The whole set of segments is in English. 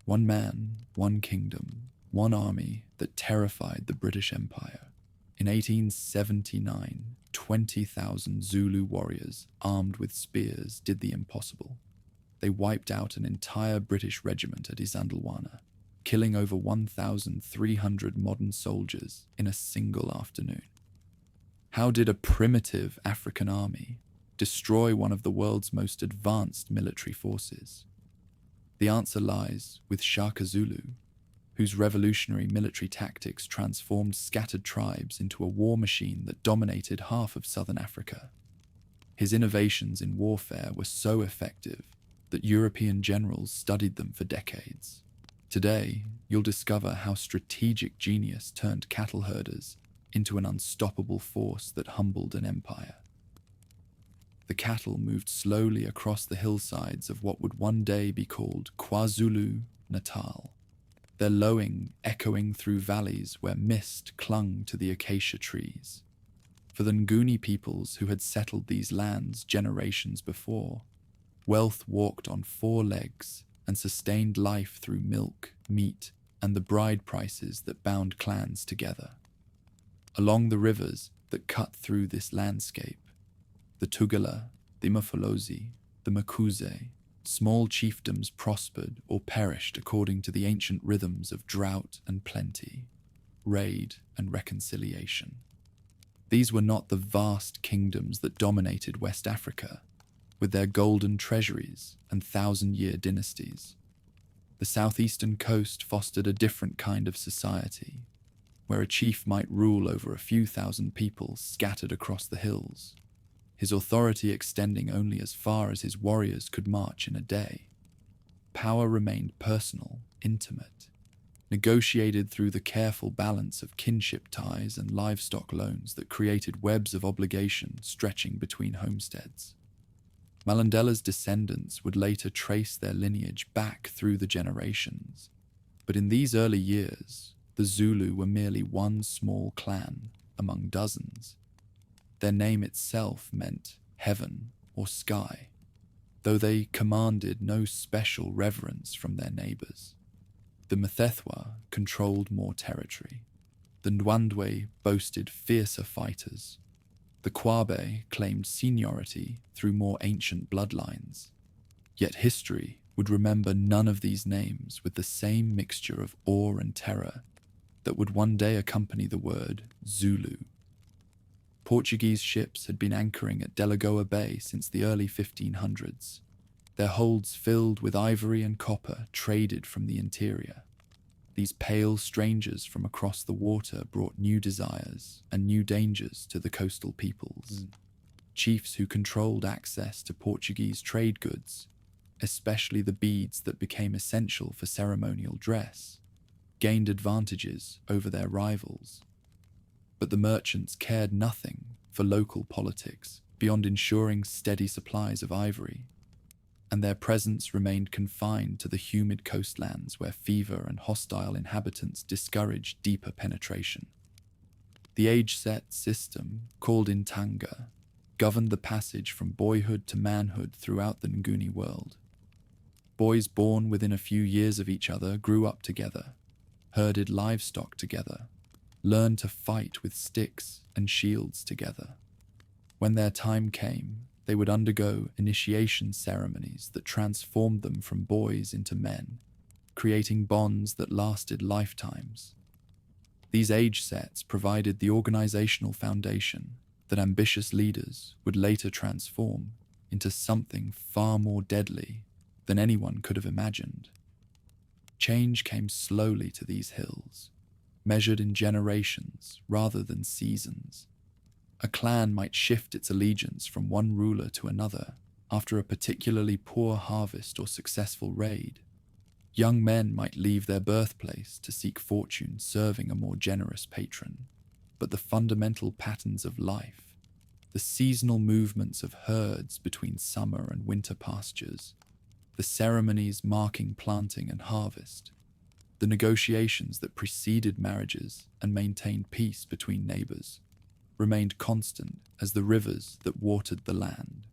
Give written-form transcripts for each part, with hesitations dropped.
One man, one kingdom, one army that terrified the British Empire. In 1879, 20,000 Zulu warriors armed with spears did the impossible. They wiped out an entire British regiment at Isandlwana, killing over 1,300 modern soldiers in a single afternoon. How did a primitive African army destroy one of the world's most advanced military forces? The answer lies with Shaka Zulu, whose revolutionary military tactics transformed scattered tribes into a war machine that dominated half of southern Africa. His innovations in warfare were so effective that European generals studied them for decades. Today, you'll discover how strategic genius turned cattle herders into an unstoppable force that humbled an empire. The cattle moved slowly across the hillsides of what would one day be called KwaZulu-Natal, their lowing echoing through valleys where mist clung to the acacia trees. For the Nguni peoples who had settled these lands generations before, wealth walked on four legs and sustained life through milk, meat, and the bride prices that bound clans together. Along the rivers that cut through this landscape, the Tugela, the Mafolozi, the Makuze, small chiefdoms prospered or perished according to the ancient rhythms of drought and plenty, raid and reconciliation. These were not the vast kingdoms that dominated West Africa, with their golden treasuries and thousand-year dynasties. The Southeastern coast fostered a different kind of society, where a chief might rule over a few thousand people scattered across the hills, his authority extending only as far as his warriors could march in a day. Power remained personal, intimate, negotiated through the careful balance of kinship ties and livestock loans that created webs of obligation stretching between homesteads. Malandela's descendants would later trace their lineage back through the generations, but in these early years, the Zulu were merely one small clan among dozens. Their name itself meant heaven or sky, though they commanded no special reverence from their neighbors. The Mthethwa controlled more territory. The Ndwandwe boasted fiercer fighters. The Kwabe claimed seniority through more ancient bloodlines. Yet history would remember none of these names with the same mixture of awe and terror that would one day accompany the word Zulu. Portuguese ships had been anchoring at Delagoa Bay since the early 1500s, their holds filled with ivory and copper traded from the interior. These pale strangers from across the water brought new desires and new dangers to the coastal peoples. Chiefs who controlled access to Portuguese trade goods, especially the beads that became essential for ceremonial dress, gained advantages over their rivals. But the merchants cared nothing for local politics beyond ensuring steady supplies of ivory, and their presence remained confined to the humid coastlands where fever and hostile inhabitants discouraged deeper penetration. The age-set system, called Intanga, governed the passage from boyhood to manhood throughout the Nguni world. Boys born within a few years of each other grew up together, herded livestock together, learned to fight with sticks and shields together. When their time came, they would undergo initiation ceremonies that transformed them from boys into men, creating bonds that lasted lifetimes. These age sets provided the organizational foundation that ambitious leaders would later transform into something far more deadly than anyone could have imagined. Change came slowly to these hills, measured in generations rather than seasons. A clan might shift its allegiance from one ruler to another after a particularly poor harvest or successful raid. Young men might leave their birthplace to seek fortune serving a more generous patron, but the fundamental patterns of life, the seasonal movements of herds between summer and winter pastures, the ceremonies marking planting and harvest, the negotiations that preceded marriages and maintained peace between neighbors, remained constant as the rivers that watered the land.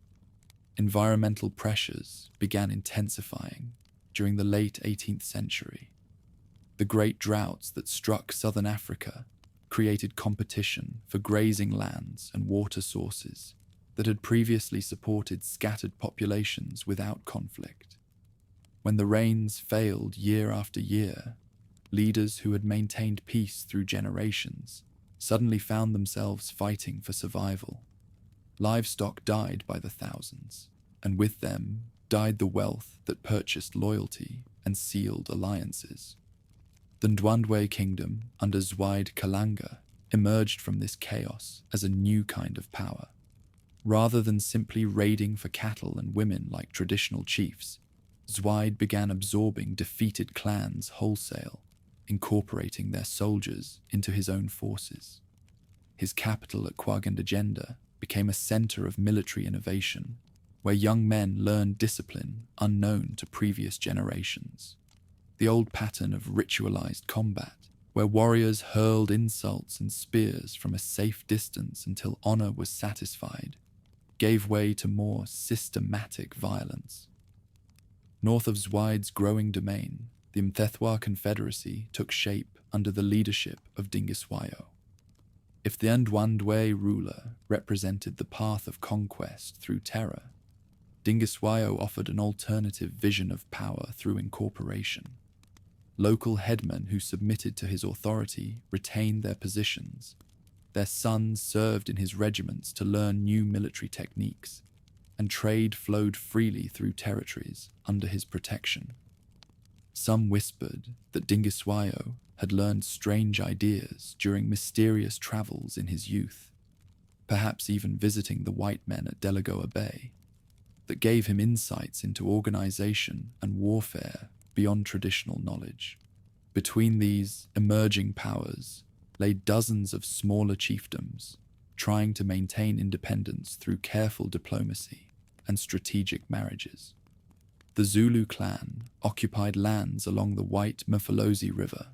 Environmental pressures began intensifying. during the late 18th century. The great droughts that struck southern Africa created competition for grazing lands and water sources that had previously supported scattered populations without conflict. When the rains failed year after year, leaders who had maintained peace through generations suddenly found themselves fighting for survival. Livestock died by the thousands, and with them died the wealth that purchased loyalty and sealed alliances. The Ndwandwe kingdom under Zwide Kalanga emerged from this chaos as a new kind of power. Rather than simply raiding for cattle and women like traditional chiefs, Zwide began absorbing defeated clans wholesale, incorporating their soldiers into his own forces. His capital at Kwagandagenda became a center of military innovation, where young men learned discipline unknown to previous generations. The old pattern of ritualized combat, where warriors hurled insults and spears from a safe distance until honor was satisfied, gave way to more systematic violence. North of Zwide's growing domain, the Mthethwa Confederacy took shape under the leadership of Cetshwayo. If the Ndwandwe ruler represented the path of conquest through terror, Cetshwayo offered an alternative vision of power through incorporation. Local headmen who submitted to his authority retained their positions. Their sons served in his regiments to learn new military techniques, and trade flowed freely through territories under his protection. Some whispered that Cetshwayo had learned strange ideas during mysterious travels in his youth, perhaps even visiting the white men at Delagoa Bay, that gave him insights into organization and warfare beyond traditional knowledge. Between these emerging powers lay dozens of smaller chiefdoms, trying to maintain independence through careful diplomacy and strategic marriages. The Zulu clan occupied lands along the White Mfolozi River,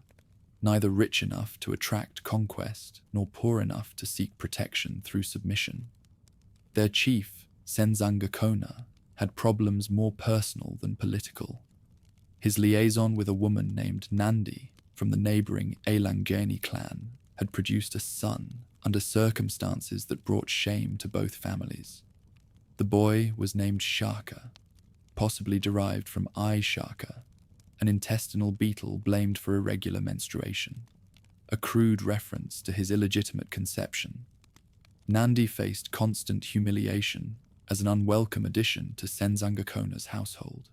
neither rich enough to attract conquest nor poor enough to seek protection through submission. Their chief, Senzangakona, had problems more personal than political. His liaison with a woman named Nandi from the neighboring Elangeni clan had produced a son under circumstances that brought shame to both families. The boy was named Shaka, possibly derived from Shaka, an intestinal beetle blamed for irregular menstruation, a crude reference to his illegitimate conception. Nandi faced constant humiliation as an unwelcome addition to Senzangakona's household,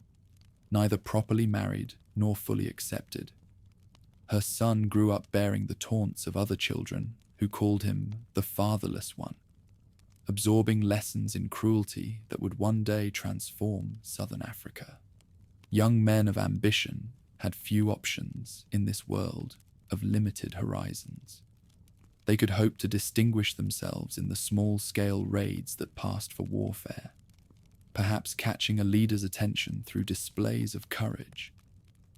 neither properly married nor fully accepted. Her son grew up bearing the taunts of other children who called him the fatherless one, absorbing lessons in cruelty that would one day transform southern Africa. Young men of ambition had few options in this world of limited horizons. They could hope to distinguish themselves in the small-scale raids that passed for warfare, perhaps catching a leader's attention through displays of courage.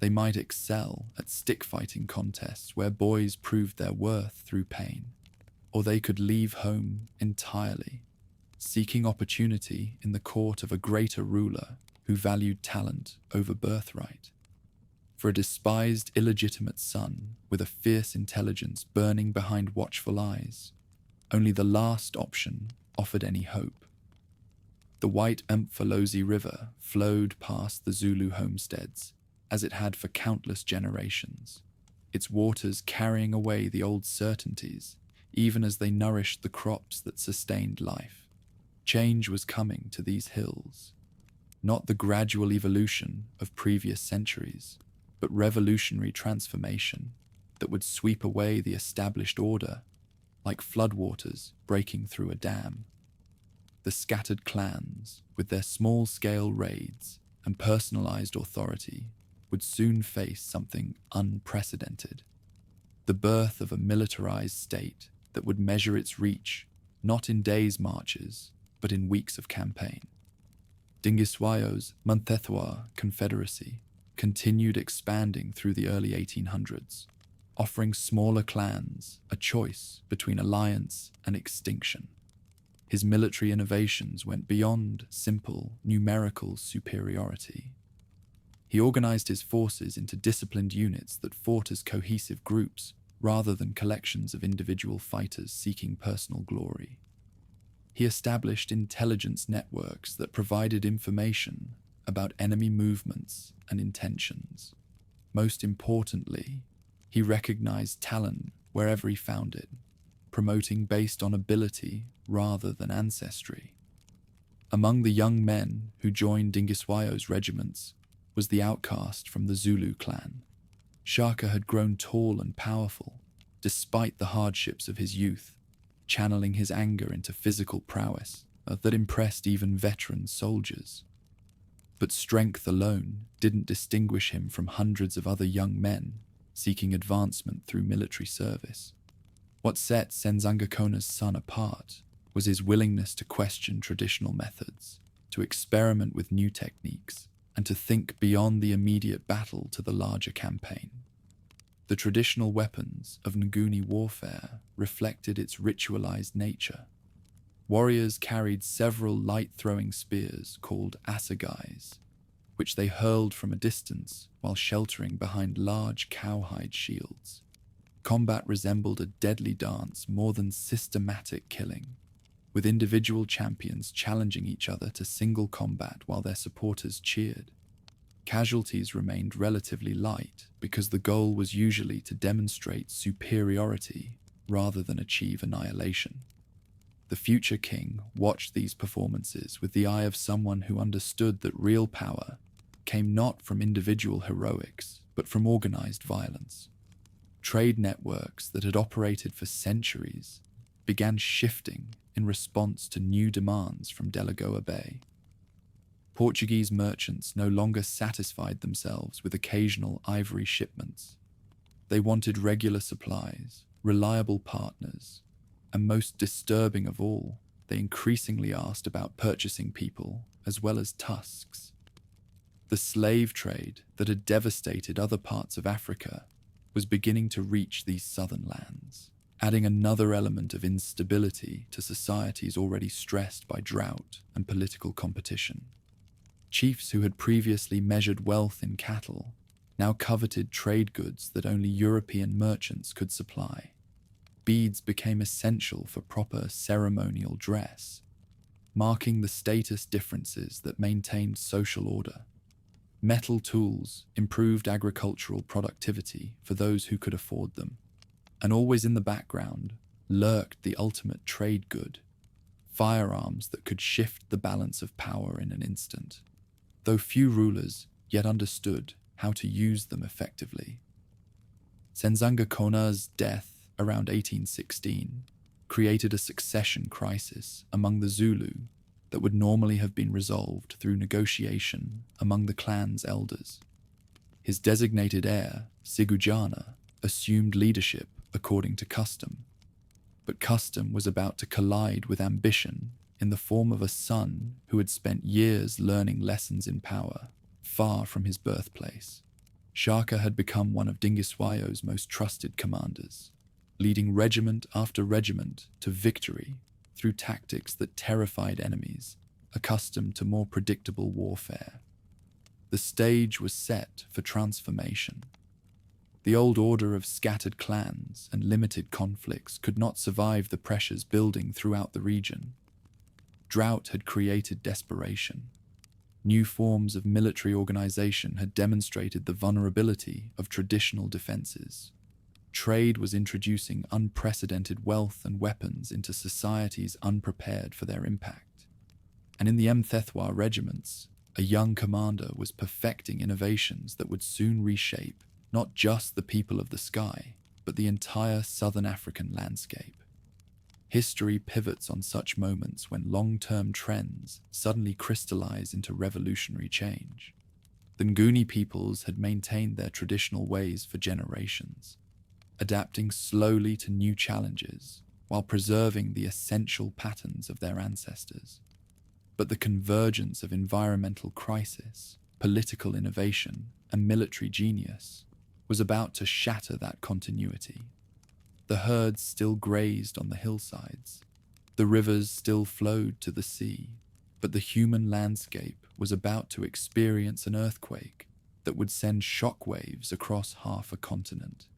They might excel at stick-fighting contests where boys proved their worth through pain, or they could leave home entirely, seeking opportunity in the court of a greater ruler who valued talent over birthright. For a despised illegitimate son with a fierce intelligence burning behind watchful eyes, only the last option offered any hope. The White Mfolozi River flowed past the Zulu homesteads, as it had for countless generations, its waters carrying away the old certainties, even as they nourished the crops that sustained life. Change was coming to these hills, not the gradual evolution of previous centuries, but revolutionary transformation that would sweep away the established order, like floodwaters breaking through a dam. The scattered clans, with their small-scale raids and personalized authority, would soon face something unprecedented: the birth of a militarized state that would measure its reach not in days' marches, but in weeks of campaign. Cetshwayo's Mthethwa Confederacy continued expanding through the early 1800s, offering smaller clans a choice between alliance and extinction. His military innovations went beyond simple numerical superiority. He organized his forces into disciplined units that fought as cohesive groups rather than collections of individual fighters seeking personal glory. He established intelligence networks that provided information about enemy movements and intentions. Most importantly, he recognized talent wherever he found it, promoting based on ability rather than ancestry. Among the young men who joined Dingiswayo's regiments was the outcast from the Zulu clan. Shaka had grown tall and powerful, despite the hardships of his youth, channeling his anger into physical prowess that impressed even veteran soldiers. But strength alone didn't distinguish him from hundreds of other young men seeking advancement through military service. What set Senzangakona's son apart was his willingness to question traditional methods, to experiment with new techniques, and to think beyond the immediate battle to the larger campaign. The traditional weapons of Nguni warfare reflected its ritualized nature. Warriors carried several light-throwing spears called assegais, which they hurled from a distance while sheltering behind large cowhide shields. Combat resembled a deadly dance more than systematic killing, with individual champions challenging each other to single combat while their supporters cheered. Casualties remained relatively light because the goal was usually to demonstrate superiority rather than achieve annihilation. The future king watched these performances with the eye of someone who understood that real power came not from individual heroics, but from organized violence. Trade networks that had operated for centuries began shifting in response to new demands from Delagoa Bay. Portuguese merchants no longer satisfied themselves with occasional ivory shipments. They wanted regular supplies, reliable partners, and most disturbing of all, they increasingly asked about purchasing people as well as tusks. The slave trade that had devastated other parts of Africa was beginning to reach these southern lands, adding another element of instability to societies already stressed by drought and political competition. Chiefs who had previously measured wealth in cattle now coveted trade goods that only European merchants could supply. Beads became essential for proper ceremonial dress, marking the status differences that maintained social order. Metal tools improved agricultural productivity for those who could afford them, and always in the background lurked the ultimate trade good, firearms that could shift the balance of power in an instant, though few rulers yet understood how to use them effectively. Senzangakona's death around 1816 created a succession crisis among the Zulu that would normally have been resolved through negotiation among the clan's elders. His designated heir, Sigujana, assumed leadership according to custom, but custom was about to collide with ambition in the form of a son who had spent years learning lessons in power, far from his birthplace. Shaka had become one of Dingiswayo's most trusted commanders, leading regiment after regiment to victory through tactics that terrified enemies accustomed to more predictable warfare. The stage was set for transformation. The old order of scattered clans and limited conflicts could not survive the pressures building throughout the region. Drought had created desperation. New forms of military organization had demonstrated the vulnerability of traditional defenses. Trade was introducing unprecedented wealth and weapons into societies unprepared for their impact. And in the Mthethwa regiments, a young commander was perfecting innovations that would soon reshape not just the people of the sky, but the entire southern African landscape. History pivots on such moments when long-term trends suddenly crystallize into revolutionary change. The Nguni peoples had maintained their traditional ways for generations, adapting slowly to new challenges while preserving the essential patterns of their ancestors. But the convergence of environmental crisis, political innovation, and military genius was about to shatter that continuity. The herds still grazed on the hillsides, the rivers still flowed to the sea, but the human landscape was about to experience an earthquake that would send shockwaves across half a continent.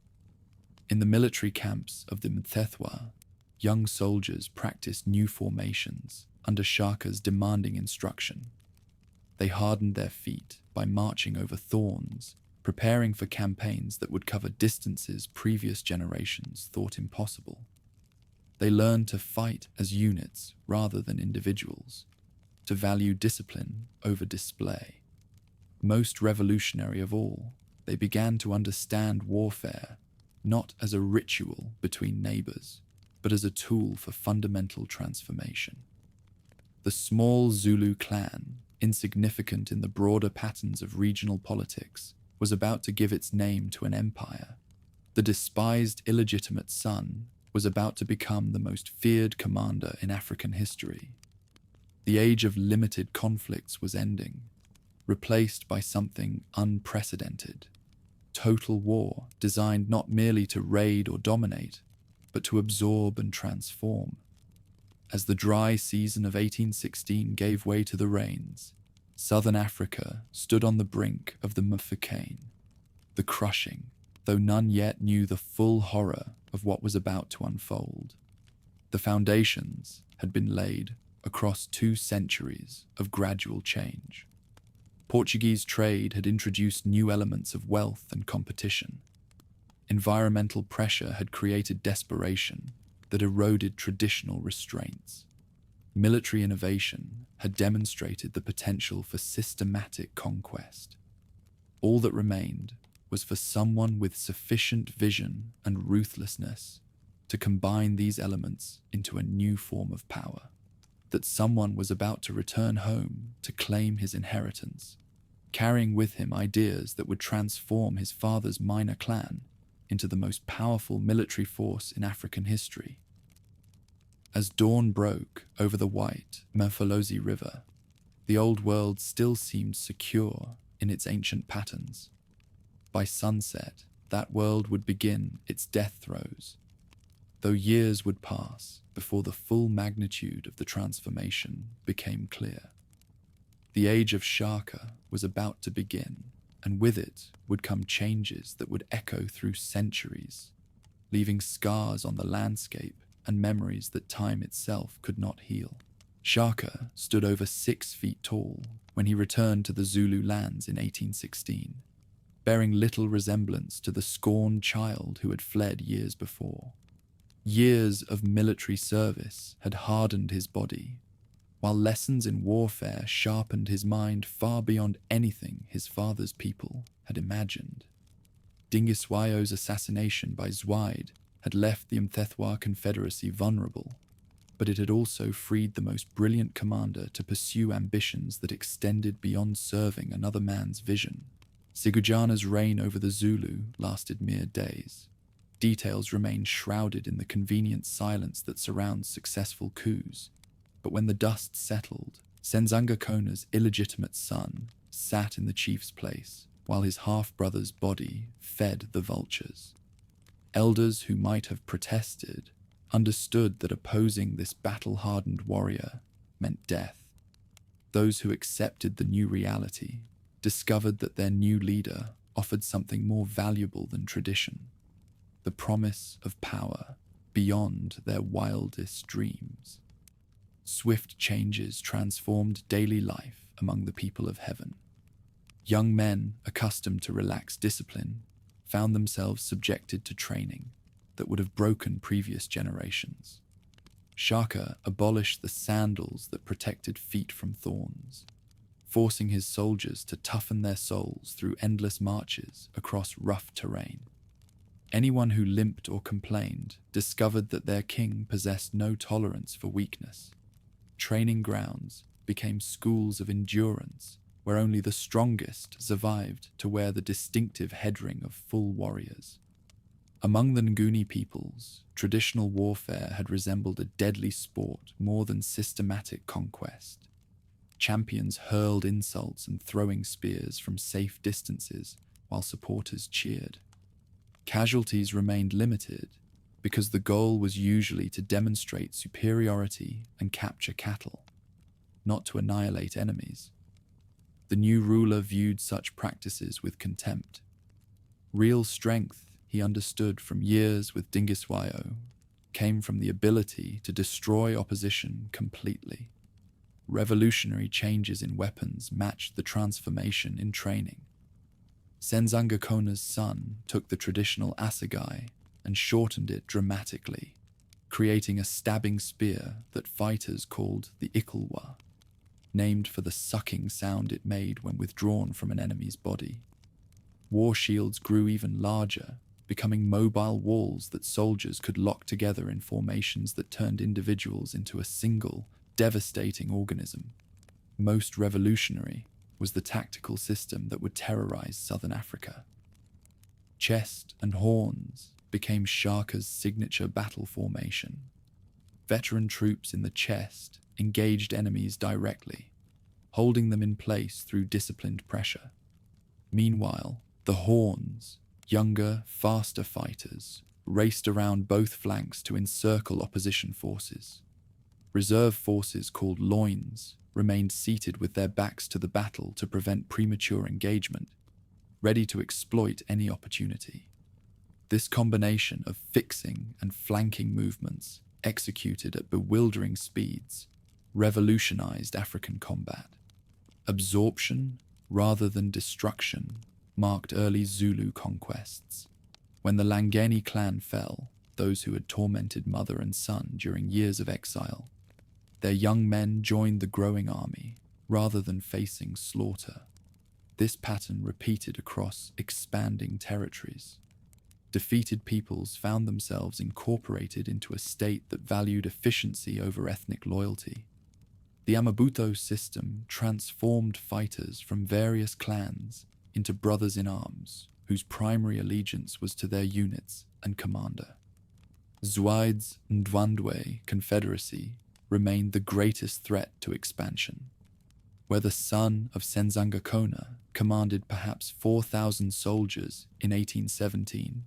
In the military camps of the Mthethwa, young soldiers practiced new formations under Shaka's demanding instruction. They hardened their feet by marching over thorns, preparing for campaigns that would cover distances previous generations thought impossible. They learned to fight as units rather than individuals, to value discipline over display. Most revolutionary of all, they began to understand warfare not as a ritual between neighbors, but as a tool for fundamental transformation. The small Zulu clan, insignificant in the broader patterns of regional politics, was about to give its name to an empire. The despised illegitimate son was about to become the most feared commander in African history. The age of limited conflicts was ending, replaced by something unprecedented. Total war designed not merely to raid or dominate, but to absorb and transform. As the dry season of 1816 gave way to the rains, southern Africa stood on the brink of the Mfecane, the crushing, though none yet knew the full horror of what was about to unfold. The foundations had been laid across 2 centuries of gradual change. Portuguese trade had introduced new elements of wealth and competition. Environmental pressure had created desperation that eroded traditional restraints. Military innovation had demonstrated the potential for systematic conquest. All that remained was for someone with sufficient vision and ruthlessness to combine these elements into a new form of power. That someone was about to return home to claim his inheritance, carrying with him ideas that would transform his father's minor clan into the most powerful military force in African history. As dawn broke over the white Mfolozi River, the old world still seemed secure in its ancient patterns. By sunset, that world would begin its death throes, though years would pass before the full magnitude of the transformation became clear. The age of Shaka was about to begin, and with it would come changes that would echo through centuries, leaving scars on the landscape and memories that time itself could not heal. Shaka stood over 6 feet tall when he returned to the Zulu lands in 1816, bearing little resemblance to the scorned child who had fled years before. Years of military service had hardened his body, while lessons in warfare sharpened his mind far beyond anything his father's people had imagined. Cetshwayo's assassination by Zwide had left the Mthethwa Confederacy vulnerable, but it had also freed the most brilliant commander to pursue ambitions that extended beyond serving another man's vision. Sigujana's reign over the Zulu lasted mere days. Details remain shrouded in the convenient silence that surrounds successful coups, but when the dust settled, Senzanga Kona's illegitimate son sat in the chief's place, while his half-brother's body fed the vultures. Elders who might have protested understood that opposing this battle-hardened warrior meant death. Those who accepted the new reality discovered that their new leader offered something more valuable than tradition, the promise of power beyond their wildest dreams. Swift changes transformed daily life among the people of heaven. Young men accustomed to relaxed discipline found themselves subjected to training that would have broken previous generations. Shaka abolished the sandals that protected feet from thorns, forcing his soldiers to toughen their souls through endless marches across rough terrain. Anyone who limped or complained discovered that their king possessed no tolerance for weakness. Training grounds became schools of endurance where only the strongest survived to wear the distinctive headring of full warriors. Among the Nguni peoples, traditional warfare had resembled a deadly sport more than systematic conquest. Champions hurled insults and throwing spears from safe distances while supporters cheered. Casualties remained limited because the goal was usually to demonstrate superiority and capture cattle, not to annihilate enemies. The new ruler viewed such practices with contempt. Real strength, he understood from years with Cetshwayo, came from the ability to destroy opposition completely. Revolutionary changes in weapons matched the transformation in training. Senzangakona's son took the traditional assegai and shortened it dramatically, creating a stabbing spear that fighters called the ikulwa, named for the sucking sound it made when withdrawn from an enemy's body. War shields grew even larger, becoming mobile walls that soldiers could lock together in formations that turned individuals into a single, devastating organism. Most revolutionary was the tactical system that would terrorize southern Africa. Chest and horns became Shaka's signature battle formation. Veteran troops in the chest engaged enemies directly, holding them in place through disciplined pressure. Meanwhile, the horns, younger, faster fighters, raced around both flanks to encircle opposition forces. Reserve forces called loins remained seated with their backs to the battle to prevent premature engagement, ready to exploit any opportunity. This combination of fixing and flanking movements, executed at bewildering speeds, revolutionized African combat. Absorption, rather than destruction, marked early Zulu conquests. When the Dingane clan fell, those who had tormented mother and son during years of exile, their young men joined the growing army, rather than facing slaughter. This pattern repeated across expanding territories. Defeated peoples found themselves incorporated into a state that valued efficiency over ethnic loyalty. The Amabuto system transformed fighters from various clans into brothers in arms, whose primary allegiance was to their units and commander. Zwide's Ndwandwe Confederacy remained the greatest threat to expansion. Where the son of Senzangakona commanded perhaps 4,000 soldiers in 1817,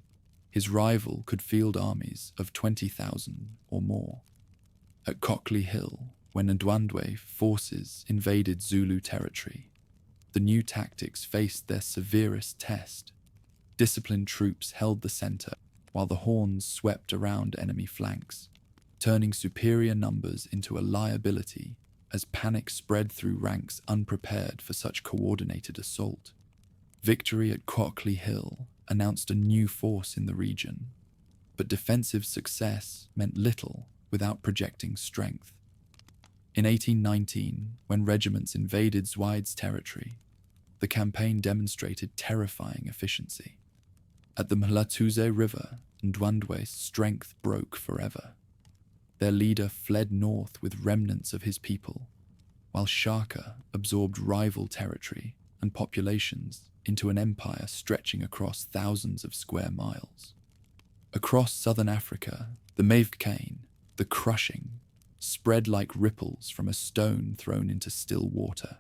his rival could field armies of 20,000 or more. At Cockley Hill, when Ndwandwe forces invaded Zulu territory, the new tactics faced their severest test. Disciplined troops held the center, while the horns swept around enemy flanks, turning superior numbers into a liability as panic spread through ranks unprepared for such coordinated assault. Victory at Cockley Hill announced a new force in the region, but defensive success meant little without projecting strength. In 1819, when regiments invaded Zwide's territory, the campaign demonstrated terrifying efficiency. At the Mhlatuze River, Ndwandwe's strength broke forever. Their leader fled north with remnants of his people, while Shaka absorbed rival territory and populations into an empire stretching across thousands of square miles. Across southern Africa, the Mavekane, the crushing, spread like ripples from a stone thrown into still water.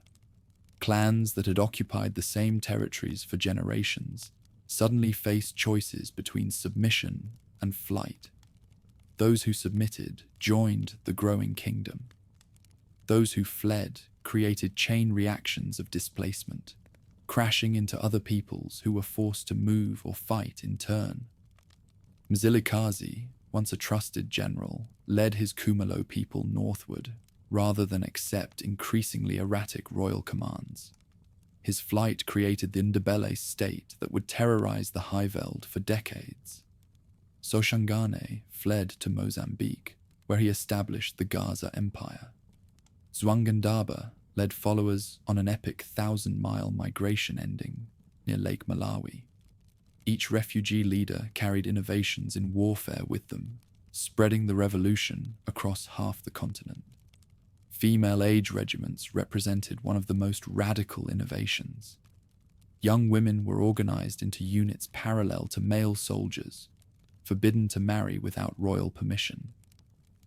Clans that had occupied the same territories for generations suddenly faced choices between submission and flight. Those who submitted joined the growing kingdom. Those who fled created chain reactions of displacement, crashing into other peoples who were forced to move or fight in turn. Mzilikazi, once a trusted general, led his Kumalo people northward, rather than accept increasingly erratic royal commands. His flight created the Ndebele state that would terrorize the Highveld for decades. Soshangane fled to Mozambique, where he established the Gaza Empire. Zwangendaba led followers on an epic 1,000-mile migration ending near Lake Malawi. Each refugee leader carried innovations in warfare with them, spreading the revolution across half the continent. Female age regiments represented one of the most radical innovations. Young women were organized into units parallel to male soldiers, forbidden to marry without royal permission.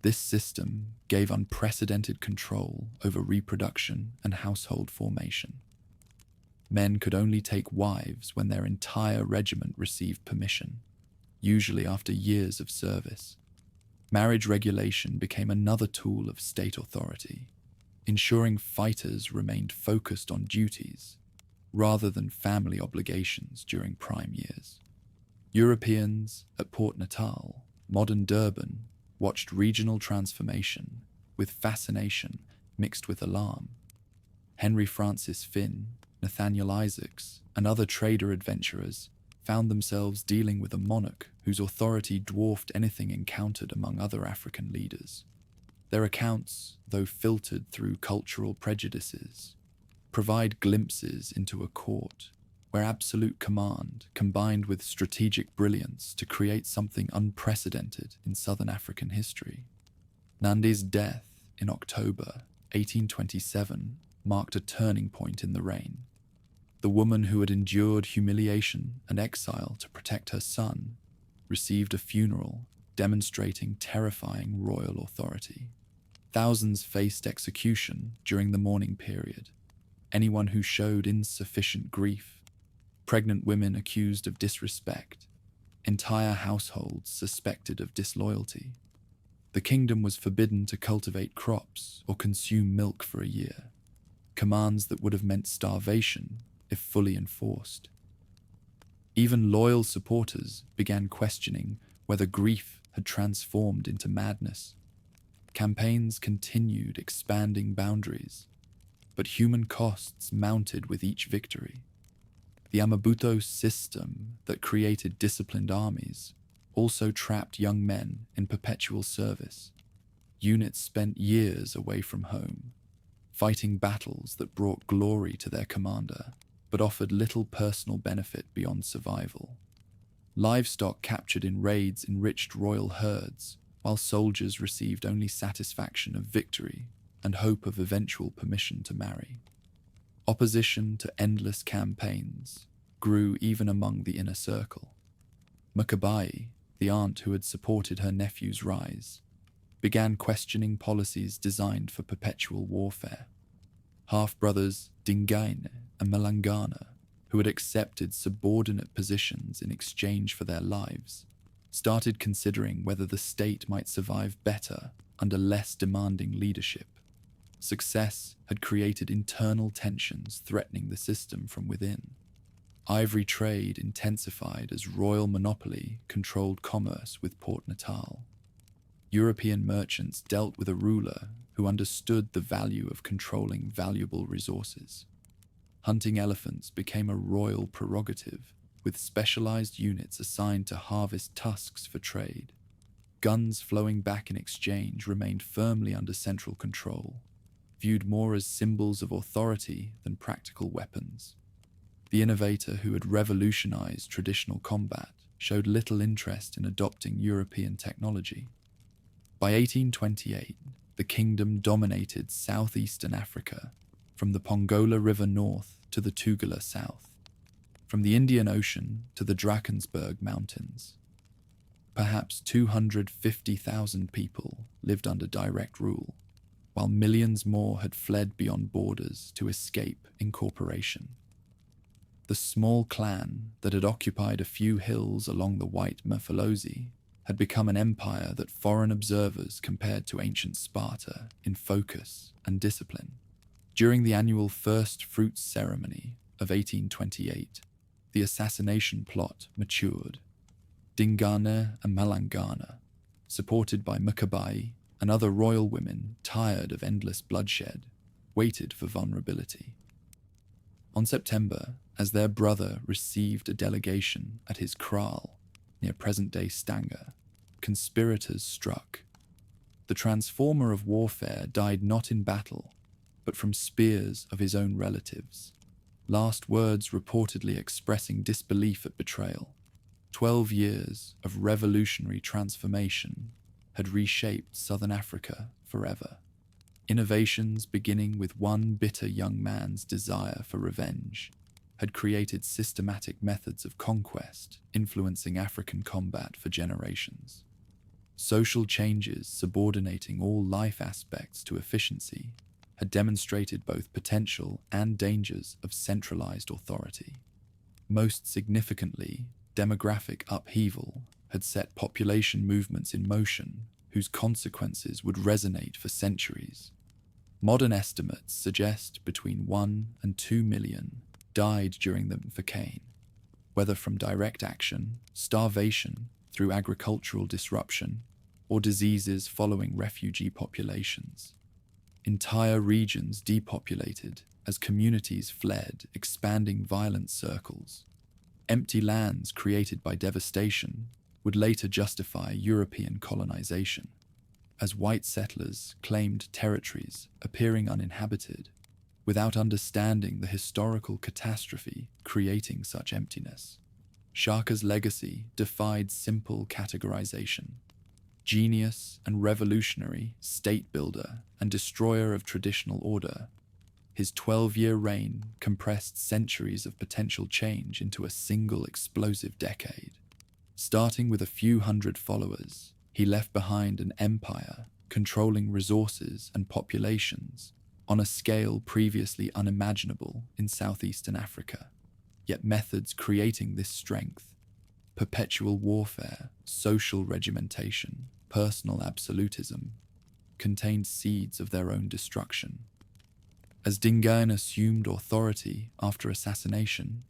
This system gave unprecedented control over reproduction and household formation. Men could only take wives when their entire regiment received permission, usually after years of service. Marriage regulation became another tool of state authority. ensuring fighters remained focused on duties rather than family obligations during prime years. Europeans at Port Natal, modern Durban, watched regional transformation with fascination mixed with alarm. Henry Francis Finn, Nathaniel Isaacs, and other trader adventurers found themselves dealing with a monarch whose authority dwarfed anything encountered among other African leaders. Their accounts, though filtered through cultural prejudices, provide glimpses into a court where absolute command combined with strategic brilliance to create something unprecedented in Southern African history. Nandi's death in October 1827 marked a turning point in the reign. The woman who had endured humiliation and exile to protect her son received a funeral demonstrating terrifying royal authority. Thousands faced execution during the mourning period. Anyone who showed insufficient grief, pregnant women accused of disrespect, entire households suspected of disloyalty. The kingdom was forbidden to cultivate crops or consume milk for a year, commands that would have meant starvation if fully enforced. Even loyal supporters began questioning whether grief had transformed into madness. Campaigns continued expanding boundaries, but human costs mounted with each victory. The Amabuto system that created disciplined armies also trapped young men in perpetual service. Units spent years away from home, fighting battles that brought glory to their commander, but offered little personal benefit beyond survival. Livestock captured in raids enriched royal herds, while soldiers received only satisfaction of victory and hope of eventual permission to marry. Opposition to endless campaigns grew even among the inner circle. Mkabayi, the aunt who had supported her nephew's rise, began questioning policies designed for perpetual warfare. Half-brothers Dingane and Malangana, who had accepted subordinate positions in exchange for their lives, started considering whether the state might survive better under less demanding leadership. Success had created internal tensions threatening the system from within. Ivory trade intensified as royal monopoly controlled commerce with Port Natal. European merchants dealt with a ruler who understood the value of controlling valuable resources. Hunting elephants became a royal prerogative, with specialized units assigned to harvest tusks for trade. Guns flowing back in exchange remained firmly under central control, viewed more as symbols of authority than practical weapons. The innovator who had revolutionized traditional combat showed little interest in adopting European technology. By 1828, the kingdom dominated southeastern Africa, from the Pongola River north to the Tugela south, from the Indian Ocean to the Drakensberg Mountains. Perhaps 250,000 people lived under direct rule, while millions more had fled beyond borders to escape incorporation. The small clan that had occupied a few hills along the White Mfolozi had become an empire that foreign observers compared to ancient Sparta in focus and discipline. During the annual First Fruits ceremony of 1828, the assassination plot matured. Dingane and Malangana, supported by Mkabayi and other royal women tired of endless bloodshed, waited for vulnerability. On September, as their brother received a delegation at his kraal near present-day Stanger, conspirators struck. The transformer of warfare died not in battle, but from spears of his own relatives. Last words reportedly expressing disbelief at betrayal. 12 years of revolutionary transformation had reshaped Southern Africa forever. Innovations beginning with one bitter young man's desire for revenge had created systematic methods of conquest influencing African combat for generations. Social changes subordinating all life aspects to efficiency had demonstrated both potential and dangers of centralized authority. Most significantly, demographic upheaval had set population movements in motion whose consequences would resonate for centuries. Modern estimates suggest between 1 and 2 million died during the Mpande, whether from direct action, starvation through agricultural disruption, or diseases following refugee populations. Entire regions depopulated as communities fled expanding violent circles. Empty lands created by devastation would later justify European colonization, as white settlers claimed territories appearing uninhabited without understanding the historical catastrophe creating such emptiness. Shaka's legacy defied simple categorization. Genius and revolutionary, state builder and destroyer of traditional order, his 12-year reign compressed centuries of potential change into a single explosive decade. Starting with a few hundred followers, he left behind an empire controlling resources and populations on a scale previously unimaginable in Southeastern Africa. Yet methods creating this strength, perpetual warfare, social regimentation, personal absolutism, contained seeds of their own destruction. As Dingane assumed authority after assassination,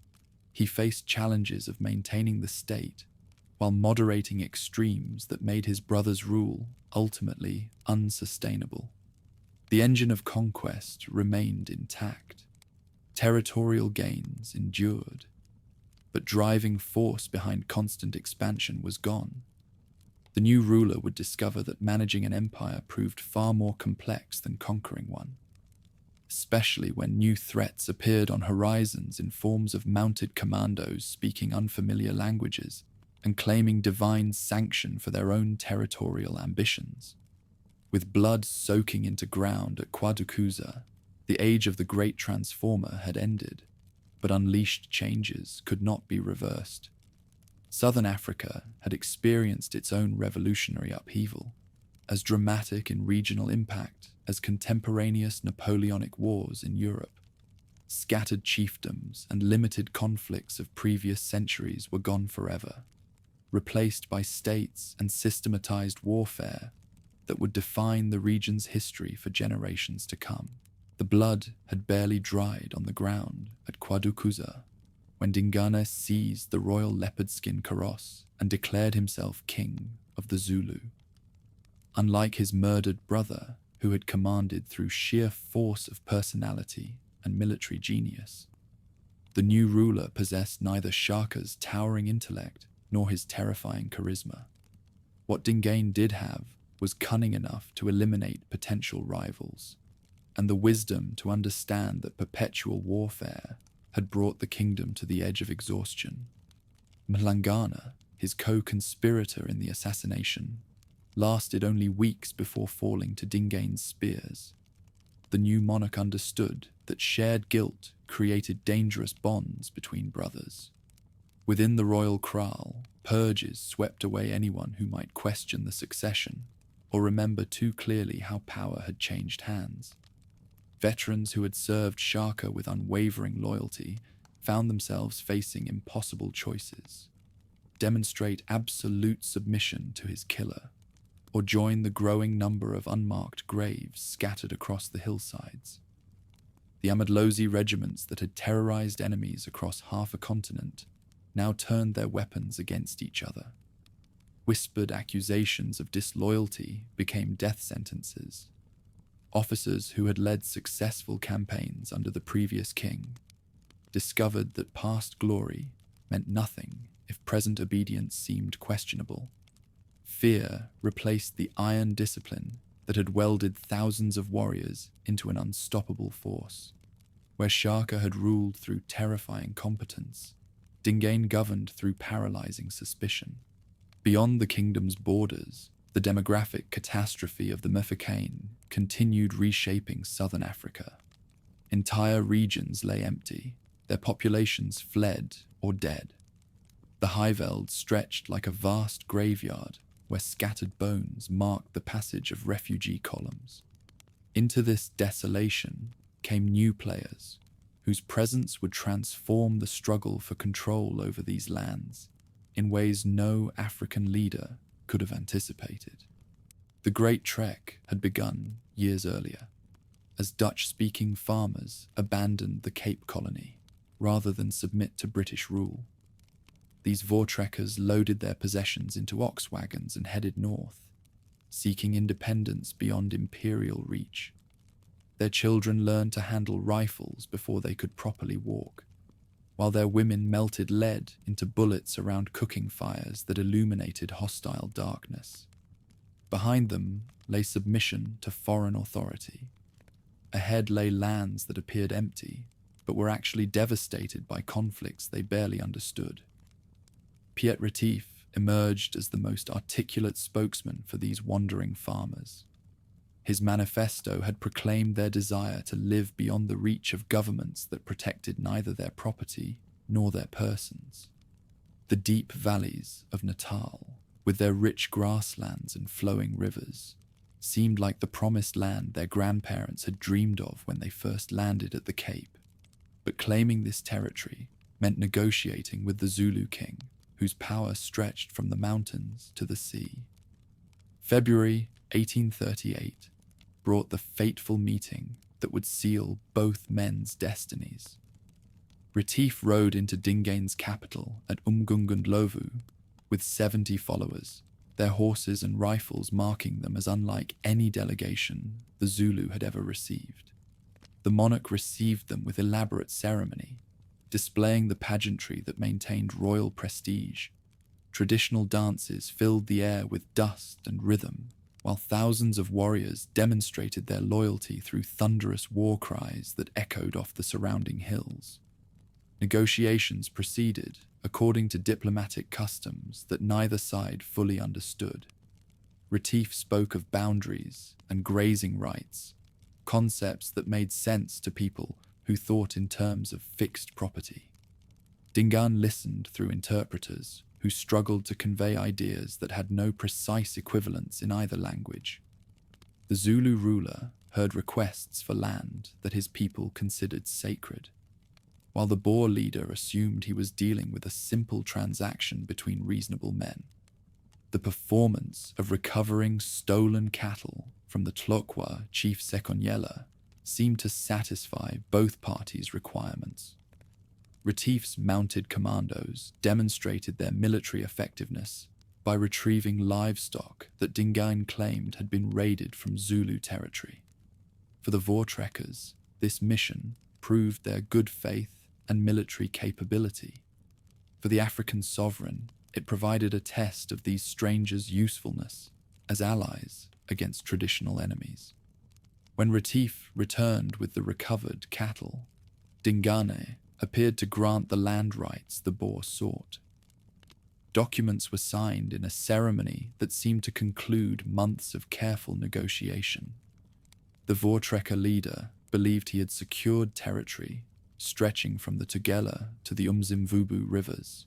he faced challenges of maintaining the state while moderating extremes that made his brother's rule ultimately unsustainable. The engine of conquest remained intact. Territorial gains endured, but driving force behind constant expansion was gone. The new ruler would discover that managing an empire proved far more complex than conquering one, especially when new threats appeared on horizons in forms of mounted commandos speaking unfamiliar languages and claiming divine sanction for their own territorial ambitions. With blood soaking into ground at Kwadukuza, the age of the Great Transformer had ended, but unleashed changes could not be reversed. Southern Africa had experienced its own revolutionary upheaval, as dramatic in regional impact as contemporaneous Napoleonic wars in Europe. Scattered chiefdoms and limited conflicts of previous centuries were gone forever, replaced by states and systematized warfare that would define the region's history for generations to come. The blood had barely dried on the ground at Kwadukuza when Dingane seized the royal leopard skin kaross and declared himself king of the Zulu. Unlike his murdered brother, who had commanded through sheer force of personality and military genius, the new ruler possessed neither Shaka's towering intellect nor his terrifying charisma. What Dingane did have was cunning enough to eliminate potential rivals, and the wisdom to understand that perpetual warfare had brought the kingdom to the edge of exhaustion. Mhlangana, his co-conspirator in the assassination, lasted only weeks before falling to Dingane's spears. The new monarch understood that shared guilt created dangerous bonds between brothers. Within the royal kraal, purges swept away anyone who might question the succession or remember too clearly how power had changed hands. Veterans who had served Shaka with unwavering loyalty found themselves facing impossible choices: demonstrate absolute submission to his killer, or join the growing number of unmarked graves scattered across the hillsides. The Amadlozi regiments that had terrorized enemies across half a continent now turned their weapons against each other. Whispered accusations of disloyalty became death sentences. Officers who had led successful campaigns under the previous king discovered that past glory meant nothing if present obedience seemed questionable. Fear replaced the iron discipline that had welded thousands of warriors into an unstoppable force. Where Shaka had ruled through terrifying competence, Dingane governed through paralyzing suspicion. Beyond the kingdom's borders, the demographic catastrophe of the Mpande continued reshaping southern Africa. Entire regions lay empty, their populations fled or dead. The Highveld stretched like a vast graveyard where scattered bones marked the passage of refugee columns. Into this desolation came new players, whose presence would transform the struggle for control over these lands in ways no African leader could have anticipated. The Great Trek had begun years earlier. as Dutch-speaking farmers abandoned the Cape Colony rather than submit to British rule. These Voortrekkers loaded their possessions into ox wagons and headed north, seeking independence beyond imperial reach. Their children learned to handle rifles before they could properly walk, while their women melted lead into bullets around cooking fires that illuminated hostile darkness. Behind them lay submission to foreign authority. Ahead lay lands that appeared empty, but were actually devastated by conflicts they barely understood. Piet Retief emerged as the most articulate spokesman for these wandering farmers. His manifesto had proclaimed their desire to live beyond the reach of governments that protected neither their property nor their persons. The deep valleys of Natal, with their rich grasslands and flowing rivers, seemed like the promised land their grandparents had dreamed of when they first landed at the Cape. But claiming this territory meant negotiating with the Zulu king, whose power stretched from the mountains to the sea. February 1838 brought the fateful meeting that would seal both men's destinies. Retief rode into Dingane's capital at Umgungundlovu with 70 followers, their horses and rifles marking them as unlike any delegation the Zulu had ever received. The monarch received them with elaborate ceremony, displaying the pageantry that maintained royal prestige. Traditional dances filled the air with dust and rhythm, while thousands of warriors demonstrated their loyalty through thunderous war cries that echoed off the surrounding hills. Negotiations proceeded according to diplomatic customs that neither side fully understood. Retief spoke of boundaries and grazing rights, concepts that made sense to people who thought in terms of fixed property. Dingane listened through interpreters who struggled to convey ideas that had no precise equivalents in either language. The Zulu ruler heard requests for land that his people considered sacred, while the Boer leader assumed he was dealing with a simple transaction between reasonable men. The performance of recovering stolen cattle from the Tlokwa chief Sekonyela seemed to satisfy both parties' requirements. Retief's mounted commandos demonstrated their military effectiveness by retrieving livestock that Dingane claimed had been raided from Zulu territory. For the Voortrekkers, this mission proved their good faith and military capability. For the African sovereign, it provided a test of these strangers' usefulness as allies against traditional enemies. When Retief returned with the recovered cattle, Dingane appeared to grant the land rights the Boer sought. Documents were signed in a ceremony that seemed to conclude months of careful negotiation. The Voortrekker leader believed he had secured territory stretching from the Tugela to the Umzimvubu rivers,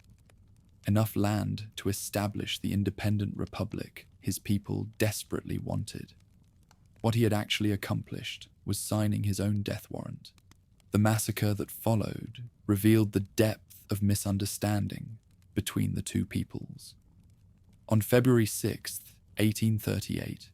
enough land to establish the independent republic his people desperately wanted. What he had actually accomplished was signing his own death warrant. The massacre that followed revealed the depth of misunderstanding between the two peoples. On February 6th, 1838,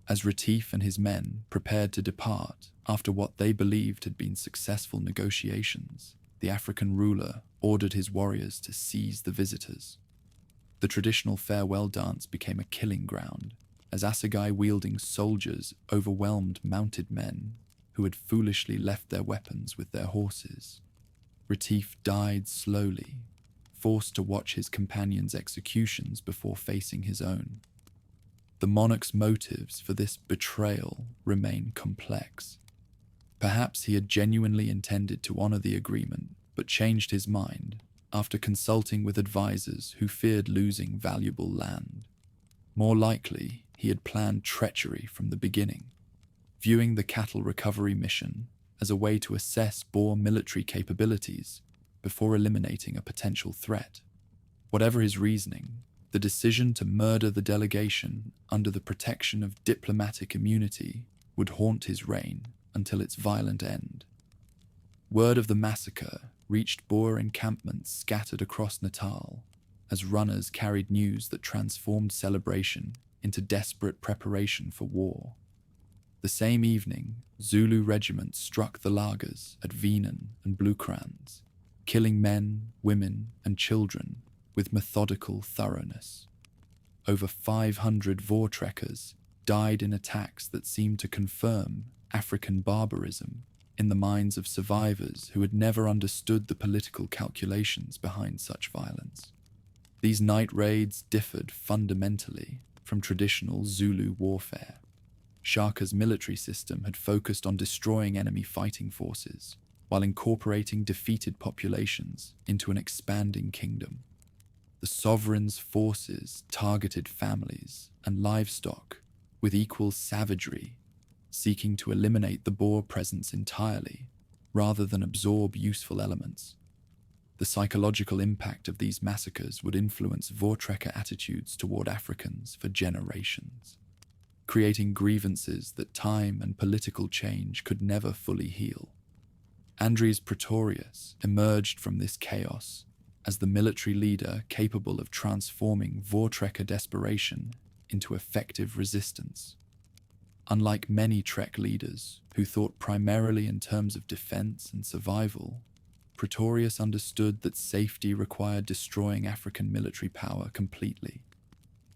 as Retief and his men prepared to depart after what they believed had been successful negotiations, the African ruler ordered his warriors to seize the visitors. The traditional farewell dance became a killing ground, as assegai-wielding soldiers overwhelmed mounted men who had foolishly left their weapons with their horses. Retief died slowly, forced to watch his companions' executions before facing his own. The monarch's motives for this betrayal remain complex. Perhaps he had genuinely intended to honor the agreement, but changed his mind after consulting with advisors who feared losing valuable land. More likely, he had planned treachery from the beginning, viewing the cattle recovery mission as a way to assess Boer military capabilities before eliminating a potential threat. Whatever his reasoning, the decision to murder the delegation under the protection of diplomatic immunity would haunt his reign until its violent end. Word of the massacre reached Boer encampments scattered across Natal as runners carried news that transformed celebration into desperate preparation for war. The same evening, Zulu regiments struck the lagers at Dingane and Bluekrans, killing men, women, and children with methodical thoroughness. Over 500 Voortrekkers died in attacks that seemed to confirm African barbarism in the minds of survivors who had never understood the political calculations behind such violence. These night raids differed fundamentally from traditional Zulu warfare. Shaka's military system had focused on destroying enemy fighting forces while incorporating defeated populations into an expanding kingdom. The sovereign's forces targeted families and livestock with equal savagery, seeking to eliminate the Boer presence entirely rather than absorb useful elements. The psychological impact of these massacres would influence Voortrekker attitudes toward Africans for generations, creating grievances that time and political change could never fully heal. Andries Pretorius emerged from this chaos as the military leader capable of transforming Voortrekker desperation into effective resistance. Unlike many Trek leaders who thought primarily in terms of defense and survival, Pretorius understood that safety required destroying African military power completely.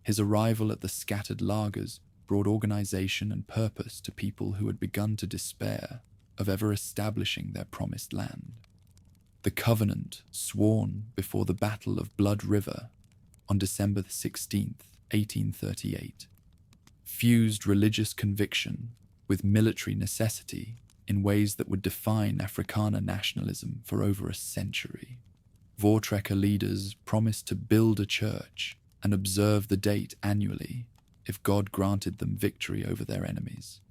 His arrival at the scattered lagers brought organization and purpose to people who had begun to despair of ever establishing their promised land. The covenant, sworn before the Battle of Blood River on December 16th, 1838, fused religious conviction with military necessity in ways that would define Afrikaner nationalism for over a century. Voortrekker leaders promised to build a church and observe the date annually if God granted them victory over their enemies.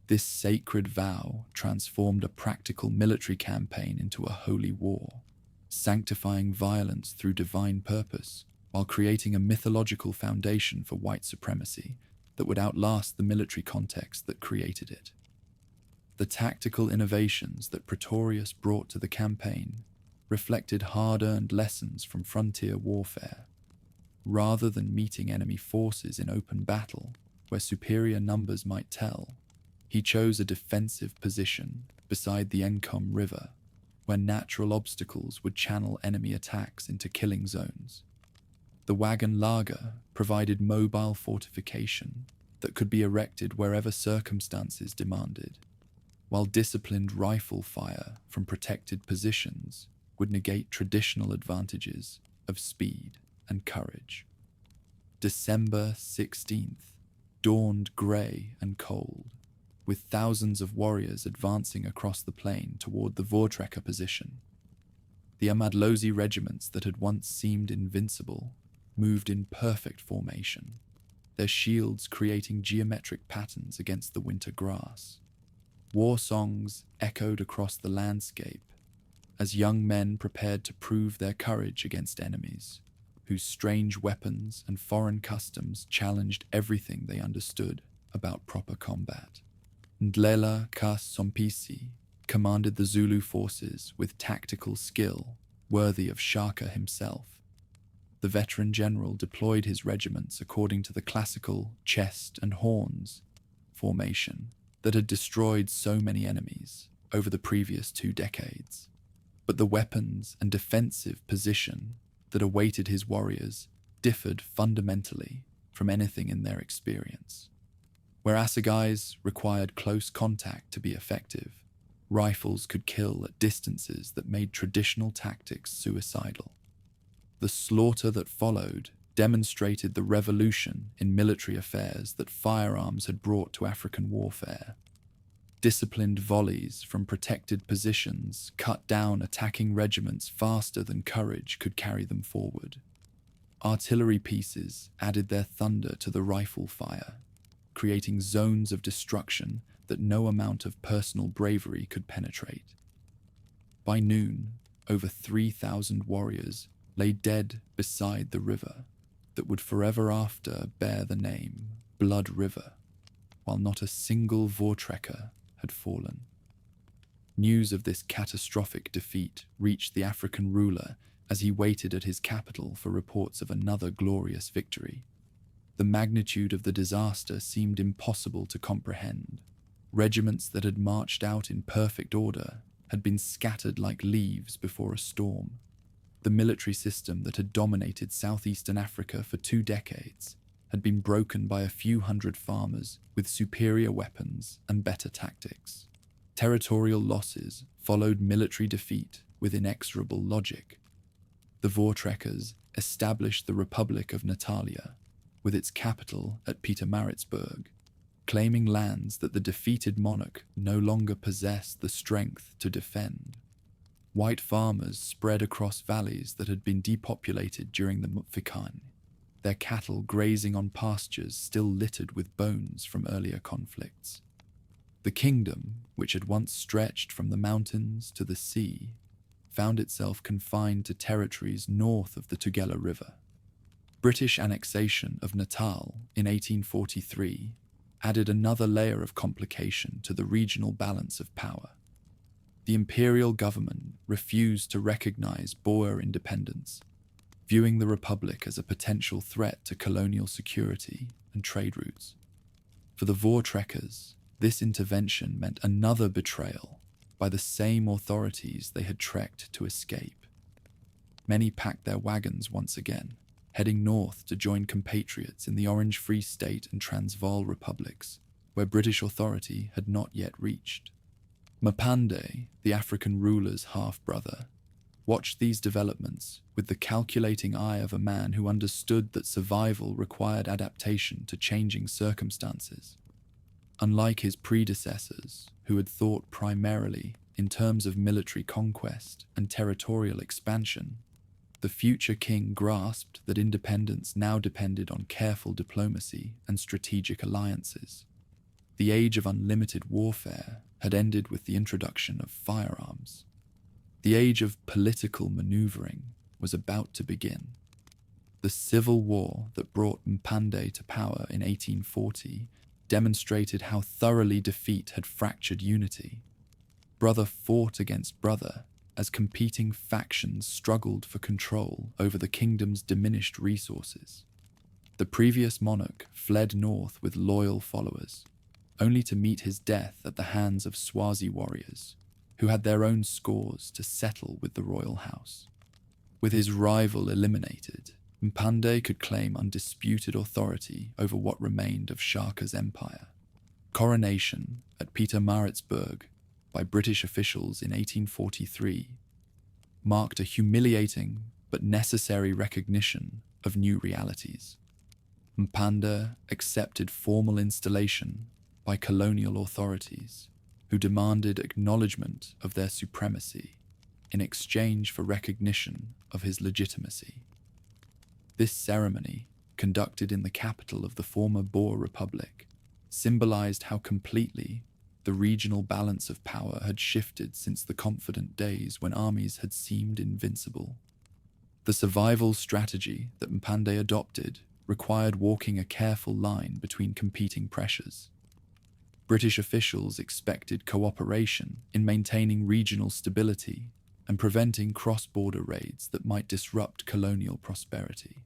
This sacred vow transformed a practical military campaign into a holy war, sanctifying violence through divine purpose while creating a mythological foundation for white supremacy that would outlast the military context that created it. The tactical innovations that Pretorius brought to the campaign reflected hard-earned lessons from frontier warfare. Rather than meeting enemy forces in open battle, where superior numbers might tell, he chose a defensive position beside the Nkom River, where natural obstacles would channel enemy attacks into killing zones. The wagon lager provided mobile fortification that could be erected wherever circumstances demanded, while disciplined rifle fire from protected positions would negate traditional advantages of speed and courage. December 16th dawned grey and cold, with thousands of warriors advancing across the plain toward the Voortrekker position. The Amadlozi regiments that had once seemed invincible moved in perfect formation, their shields creating geometric patterns against the winter grass. War songs echoed across the landscape as young men prepared to prove their courage against enemies, whose strange weapons and foreign customs challenged everything they understood about proper combat. Ndlela Sompisi commanded the Zulu forces with tactical skill worthy of Shaka himself. The veteran general deployed his regiments according to the classical chest and horns formation that had destroyed so many enemies over the previous 2 decades. But the weapons and defensive position that awaited his warriors differed fundamentally from anything in their experience. Where assegais required close contact to be effective, rifles could kill at distances that made traditional tactics suicidal. The slaughter that followed demonstrated the revolution in military affairs that firearms had brought to African warfare. Disciplined volleys from protected positions cut down attacking regiments faster than courage could carry them forward. Artillery pieces added their thunder to the rifle fire, creating zones of destruction that no amount of personal bravery could penetrate. By noon, over 3,000 warriors lay dead beside the river that would forever after bear the name Blood River, while not a single Voortrekker had fallen. News of this catastrophic defeat reached the African ruler as he waited at his capital for reports of another glorious victory. The magnitude of the disaster seemed impossible to comprehend, Regiments that had marched out in perfect order had been scattered like leaves before a storm. The military system that had dominated southeastern Africa for 2 decades had been broken by a few hundred farmers with superior weapons and better tactics. Territorial losses followed military defeat with inexorable logic. The Voortrekkers established the Republic of Natalia, with its capital at Pietermaritzburg, claiming lands that the defeated monarch no longer possessed the strength to defend. White farmers spread across valleys that had been depopulated during the Mupfikani, their cattle grazing on pastures still littered with bones from earlier conflicts. The kingdom, which had once stretched from the mountains to the sea, found itself confined to territories north of the Tugela River. British annexation of Natal in 1843 added another layer of complication to the regional balance of power. The imperial government refused to recognize Boer independence, viewing the Republic as a potential threat to colonial security and trade routes. For the Voortrekkers, this intervention meant another betrayal by the same authorities they had trekked to escape. Many packed their wagons once again, heading north to join compatriots in the Orange Free State and Transvaal republics, where British authority had not yet reached. Mpande, the African ruler's half-brother, watched these developments with the calculating eye of a man who understood that survival required adaptation to changing circumstances. Unlike his predecessors, who had thought primarily in terms of military conquest and territorial expansion, the future king grasped that independence now depended on careful diplomacy and strategic alliances. The age of unlimited warfare had ended with the introduction of firearms. The age of political maneuvering was about to begin. The civil war that brought Mpande to power in 1840 demonstrated how thoroughly defeat had fractured unity. Brother fought against brother as competing factions struggled for control over the kingdom's diminished resources. The previous monarch fled north with loyal followers, only to meet his death at the hands of Swazi warriors, who had their own scores to settle with the royal house. With his rival eliminated, Mpande could claim undisputed authority over what remained of Shaka's empire. Coronation at Pietermaritzburg by British officials in 1843 marked a humiliating but necessary recognition of new realities. Mpande accepted formal installation by colonial authorities, who demanded acknowledgement of their supremacy in exchange for recognition of his legitimacy. This ceremony, conducted in the capital of the former Boer Republic, symbolized how completely the regional balance of power had shifted since the confident days when armies had seemed invincible. The survival strategy that Mpande adopted required walking a careful line between competing pressures. British officials expected cooperation in maintaining regional stability and preventing cross-border raids that might disrupt colonial prosperity.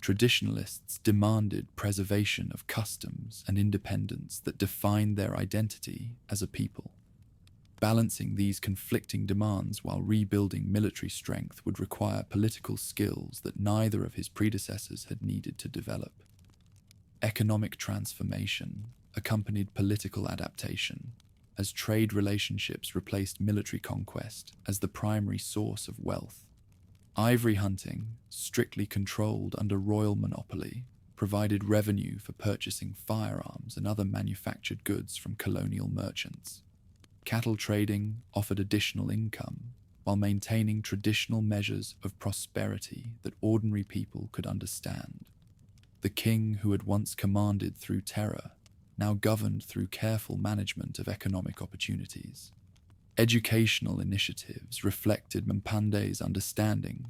Traditionalists demanded preservation of customs and independence that defined their identity as a people. Balancing these conflicting demands while rebuilding military strength would require political skills that neither of his predecessors had needed to develop. Economic transformation accompanied political adaptation, as trade relationships replaced military conquest as the primary source of wealth. Ivory hunting, strictly controlled under royal monopoly, provided revenue for purchasing firearms and other manufactured goods from colonial merchants. Cattle trading offered additional income, while maintaining traditional measures of prosperity that ordinary people could understand. The king who had once commanded through terror now governed through careful management of economic opportunities. Educational initiatives reflected Mpande's understanding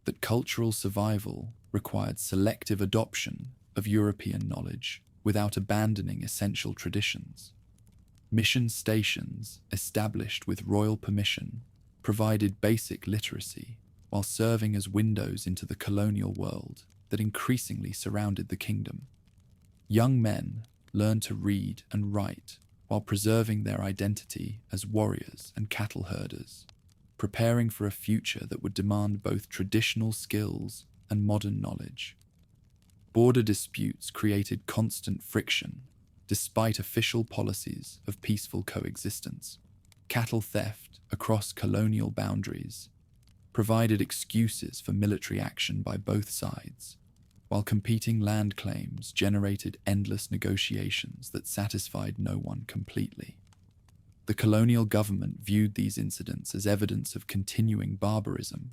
that cultural survival required selective adoption of European knowledge without abandoning essential traditions. Mission stations, established with royal permission, provided basic literacy while serving as windows into the colonial world that increasingly surrounded the kingdom. Young men learned to read and write while preserving their identity as warriors and cattle herders, preparing for a future that would demand both traditional skills and modern knowledge. Border disputes created constant friction, despite official policies of peaceful coexistence. Cattle theft across colonial boundaries provided excuses for military action by both sides, while competing land claims generated endless negotiations that satisfied no one completely. The colonial government viewed these incidents as evidence of continuing barbarism,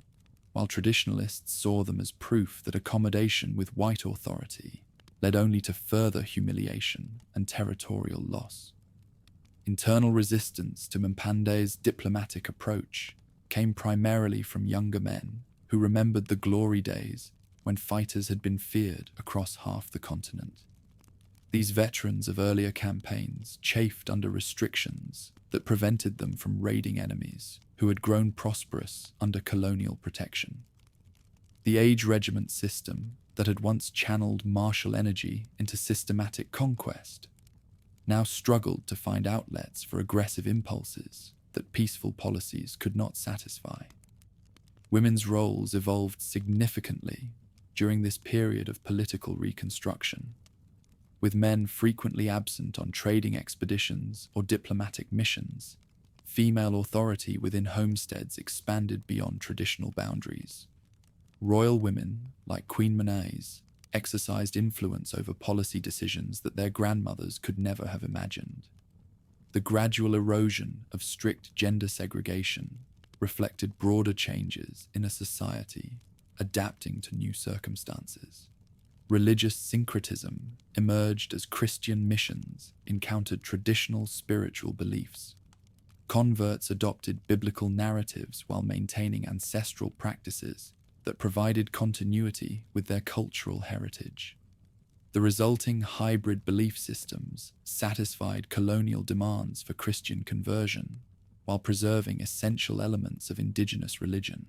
while traditionalists saw them as proof that accommodation with white authority led only to further humiliation and territorial loss. Internal resistance to Mpande's diplomatic approach came primarily from younger men who remembered the glory days when fighters had been feared across half the continent. These veterans of earlier campaigns chafed under restrictions that prevented them from raiding enemies who had grown prosperous under colonial protection. The age regiment system that had once channeled martial energy into systematic conquest now struggled to find outlets for aggressive impulses that peaceful policies could not satisfy. Women's roles evolved significantly during this period of political reconstruction, with men frequently absent on trading expeditions or diplomatic missions. Female authority within homesteads expanded beyond traditional boundaries. Royal women, like Queen Manaise, exercised influence over policy decisions that their grandmothers could never have imagined. The gradual erosion of strict gender segregation reflected broader changes in a society adapting to new circumstances. Religious syncretism emerged as Christian missions encountered traditional spiritual beliefs. Converts adopted biblical narratives while maintaining ancestral practices that provided continuity with their cultural heritage. The resulting hybrid belief systems satisfied colonial demands for Christian conversion while preserving essential elements of indigenous religion.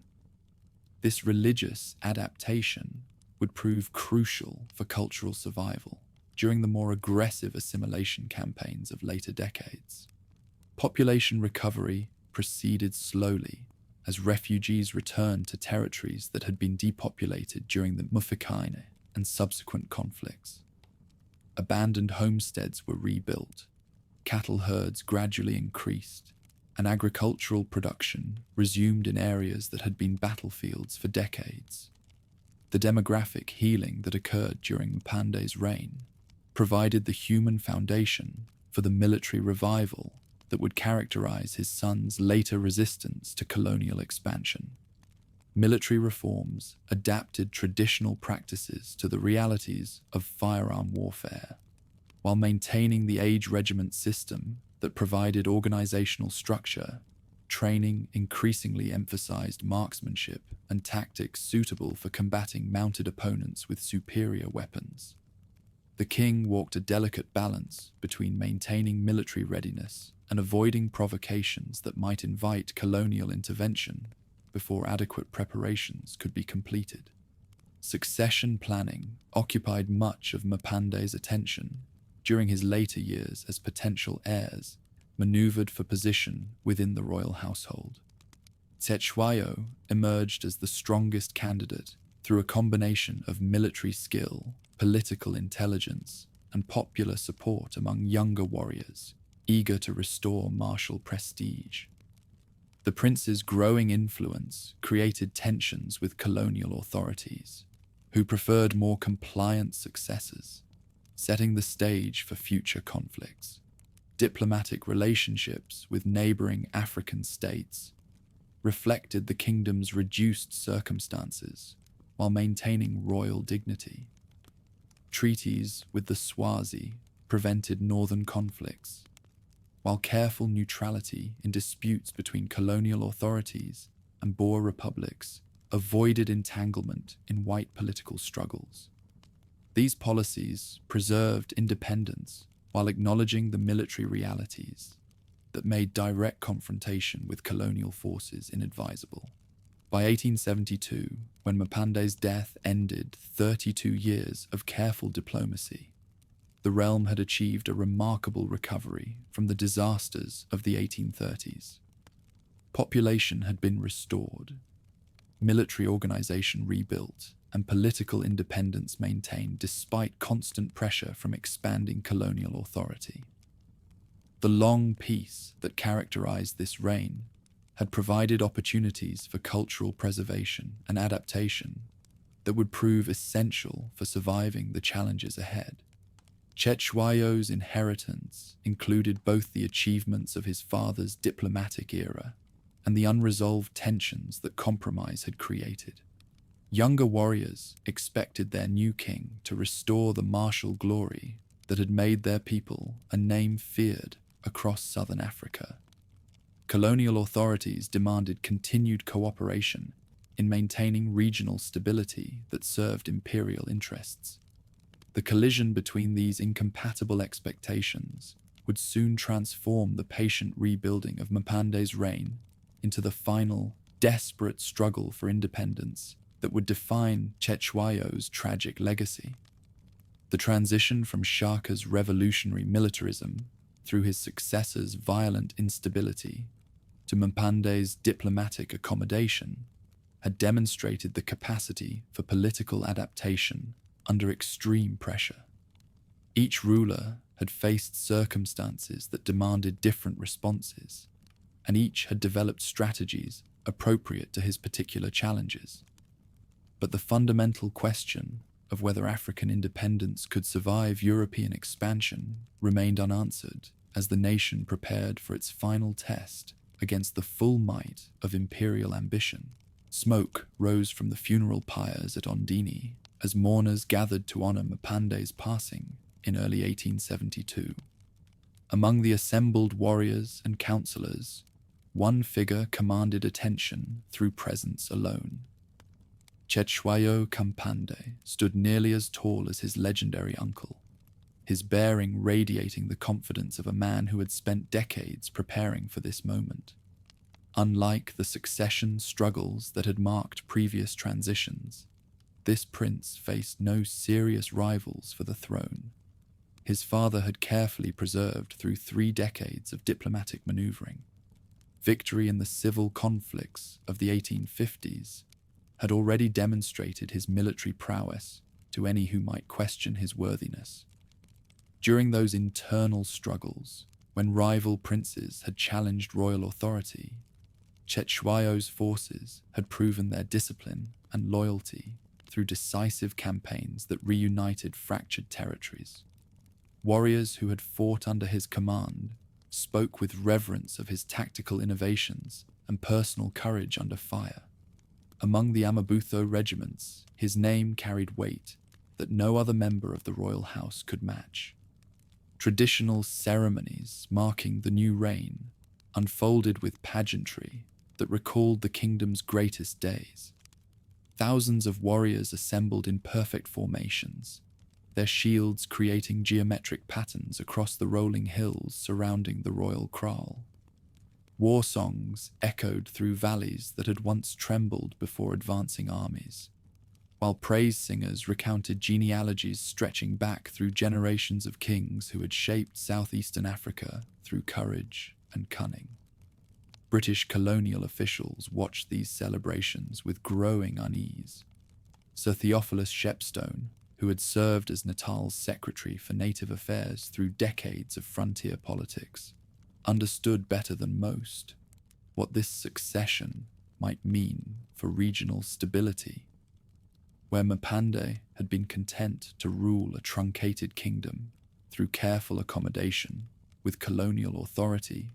This religious adaptation would prove crucial for cultural survival during the more aggressive assimilation campaigns of later decades. Population recovery proceeded slowly as refugees returned to territories that had been depopulated during the Mufekine and subsequent conflicts. Abandoned homesteads were rebuilt, cattle herds gradually increased, and agricultural production resumed in areas that had been battlefields for decades. The demographic healing that occurred during Mpande's reign provided the human foundation for the military revival that would characterize his son's later resistance to colonial expansion. Military reforms adapted traditional practices to the realities of firearm warfare, while maintaining the age regiment system that provided organizational structure. Training increasingly emphasized marksmanship and tactics suitable for combating mounted opponents with superior weapons. The king walked a delicate balance between maintaining military readiness and avoiding provocations that might invite colonial intervention before adequate preparations could be completed. Succession planning occupied much of Mpande's attention during his later years as potential heirs maneuvered for position within the royal household. Cetshwayo emerged as the strongest candidate through a combination of military skill, political intelligence, and popular support among younger warriors eager to restore martial prestige. The prince's growing influence created tensions with colonial authorities, who preferred more compliant successors, setting the stage for future conflicts. Diplomatic relationships with neighboring African states reflected the kingdom's reduced circumstances while maintaining royal dignity. Treaties with the Swazi prevented northern conflicts, while careful neutrality in disputes between colonial authorities and Boer republics avoided entanglement in white political struggles. These policies preserved independence while acknowledging the military realities that made direct confrontation with colonial forces inadvisable. By 1872, when Mpande's death ended 32 years of careful diplomacy, the realm had achieved a remarkable recovery from the disasters of the 1830s. Population had been restored, military organization rebuilt, and political independence maintained despite constant pressure from expanding colonial authority. The long peace that characterized this reign had provided opportunities for cultural preservation and adaptation that would prove essential for surviving the challenges ahead. Cetshwayo's inheritance included both the achievements of his father's diplomatic era and the unresolved tensions that compromise had created. Younger warriors expected their new king to restore the martial glory that had made their people a name feared across southern Africa. Colonial authorities demanded continued cooperation in maintaining regional stability that served imperial interests. The collision between these incompatible expectations would soon transform the patient rebuilding of Mpande's reign into the final, desperate struggle for independence that would define Cetshwayo's tragic legacy. The transition from Shaka's revolutionary militarism through his successor's violent instability to Mpande's diplomatic accommodation had demonstrated the capacity for political adaptation under extreme pressure. Each ruler had faced circumstances that demanded different responses, and each had developed strategies appropriate to his particular challenges. But the fundamental question of whether African independence could survive European expansion remained unanswered as the nation prepared for its final test against the full might of imperial ambition. Smoke rose from the funeral pyres at Ulundi as mourners gathered to honor Mpande's passing in early 1872. Among the assembled warriors and councillors, one figure commanded attention through presence alone. Cetshwayo Mpande stood nearly as tall as his legendary uncle, his bearing radiating the confidence of a man who had spent decades preparing for this moment. Unlike the succession struggles that had marked previous transitions, this prince faced no serious rivals for the throne. His father had carefully preserved through 3 decades of diplomatic maneuvering. Victory in the civil conflicts of the 1850s had already demonstrated his military prowess to any who might question his worthiness. During those internal struggles, when rival princes had challenged royal authority, Cetshwayo's forces had proven their discipline and loyalty through decisive campaigns that reunited fractured territories. Warriors who had fought under his command spoke with reverence of his tactical innovations and personal courage under fire. Among the Amabutho regiments, his name carried weight that no other member of the royal house could match. Traditional ceremonies marking the new reign unfolded with pageantry that recalled the kingdom's greatest days. Thousands of warriors assembled in perfect formations, their shields creating geometric patterns across the rolling hills surrounding the royal kraal. War songs echoed through valleys that had once trembled before advancing armies, while praise singers recounted genealogies stretching back through generations of kings who had shaped Southeastern Africa through courage and cunning. British colonial officials watched these celebrations with growing unease. Sir Theophilus Shepstone, who had served as Natal's secretary for native affairs through decades of frontier politics, understood better than most what this succession might mean for regional stability. Where Mpande had been content to rule a truncated kingdom through careful accommodation with colonial authority,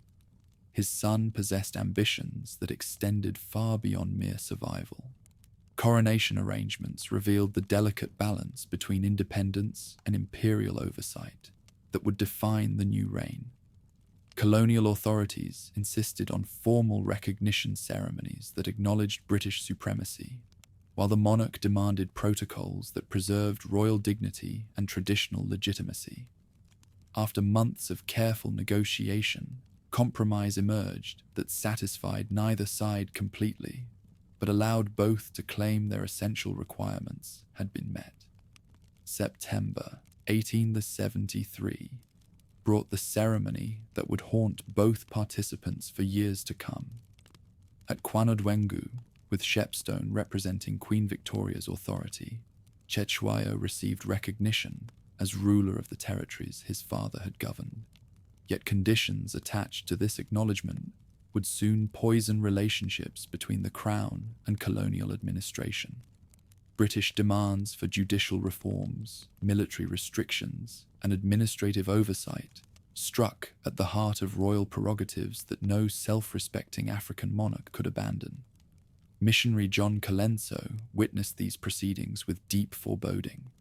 his son possessed ambitions that extended far beyond mere survival. Coronation arrangements revealed the delicate balance between independence and imperial oversight that would define the new reign. Colonial authorities insisted on formal recognition ceremonies that acknowledged British supremacy, while the monarch demanded protocols that preserved royal dignity and traditional legitimacy. After months of careful negotiation, compromise emerged that satisfied neither side completely, but allowed both to claim their essential requirements had been met. September 1873 brought the ceremony that would haunt both participants for years to come. At Kwanodwengu, with Shepstone representing Queen Victoria's authority, Cetshwayo received recognition as ruler of the territories his father had governed. Yet conditions attached to this acknowledgement would soon poison relationships between the Crown and colonial administration. British demands for judicial reforms, military restrictions, and administrative oversight struck at the heart of royal prerogatives that no self-respecting African monarch could abandon. Missionary John Colenso witnessed these proceedings with deep foreboding.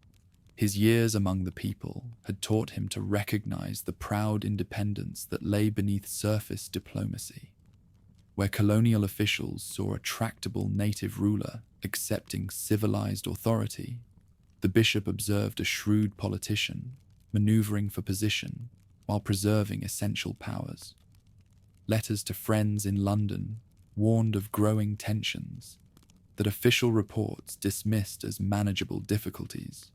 His years among the people had taught him to recognize the proud independence that lay beneath surface diplomacy. Where colonial officials saw a tractable native ruler accepting civilized authority, the bishop observed a shrewd politician maneuvering for position while preserving essential powers. Letters to friends in London warned of growing tensions that official reports dismissed as manageable difficulties.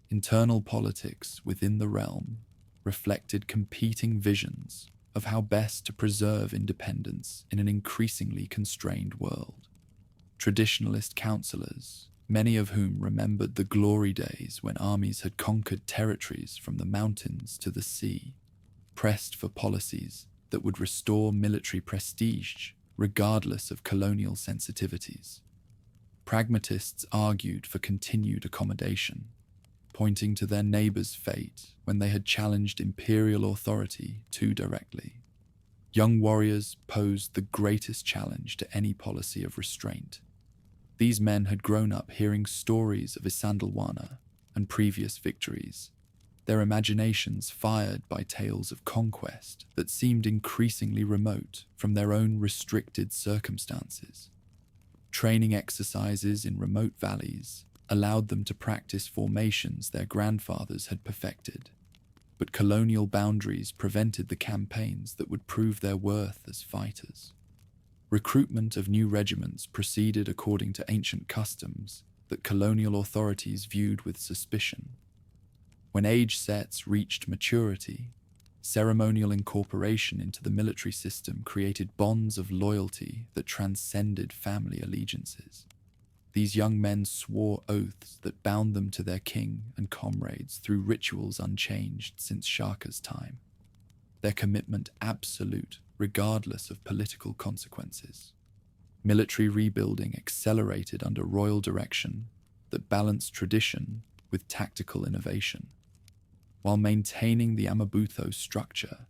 Internal politics within the realm reflected competing visions of how best to preserve independence in an increasingly constrained world. Traditionalist councillors, many of whom remembered the glory days when armies had conquered territories from the mountains to the sea, pressed for policies that would restore military prestige regardless of colonial sensitivities. Pragmatists argued for continued accommodation, pointing to their neighbours' fate when they had challenged imperial authority too directly. Young warriors posed the greatest challenge to any policy of restraint. These men had grown up hearing stories of Isandlwana and previous victories, their imaginations fired by tales of conquest that seemed increasingly remote from their own restricted circumstances. Training exercises in remote valleys allowed them to practice formations their grandfathers had perfected, but colonial boundaries prevented the campaigns that would prove their worth as fighters. Recruitment of new regiments proceeded according to ancient customs that colonial authorities viewed with suspicion. When age sets reached maturity, ceremonial incorporation into the military system created bonds of loyalty that transcended family allegiances. These young men swore oaths that bound them to their king and comrades through rituals unchanged since Shaka's time, their commitment absolute regardless of political consequences. Military rebuilding accelerated under royal direction that balanced tradition with tactical innovation, while maintaining the Amabutho structure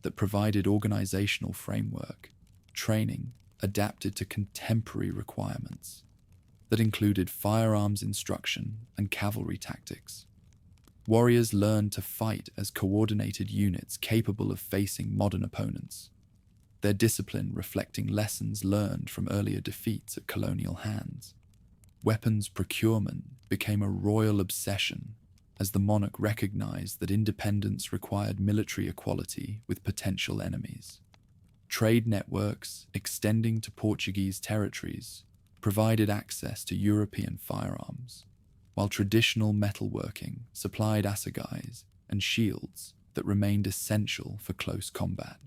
that provided organizational framework. Training adapted to contemporary requirements that included firearms instruction and cavalry tactics. Warriors learned to fight as coordinated units capable of facing modern opponents, their discipline reflecting lessons learned from earlier defeats at colonial hands. Weapons procurement became a royal obsession as the monarch recognized that independence required military equality with potential enemies. Trade networks extending to Portuguese territories provided access to European firearms, while traditional metalworking supplied assegais and shields that remained essential for close combat.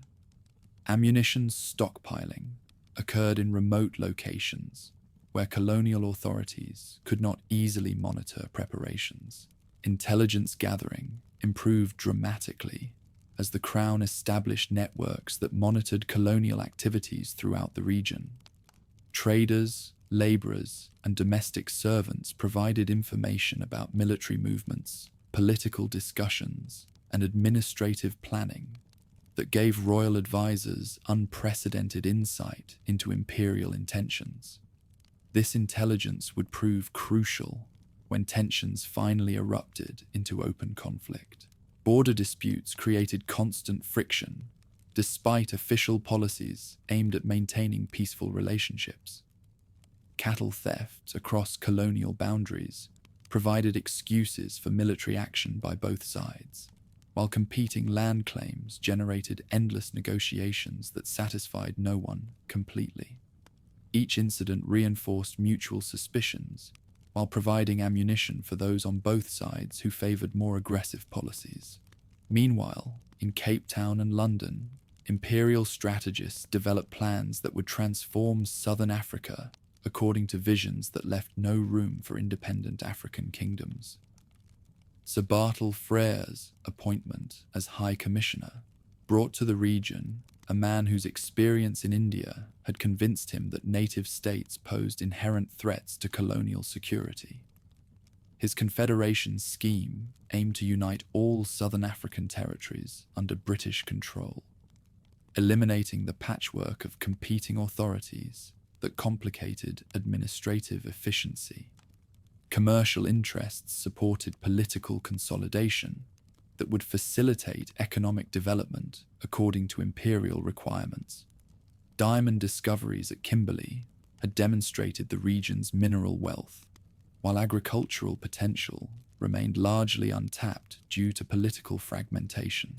Ammunition stockpiling occurred in remote locations where colonial authorities could not easily monitor preparations. Intelligence gathering improved dramatically as the Crown established networks that monitored colonial activities throughout the region. Traders, laborers, and domestic servants provided information about military movements, political discussions, and administrative planning that gave royal advisors unprecedented insight into imperial intentions. This intelligence would prove crucial when tensions finally erupted into open conflict. Border disputes created constant friction, despite official policies aimed at maintaining peaceful relationships. Cattle theft across colonial boundaries provided excuses for military action by both sides, while competing land claims generated endless negotiations that satisfied no one completely. Each incident reinforced mutual suspicions, while providing ammunition for those on both sides who favoured more aggressive policies. Meanwhile, in Cape Town and London, imperial strategists developed plans that would transform southern Africa according to visions that left no room for independent African kingdoms. Sir Bartle Frere's appointment as High Commissioner brought to the region a man whose experience in India had convinced him that native states posed inherent threats to colonial security. His Confederation's scheme aimed to unite all southern African territories under British control, eliminating the patchwork of competing authorities that complicated administrative efficiency. Commercial interests supported political consolidation that would facilitate economic development according to imperial requirements. Diamond discoveries at Kimberley had demonstrated the region's mineral wealth, while agricultural potential remained largely untapped due to political fragmentation.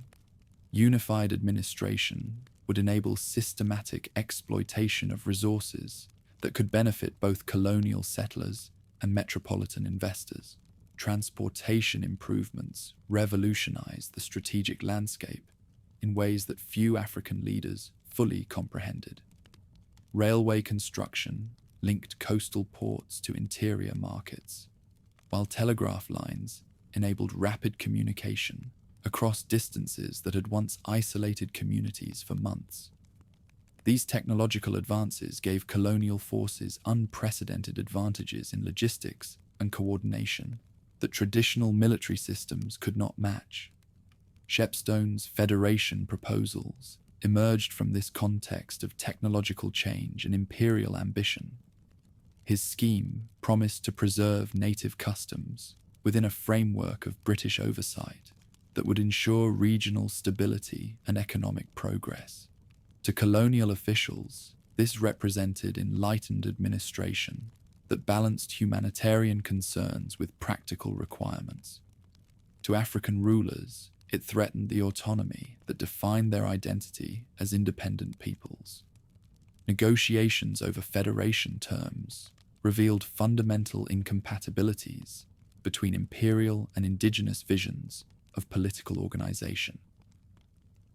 Unified administration would enable systematic exploitation of resources that could benefit both colonial settlers and metropolitan investors. Transportation improvements revolutionized the strategic landscape in ways that few African leaders fully comprehended. Railway construction linked coastal ports to interior markets, while telegraph lines enabled rapid communication across distances that had once isolated communities for months. These technological advances gave colonial forces unprecedented advantages in logistics and coordination that traditional military systems could not match. Shepstone's Federation proposals emerged from this context of technological change and imperial ambition. His scheme promised to preserve native customs within a framework of British oversight that would ensure regional stability and economic progress. To colonial officials, this represented enlightened administration that balanced humanitarian concerns with practical requirements. To African rulers, it threatened the autonomy that defined their identity as independent peoples. Negotiations over federation terms revealed fundamental incompatibilities between imperial and indigenous visions of political organization.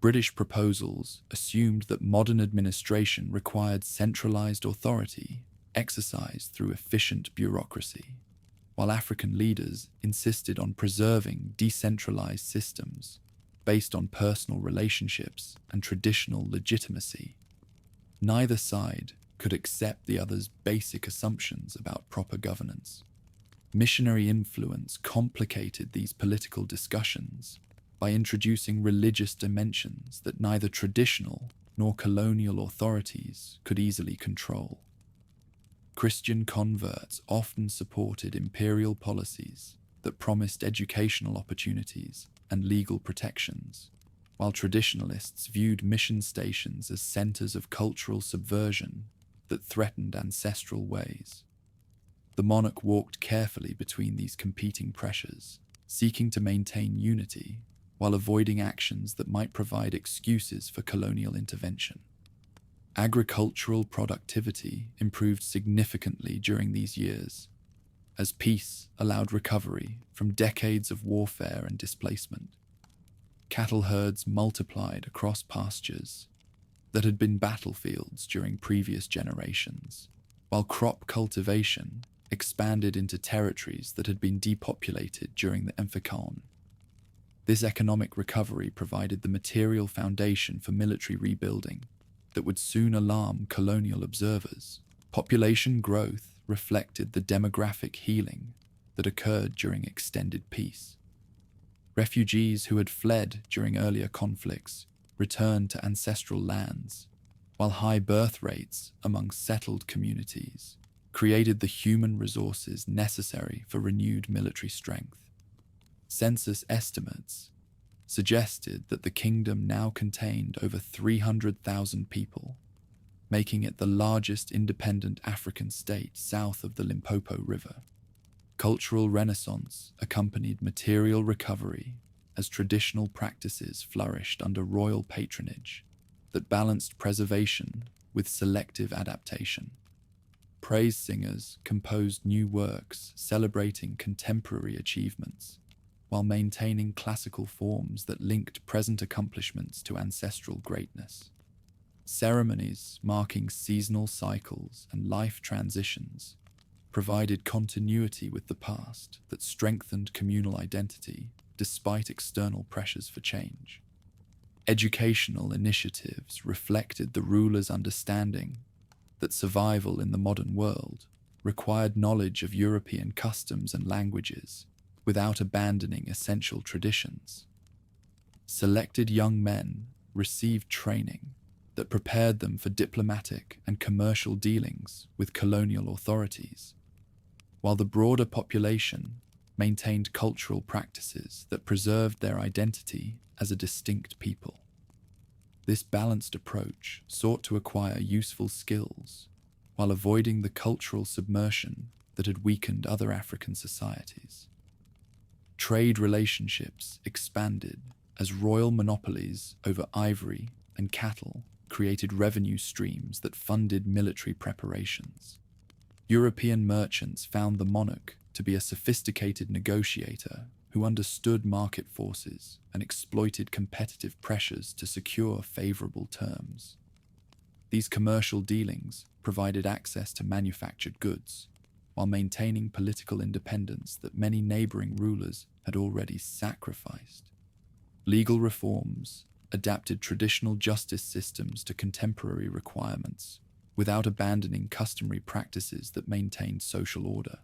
British proposals assumed that modern administration required centralized authority exercised through efficient bureaucracy, while African leaders insisted on preserving decentralized systems based on personal relationships and traditional legitimacy. Neither side could accept the other's basic assumptions about proper governance. Missionary influence complicated these political discussions by introducing religious dimensions that neither traditional nor colonial authorities could easily control. Christian converts often supported imperial policies that promised educational opportunities and legal protections, while traditionalists viewed mission stations as centers of cultural subversion that threatened ancestral ways. The monarch walked carefully between these competing pressures, seeking to maintain unity while avoiding actions that might provide excuses for colonial intervention. Agricultural productivity improved significantly during these years, as peace allowed recovery from decades of warfare and displacement. Cattle herds multiplied across pastures that had been battlefields during previous generations, while crop cultivation expanded into territories that had been depopulated during the Mfecane. This economic recovery provided the material foundation for military rebuilding that would soon alarm colonial observers. Population growth reflected the demographic healing that occurred during extended peace. Refugees who had fled during earlier conflicts returned to ancestral lands, while high birth rates among settled communities created the human resources necessary for renewed military strength. Census estimates suggested that the kingdom now contained over 300,000 people, making it the largest independent African state south of the Limpopo River. Cultural renaissance accompanied material recovery as traditional practices flourished under royal patronage that balanced preservation with selective adaptation. Praise singers composed new works celebrating contemporary achievements, while maintaining classical forms that linked present accomplishments to ancestral greatness. Ceremonies marking seasonal cycles and life transitions provided continuity with the past that strengthened communal identity despite external pressures for change. Educational initiatives reflected the rulers' understanding that survival in the modern world required knowledge of European customs and languages without abandoning essential traditions. Selected young men received training that prepared them for diplomatic and commercial dealings with colonial authorities, while the broader population maintained cultural practices that preserved their identity as a distinct people. This balanced approach sought to acquire useful skills while avoiding the cultural submersion that had weakened other African societies. Trade relationships expanded as royal monopolies over ivory and cattle created revenue streams that funded military preparations. European merchants found the monarch to be a sophisticated negotiator who understood market forces and exploited competitive pressures to secure favorable terms. These commercial dealings provided access to manufactured goods, while maintaining political independence that many neighboring rulers had already sacrificed. Legal reforms adapted traditional justice systems to contemporary requirements, without abandoning customary practices that maintained social order.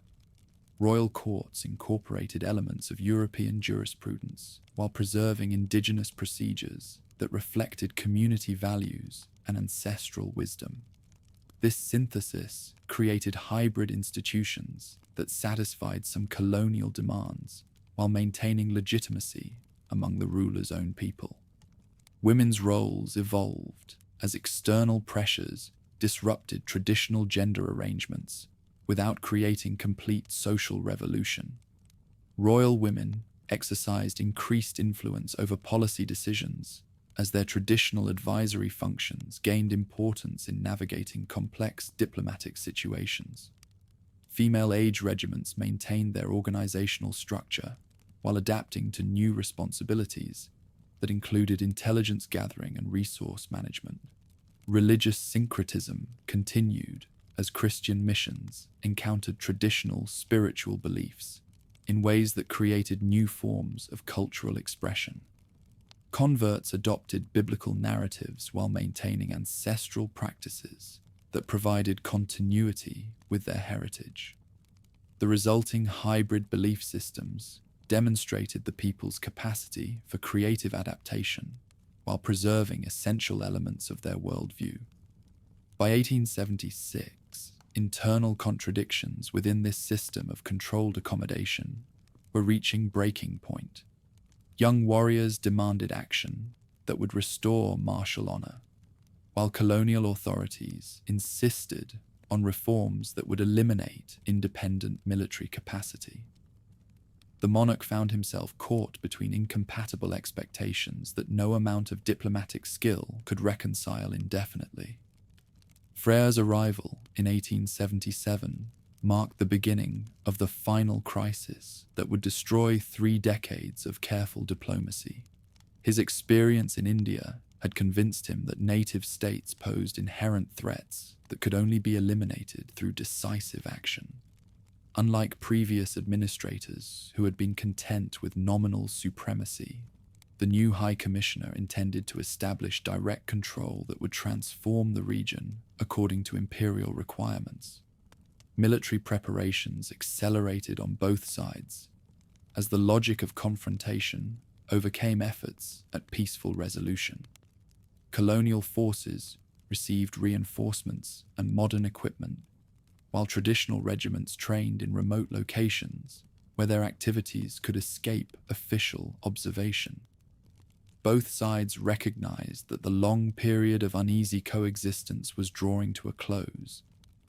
Royal courts incorporated elements of European jurisprudence while preserving indigenous procedures that reflected community values and ancestral wisdom. This synthesis created hybrid institutions that satisfied some colonial demands while maintaining legitimacy among the ruler's own people. Women's roles evolved as external pressures disrupted traditional gender arrangements without creating complete social revolution. Royal women exercised increased influence over policy decisions as their traditional advisory functions gained importance in navigating complex diplomatic situations. Female age regiments maintained their organizational structure while adapting to new responsibilities that included intelligence gathering and resource management. Religious syncretism continued as Christian missions encountered traditional spiritual beliefs in ways that created new forms of cultural expression. Converts adopted biblical narratives while maintaining ancestral practices that provided continuity with their heritage. The resulting hybrid belief systems demonstrated the people's capacity for creative adaptation while preserving essential elements of their worldview. By 1876, internal contradictions within this system of controlled accommodation were reaching breaking point. Young warriors demanded action that would restore martial honor, while colonial authorities insisted on reforms that would eliminate independent military capacity. The monarch found himself caught between incompatible expectations that no amount of diplomatic skill could reconcile indefinitely. Frere's arrival in 1877 marked the beginning of the final crisis that would destroy 3 decades of careful diplomacy. His experience in India had convinced him that native states posed inherent threats that could only be eliminated through decisive action. Unlike previous administrators who had been content with nominal supremacy, the new High Commissioner intended to establish direct control that would transform the region according to imperial requirements. Military preparations accelerated on both sides, as the logic of confrontation overcame efforts at peaceful resolution. Colonial forces received reinforcements and modern equipment, while traditional regiments trained in remote locations where their activities could escape official observation. Both sides recognized that the long period of uneasy coexistence was drawing to a close,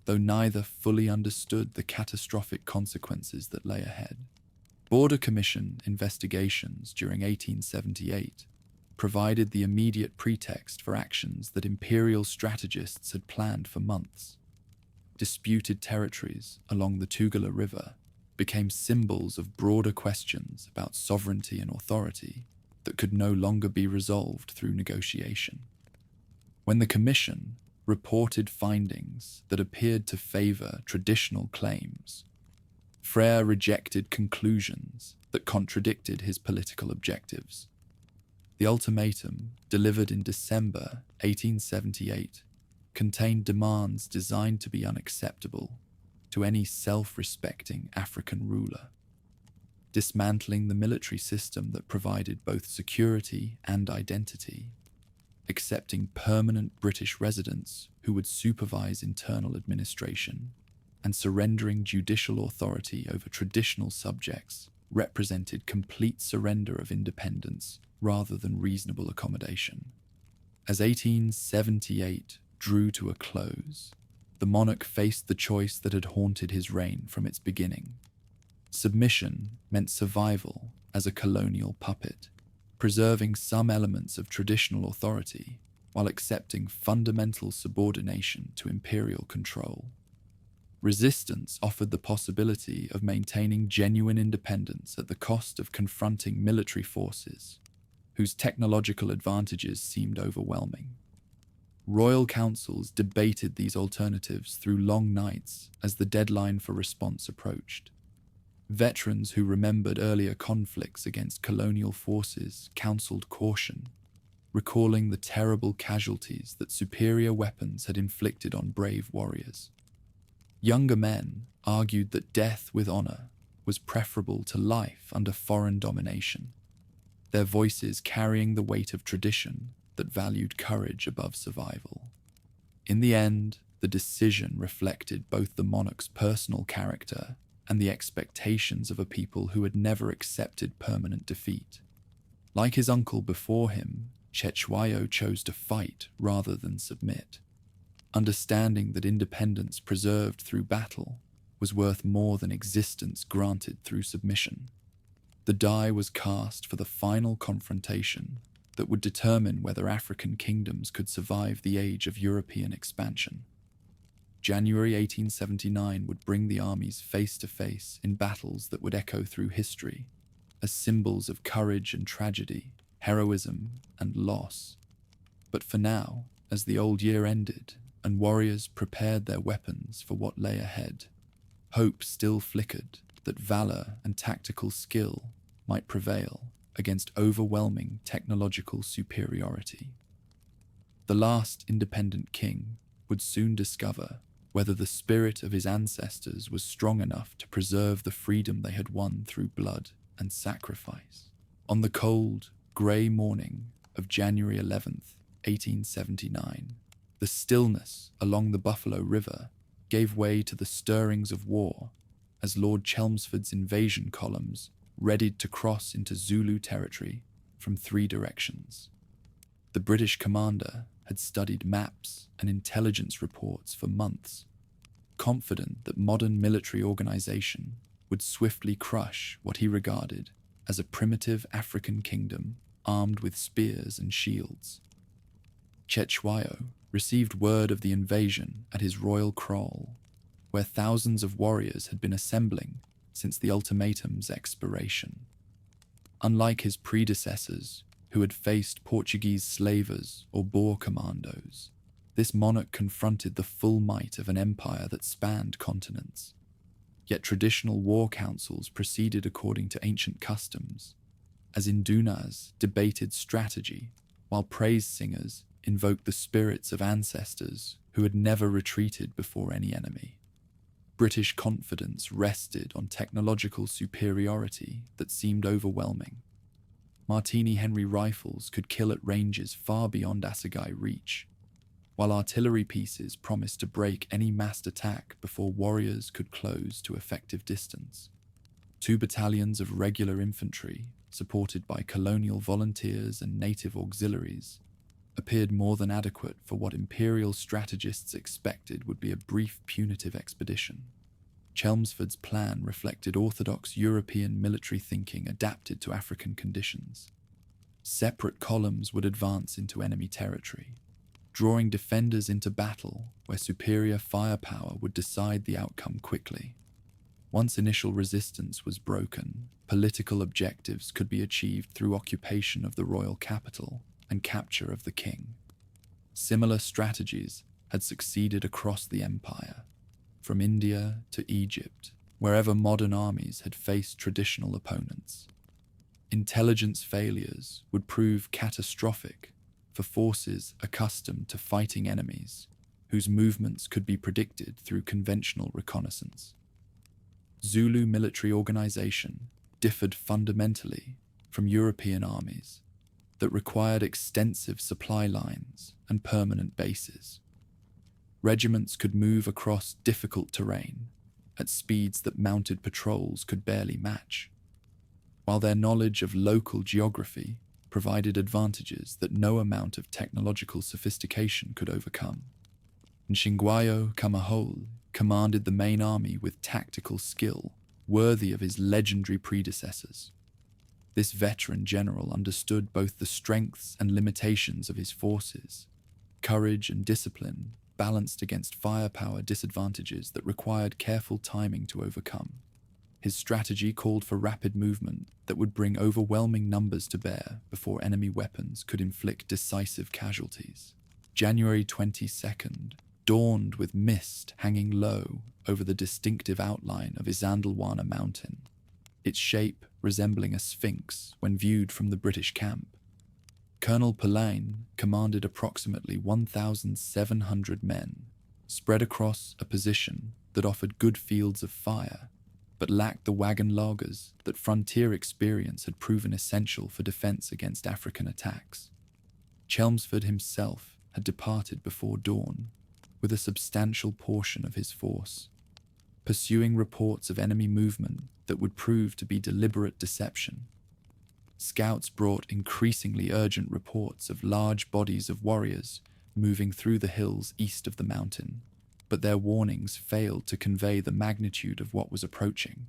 though neither fully understood the catastrophic consequences that lay ahead. Border Commission investigations during 1878 provided the immediate pretext for actions that imperial strategists had planned for months. disputed territories along the Tugela River became symbols of broader questions about sovereignty and authority that could no longer be resolved through negotiation. When the Commission reported findings that appeared to favor traditional claims, Frere rejected conclusions that contradicted his political objectives. The ultimatum, delivered in December 1878, contained demands designed to be unacceptable to any self-respecting African ruler. Dismantling the military system that provided both security and identity, accepting permanent British residents who would supervise internal administration, and surrendering judicial authority over traditional subjects represented complete surrender of independence rather than reasonable accommodation. As 1878 drew to a close, the monarch faced the choice that had haunted his reign from its beginning. Submission meant survival as a colonial puppet, preserving some elements of traditional authority while accepting fundamental subordination to imperial control. Resistance offered the possibility of maintaining genuine independence at the cost of confronting military forces, whose technological advantages seemed overwhelming. Royal councils debated these alternatives through long nights as the deadline for response approached. Veterans who remembered earlier conflicts against colonial forces counseled caution, recalling the terrible casualties that superior weapons had inflicted on brave warriors. Younger men argued that death with honor was preferable to life under foreign domination, their voices carrying the weight of tradition that valued courage above survival. In the end, the decision reflected both the monarch's personal character and the expectations of a people who had never accepted permanent defeat. Like his uncle before him, Cetshwayo chose to fight rather than submit, understanding that independence preserved through battle was worth more than existence granted through submission. The die was cast for the final confrontation that would determine whether African kingdoms could survive the age of European expansion. January 1879 would bring the armies face to face in battles that would echo through history as symbols of courage and tragedy, heroism and loss. But for now, as the old year ended and warriors prepared their weapons for what lay ahead, hope still flickered that valor and tactical skill might prevail against overwhelming technological superiority. The last independent king would soon discover whether the spirit of his ancestors was strong enough to preserve the freedom they had won through blood and sacrifice. On the cold, grey morning of January 11th, 1879, the stillness along the Buffalo River gave way to the stirrings of war as Lord Chelmsford's invasion columns readied to cross into Zulu territory from 3 directions. The British commander had studied maps and intelligence reports for months, confident that modern military organization would swiftly crush what he regarded as a primitive African kingdom armed with spears and shields. Cetshwayo received word of the invasion at his royal kraal, where thousands of warriors had been assembling since the ultimatum's expiration. Unlike his predecessors, who had faced Portuguese slavers or Boer commandos, this monarch confronted the full might of an empire that spanned continents. Yet traditional war councils proceeded according to ancient customs, as indunas debated strategy, while praise singers invoked the spirits of ancestors who had never retreated before any enemy. British confidence rested on technological superiority that seemed overwhelming. Martini Henry rifles could kill at ranges far beyond assegai reach, while artillery pieces promised to break any massed attack before warriors could close to effective distance. 2 battalions of regular infantry, supported by colonial volunteers and native auxiliaries, appeared more than adequate for what imperial strategists expected would be a brief punitive expedition. Chelmsford's plan reflected orthodox European military thinking adapted to African conditions. Separate columns would advance into enemy territory, drawing defenders into battle where superior firepower would decide the outcome quickly. Once initial resistance was broken, political objectives could be achieved through occupation of the royal capital and capture of the king. Similar strategies had succeeded across the empire, from India to Egypt, wherever modern armies had faced traditional opponents. Intelligence failures would prove catastrophic for forces accustomed to fighting enemies whose movements could be predicted through conventional reconnaissance. Zulu military organization differed fundamentally from European armies that required extensive supply lines and permanent bases. Regiments could move across difficult terrain at speeds that mounted patrols could barely match, while their knowledge of local geography provided advantages that no amount of technological sophistication could overcome. Cetshwayo commanded the main army with tactical skill worthy of his legendary predecessors. This veteran general understood both the strengths and limitations of his forces, courage and discipline balanced against firepower disadvantages that required careful timing to overcome. His strategy called for rapid movement that would bring overwhelming numbers to bear before enemy weapons could inflict decisive casualties. January 22nd dawned with mist hanging low over the distinctive outline of Isandlwana mountain, its shape resembling a sphinx when viewed from the British camp. Colonel Pulaine commanded approximately 1,700 men, spread across a position that offered good fields of fire, but lacked the wagon lagers that frontier experience had proven essential for defense against African attacks. Chelmsford himself had departed before dawn, with a substantial portion of his force, pursuing reports of enemy movement that would prove to be deliberate deception. Scouts brought increasingly urgent reports of large bodies of warriors moving through the hills east of the mountain, but their warnings failed to convey the magnitude of what was approaching.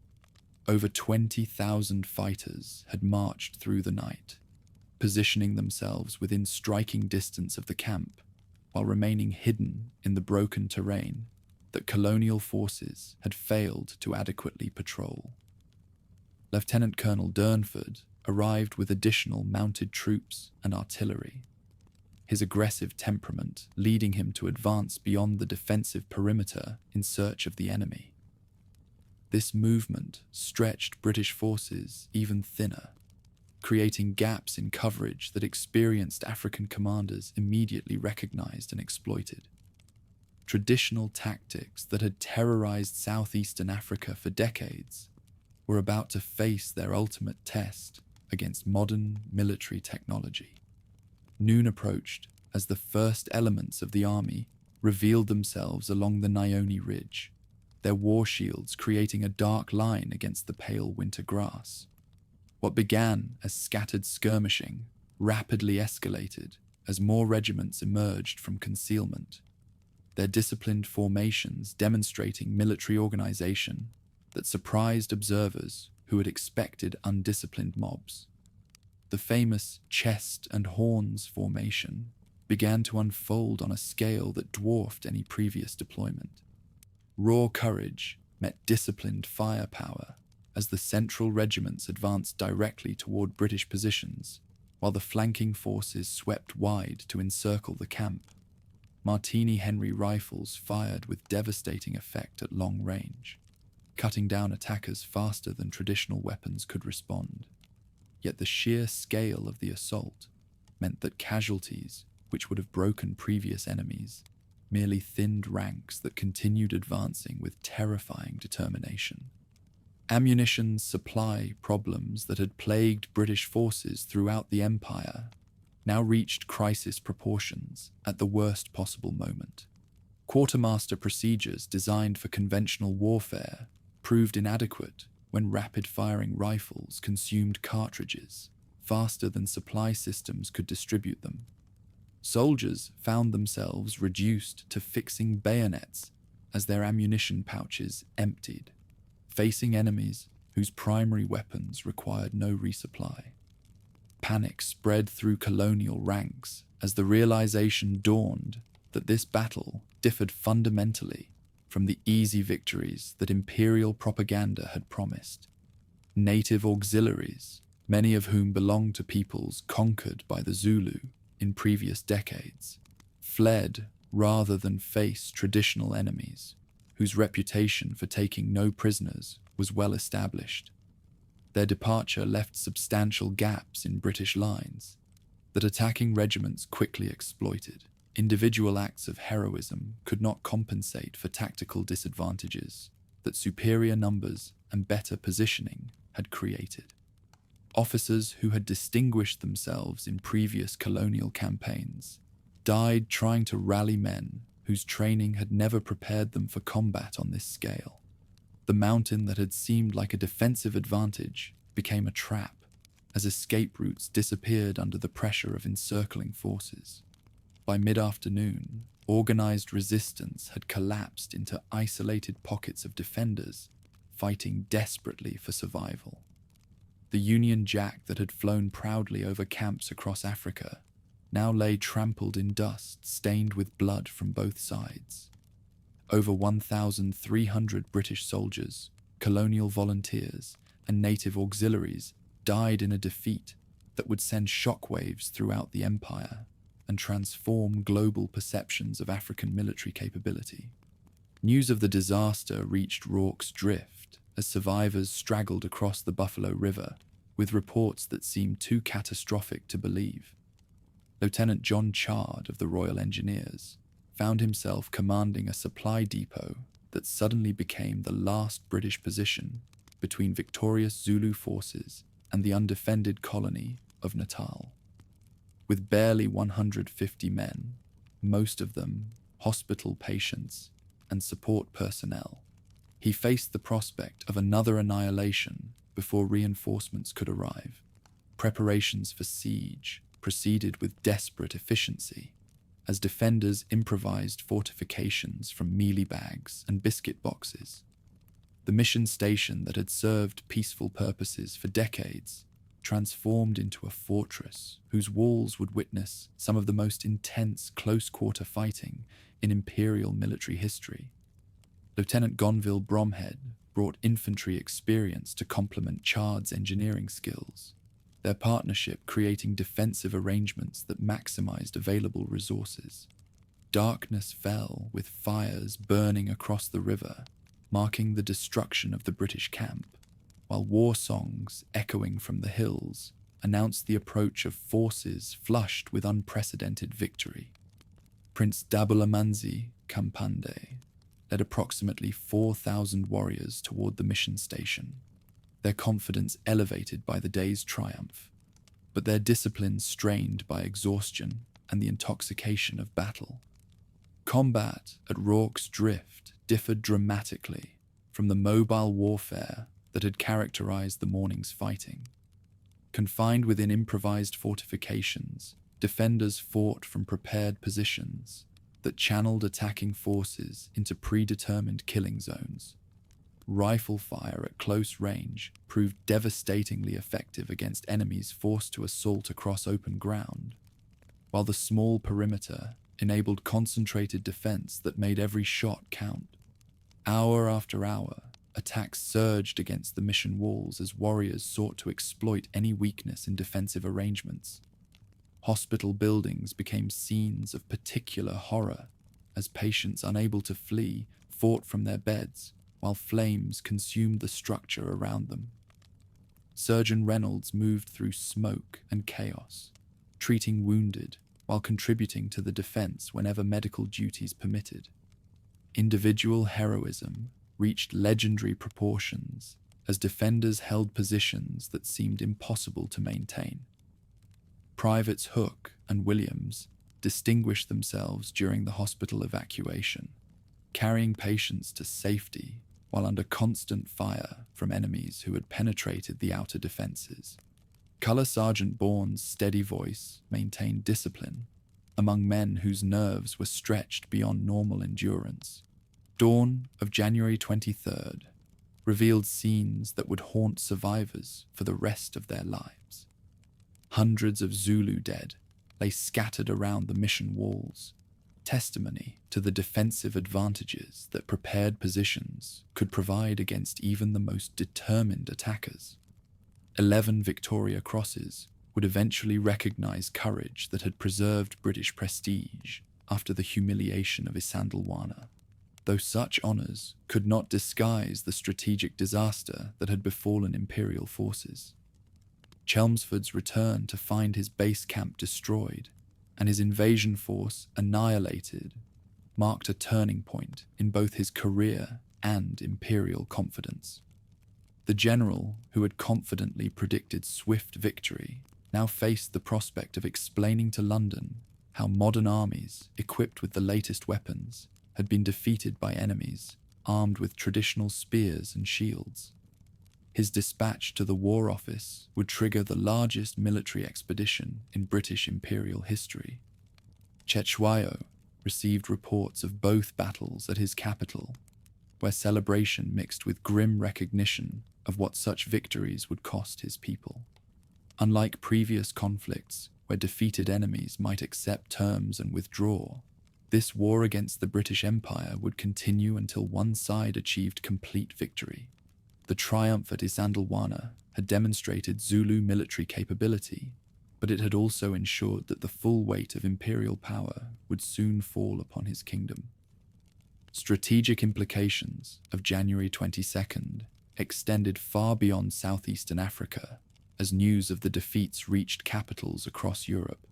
Over 20,000 fighters had marched through the night, positioning themselves within striking distance of the camp, while remaining hidden in the broken terrain that colonial forces had failed to adequately patrol. Lieutenant Colonel Durnford arrived with additional mounted troops and artillery, his aggressive temperament leading him to advance beyond the defensive perimeter in search of the enemy. This movement stretched British forces even thinner, creating gaps in coverage that experienced African commanders immediately recognized and exploited. Traditional tactics that had terrorized Southeastern Africa for decades were about to face their ultimate test against modern military technology. Noon approached as the first elements of the army revealed themselves along the Nyoni Ridge, their war shields creating a dark line against the pale winter grass. What began as scattered skirmishing rapidly escalated as more regiments emerged from concealment, their disciplined formations demonstrating military organization that surprised observers who had expected undisciplined mobs. The famous chest and horns formation began to unfold on a scale that dwarfed any previous deployment. Raw courage met disciplined firepower as the central regiments advanced directly toward British positions, while the flanking forces swept wide to encircle the camp. Martini Henry rifles fired with devastating effect at long range, cutting down attackers faster than traditional weapons could respond. Yet the sheer scale of the assault meant that casualties, which would have broken previous enemies, merely thinned ranks that continued advancing with terrifying determination. Ammunition supply problems that had plagued British forces throughout the empire now reached crisis proportions at the worst possible moment. Quartermaster procedures designed for conventional warfare proved inadequate when rapid-firing rifles consumed cartridges faster than supply systems could distribute them. Soldiers found themselves reduced to fixing bayonets as their ammunition pouches emptied, facing enemies whose primary weapons required no resupply. panic spread through colonial ranks as the realization dawned that this battle differed fundamentally from the easy victories that imperial propaganda had promised. Native auxiliaries, many of whom belonged to peoples conquered by the Zulu in previous decades, fled rather than face traditional enemies, whose reputation for taking no prisoners was well established. Their departure left substantial gaps in British lines that attacking regiments quickly exploited. Individual acts of heroism could not compensate for tactical disadvantages that superior numbers and better positioning had created. Officers who had distinguished themselves in previous colonial campaigns died trying to rally men whose training had never prepared them for combat on this scale. The mountain that had seemed like a defensive advantage became a trap as escape routes disappeared under the pressure of encircling forces. By mid-afternoon, organized resistance had collapsed into isolated pockets of defenders fighting desperately for survival. The Union Jack that had flown proudly over camps across Africa now lay trampled in dust stained with blood from both sides. Over 1,300 British soldiers, colonial volunteers, and native auxiliaries died in a defeat that would send shockwaves throughout the empire and transform global perceptions of African military capability. News of the disaster reached Rorke's Drift as survivors straggled across the Buffalo River with reports that seemed too catastrophic to believe. Lieutenant John Chard of the Royal Engineers found himself commanding a supply depot that suddenly became the last British position between victorious Zulu forces and the undefended colony of Natal. With barely 150 men, most of them hospital patients and support personnel, he faced the prospect of another annihilation before reinforcements could arrive. Preparations for siege proceeded with desperate efficiency as defenders improvised fortifications from mealie bags and biscuit boxes. The mission station that had served peaceful purposes for decades transformed into a fortress whose walls would witness some of the most intense close-quarter fighting in imperial military history. Lieutenant Gonville Bromhead brought infantry experience to complement Chard's engineering skills, their partnership creating defensive arrangements that maximized available resources. Darkness fell with fires burning across the river, marking the destruction of the British camp, while war songs echoing from the hills announced the approach of forces flushed with unprecedented victory. Prince Dabulamanzi Mpande led approximately 4,000 warriors toward the mission station, their confidence elevated by the day's triumph, but their discipline strained by exhaustion and the intoxication of battle. Combat at Rorke's Drift differed dramatically from the mobile warfare that had characterized the morning's fighting. Confined within improvised fortifications, defenders fought from prepared positions that channeled attacking forces into predetermined killing zones. Rifle fire at close range proved devastatingly effective against enemies forced to assault across open ground, while the small perimeter enabled concentrated defense that made every shot count. Hour after hour, attacks surged against the mission walls as warriors sought to exploit any weakness in defensive arrangements. Hospital buildings became scenes of particular horror as patients unable to flee fought from their beds while flames consumed the structure around them. Surgeon Reynolds moved through smoke and chaos, treating wounded while contributing to the defense whenever medical duties permitted. Individual heroism reached legendary proportions as defenders held positions that seemed impossible to maintain. Privates Hook and Williams distinguished themselves during the hospital evacuation, carrying patients to safety while under constant fire from enemies who had penetrated the outer defenses. Colour Sergeant Bourne's steady voice maintained discipline among men whose nerves were stretched beyond normal endurance. Dawn of January 23rd revealed scenes that would haunt survivors for the rest of their lives. Hundreds of Zulu dead lay scattered around the mission walls, testimony to the defensive advantages that prepared positions could provide against even the most determined attackers. 11 Victoria Crosses would eventually recognize courage that had preserved British prestige after the humiliation of Isandlwana, though such honours could not disguise the strategic disaster that had befallen Imperial forces. Chelmsford's return to find his base camp destroyed and his invasion force annihilated marked a turning point in both his career and imperial confidence. The general who had confidently predicted swift victory now faced the prospect of explaining to London how modern armies, equipped with the latest weapons, had been defeated by enemies armed with traditional spears and shields. His dispatch to the War Office would trigger the largest military expedition in British imperial history. Cetshwayo received reports of both battles at his capital, where celebration mixed with grim recognition of what such victories would cost his people. Unlike previous conflicts where defeated enemies might accept terms and withdraw, this war against the British Empire would continue until one side achieved complete victory. The triumph at Isandlwana had demonstrated Zulu military capability, but it had also ensured that the full weight of imperial power would soon fall upon his kingdom. Strategic implications of January 22nd extended far beyond southeastern Africa as news of the defeats reached capitals across Europe.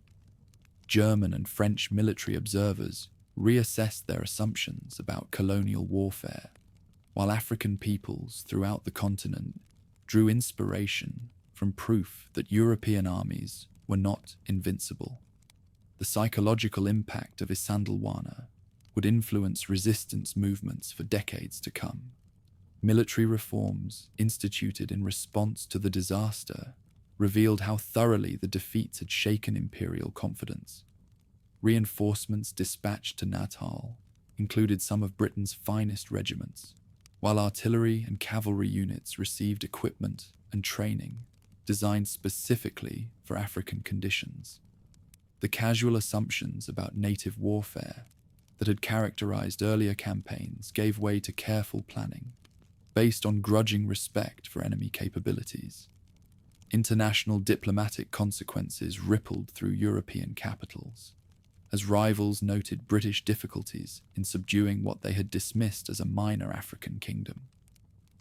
German and French military observers reassessed their assumptions about colonial warfare, while African peoples throughout the continent drew inspiration from proof that European armies were not invincible. The psychological impact of Isandlwana would influence resistance movements for decades to come. Military reforms instituted in response to the disaster revealed how thoroughly the defeats had shaken imperial confidence. Reinforcements dispatched to Natal included some of Britain's finest regiments, while artillery and cavalry units received equipment and training designed specifically for African conditions. The casual assumptions about native warfare that had characterized earlier campaigns gave way to careful planning, based on grudging respect for enemy capabilities. International diplomatic consequences rippled through European capitals, as rivals noted British difficulties in subduing what they had dismissed as a minor African kingdom.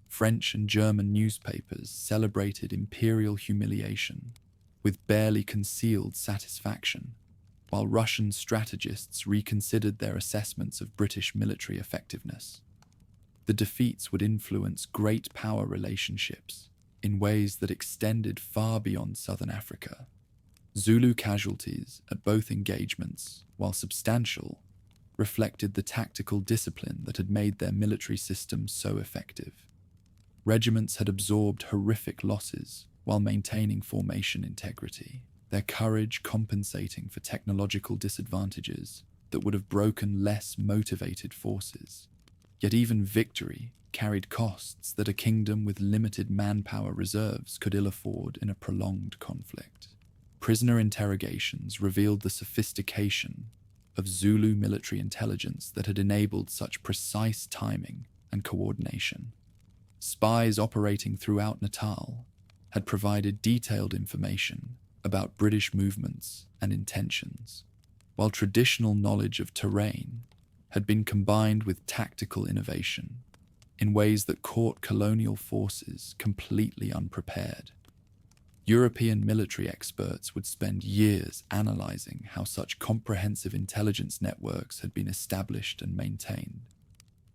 French and German newspapers celebrated imperial humiliation with barely concealed satisfaction, while Russian strategists reconsidered their assessments of British military effectiveness. The defeats would influence great power relationships in ways that extended far beyond southern Africa. Zulu casualties at both engagements, while substantial, reflected the tactical discipline that had made their military systems so effective. Regiments had absorbed horrific losses while maintaining formation integrity, their courage compensating for technological disadvantages that would have broken less motivated forces. Yet even victory carried costs that a kingdom with limited manpower reserves could ill afford in a prolonged conflict. Prisoner interrogations revealed the sophistication of Zulu military intelligence that had enabled such precise timing and coordination. Spies operating throughout Natal had provided detailed information about British movements and intentions, while traditional knowledge of terrain had been combined with tactical innovation in ways that caught colonial forces completely unprepared. European military experts would spend years analyzing how such comprehensive intelligence networks had been established and maintained.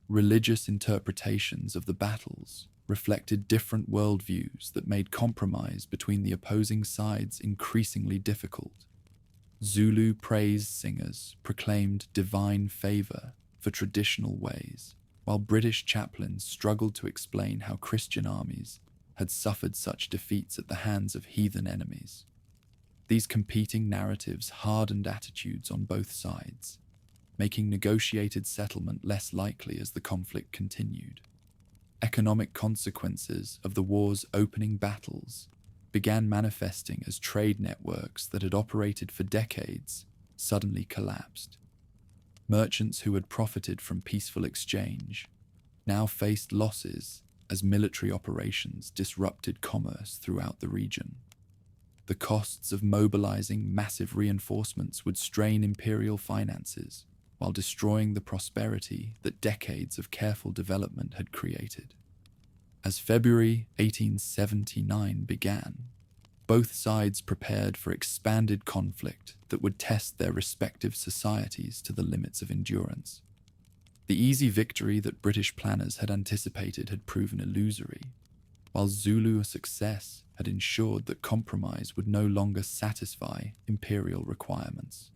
Religious interpretations of the battles reflected different worldviews that made compromise between the opposing sides increasingly difficult. Zulu praise singers proclaimed divine favor for traditional ways, while British chaplains struggled to explain how Christian armies had suffered such defeats at the hands of heathen enemies. These competing narratives hardened attitudes on both sides, making negotiated settlement less likely as the conflict continued. Economic consequences of the war's opening battles began manifesting as trade networks that had operated for decades suddenly collapsed. Merchants who had profited from peaceful exchange now faced losses as military operations disrupted commerce throughout the region. The costs of mobilizing massive reinforcements would strain imperial finances while destroying the prosperity that decades of careful development had created. As February 1879 began, both sides prepared for expanded conflict that would test their respective societies to the limits of endurance. The easy victory that British planners had anticipated had proven illusory, while Zulu success had ensured that compromise would no longer satisfy imperial requirements.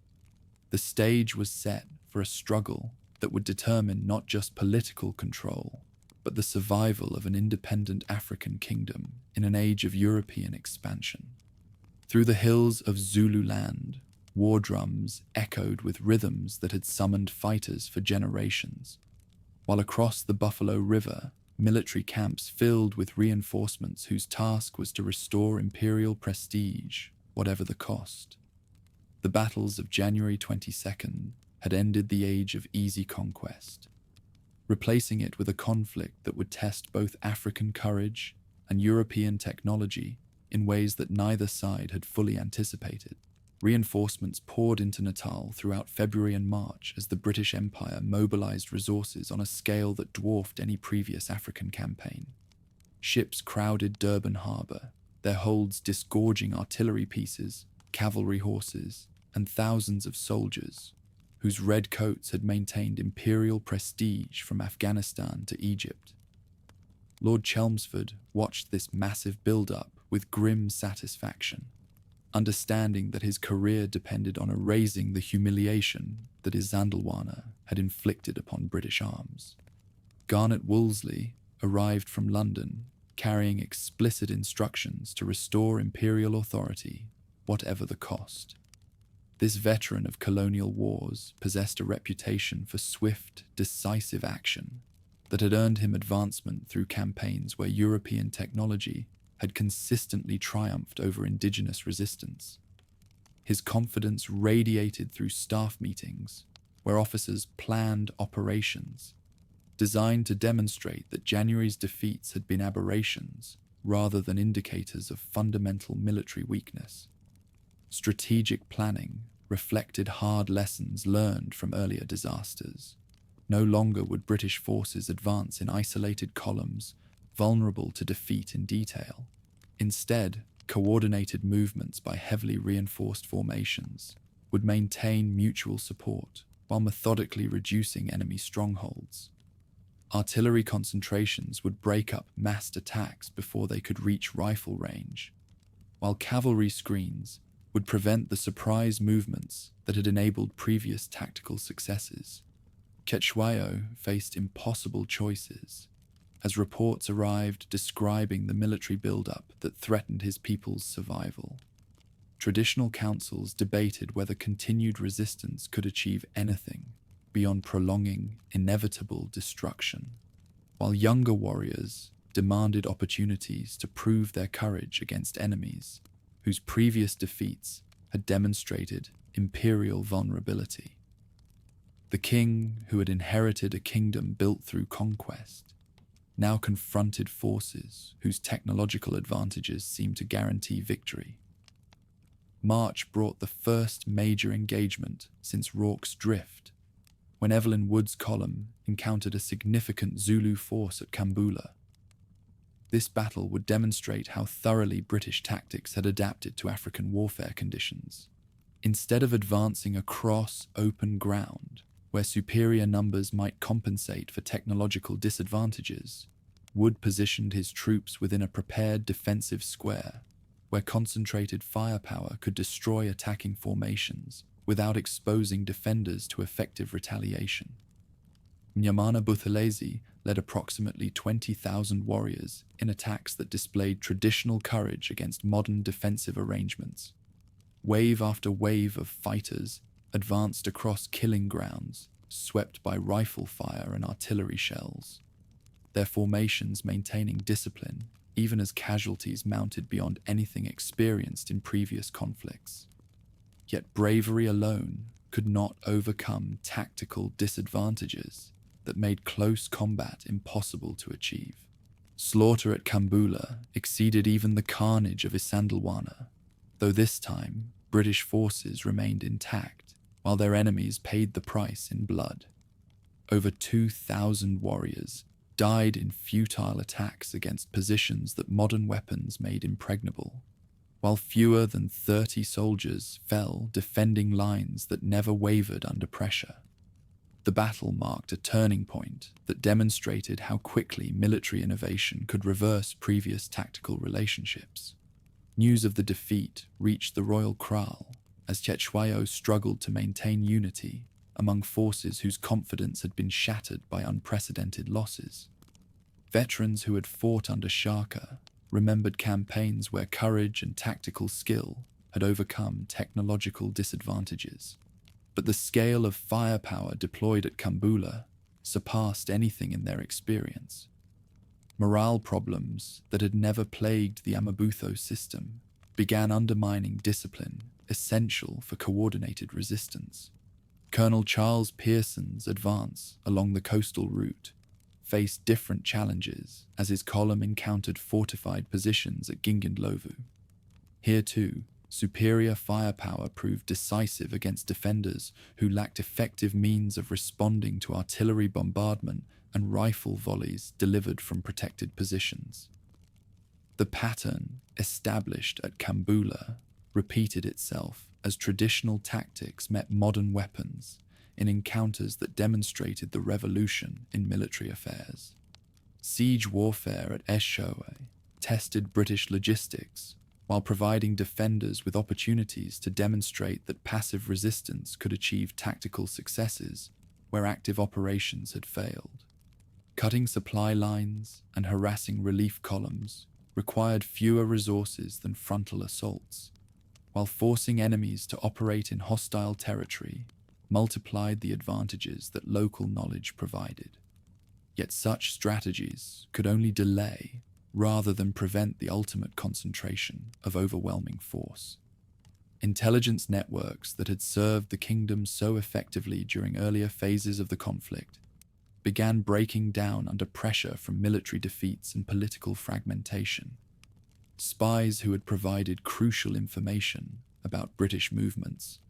The stage was set for a struggle that would determine not just political control, but the survival of an independent African kingdom in an age of European expansion. Through the hills of Zululand, war drums echoed with rhythms that had summoned fighters for generations, while across the Buffalo River, military camps filled with reinforcements whose task was to restore imperial prestige, whatever the cost. The battles of January 22nd had ended the age of easy conquest, replacing it with a conflict that would test both African courage and European technology in ways that neither side had fully anticipated. Reinforcements poured into Natal throughout February and March as the British Empire mobilized resources on a scale that dwarfed any previous African campaign. Ships crowded Durban harbour, their holds disgorging artillery pieces, cavalry horses, and thousands of soldiers whose red coats had maintained imperial prestige from Afghanistan to Egypt. Lord Chelmsford watched this massive build-up with grim satisfaction, understanding that his career depended on erasing the humiliation that Isandlwana had inflicted upon British arms. Garnet Wolseley arrived from London, carrying explicit instructions to restore imperial authority, whatever the cost. This veteran of colonial wars possessed a reputation for swift, decisive action that had earned him advancement through campaigns where European technology had consistently triumphed over indigenous resistance. His confidence radiated through staff meetings, where officers planned operations designed to demonstrate that January's defeats had been aberrations rather than indicators of fundamental military weakness. Strategic planning reflected hard lessons learned from earlier disasters. No longer would British forces advance in isolated columns, vulnerable to defeat in detail. Instead, coordinated movements by heavily reinforced formations would maintain mutual support while methodically reducing enemy strongholds. Artillery concentrations would break up massed attacks before they could reach rifle range, while cavalry screens would prevent the surprise movements that had enabled previous tactical successes. Cetshwayo faced impossible choices as reports arrived describing the military build-up that threatened his people's survival. Traditional councils debated whether continued resistance could achieve anything beyond prolonging inevitable destruction, while younger warriors demanded opportunities to prove their courage against enemies whose previous defeats had demonstrated imperial vulnerability. The king, who had inherited a kingdom built through conquest, now confronted forces whose technological advantages seemed to guarantee victory. March brought the first major engagement since Rorke's drift, when Evelyn Wood's column encountered a significant Zulu force at Kambula. This battle would demonstrate how thoroughly British tactics had adapted to African warfare conditions. Instead of advancing across open ground, where superior numbers might compensate for technological disadvantages, Wood positioned his troops within a prepared defensive square, where concentrated firepower could destroy attacking formations without exposing defenders to effective retaliation. Nyamana Buthelezi led approximately 20,000 warriors in attacks that displayed traditional courage against modern defensive arrangements. Wave after wave of fighters advanced across killing grounds, swept by rifle fire and artillery shells, their formations maintaining discipline even as casualties mounted beyond anything experienced in previous conflicts. Yet bravery alone could not overcome tactical disadvantages that made close combat impossible to achieve. Slaughter at Kambula exceeded even the carnage of Isandlwana, though this time British forces remained intact while their enemies paid the price in blood. Over 2,000 warriors died in futile attacks against positions that modern weapons made impregnable, while fewer than 30 soldiers fell defending lines that never wavered under pressure. The battle marked a turning point that demonstrated how quickly military innovation could reverse previous tactical relationships. News of the defeat reached the royal kraal as Cetshwayo struggled to maintain unity among forces whose confidence had been shattered by unprecedented losses. Veterans who had fought under Shaka remembered campaigns where courage and tactical skill had overcome technological disadvantages. But the scale of firepower deployed at Kambula surpassed anything in their experience. Morale problems that had never plagued the Amabutho system began undermining discipline essential for coordinated resistance. Colonel Charles Pearson's advance along the coastal route faced different challenges as his column encountered fortified positions at Gingendlovu. Here too, superior firepower proved decisive against defenders who lacked effective means of responding to artillery bombardment and rifle volleys delivered from protected positions. The pattern established at Kambula repeated itself as traditional tactics met modern weapons in encounters that demonstrated the revolution in military affairs. Siege warfare at Cetshwayo tested British logistics while providing defenders with opportunities to demonstrate that passive resistance could achieve tactical successes where active operations had failed. Cutting supply lines and harassing relief columns required fewer resources than frontal assaults, while forcing enemies to operate in hostile territory multiplied the advantages that local knowledge provided. Yet such strategies could only delay rather than prevent the ultimate concentration of overwhelming force. Intelligence networks that had served the kingdom so effectively during earlier phases of the conflict began breaking down under pressure from military defeats and political fragmentation. Spies who had provided crucial information about British movements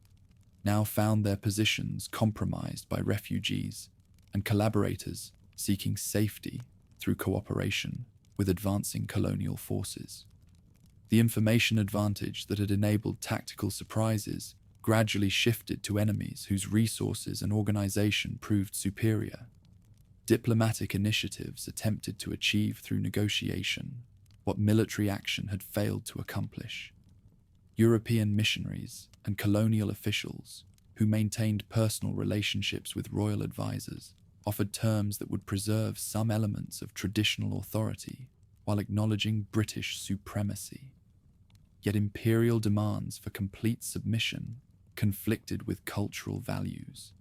now found their positions compromised by refugees and collaborators seeking safety through cooperation with advancing colonial forces. The information advantage that had enabled tactical surprises gradually shifted to enemies whose resources and organization proved superior. Diplomatic initiatives attempted to achieve through negotiation what military action had failed to accomplish. European missionaries and colonial officials who maintained personal relationships with royal advisors offered terms that would preserve some elements of traditional authority while acknowledging British supremacy. Yet imperial demands for complete submission conflicted with cultural values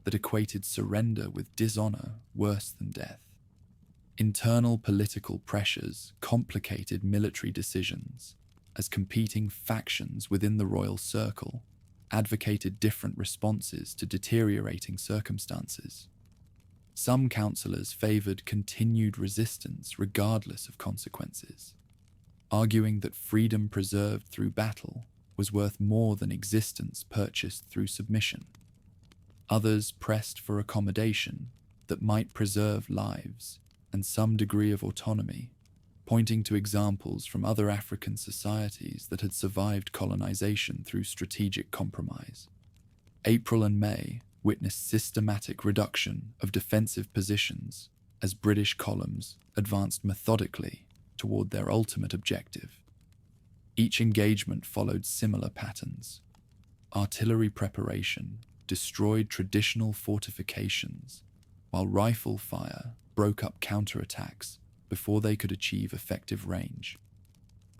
that equated surrender with dishonor worse than death. Internal political pressures complicated military decisions as competing factions within the royal circle advocated different responses to deteriorating circumstances. Some councillors favoured continued resistance regardless of consequences, arguing that freedom preserved through battle was worth more than existence purchased through submission. Others pressed for accommodation that might preserve lives and some degree of autonomy, pointing to examples from other African societies that had survived colonization through strategic compromise. April and May witnessed systematic reduction of defensive positions as British columns advanced methodically toward their ultimate objective. Each engagement followed similar patterns. Artillery preparation destroyed traditional fortifications, while rifle fire broke up counterattacks before they could achieve effective range.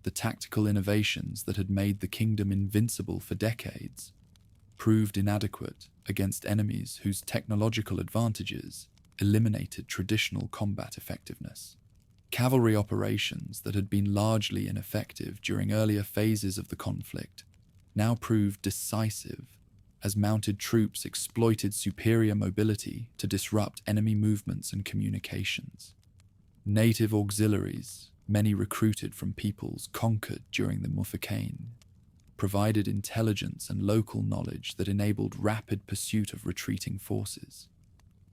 The tactical innovations that had made the kingdom invincible for decades proved inadequate against enemies whose technological advantages eliminated traditional combat effectiveness. Cavalry operations that had been largely ineffective during earlier phases of the conflict now proved decisive as mounted troops exploited superior mobility to disrupt enemy movements and communications. Native auxiliaries, many recruited from peoples conquered during the Mufokeng, provided intelligence and local knowledge that enabled rapid pursuit of retreating forces.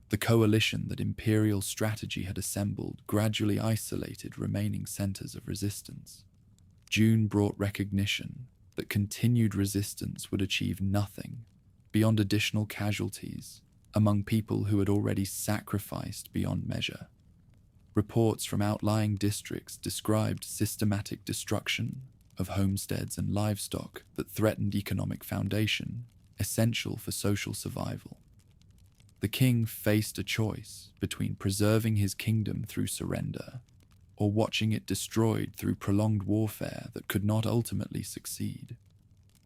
The coalition that imperial strategy had assembled gradually isolated remaining centers of resistance. June brought recognition that continued resistance would achieve nothing beyond additional casualties among people who had already sacrificed beyond measure. Reports from outlying districts described systematic destruction of homesteads and livestock that threatened economic foundation, essential for social survival. The king faced a choice between preserving his kingdom through surrender or watching it destroyed through prolonged warfare that could not ultimately succeed.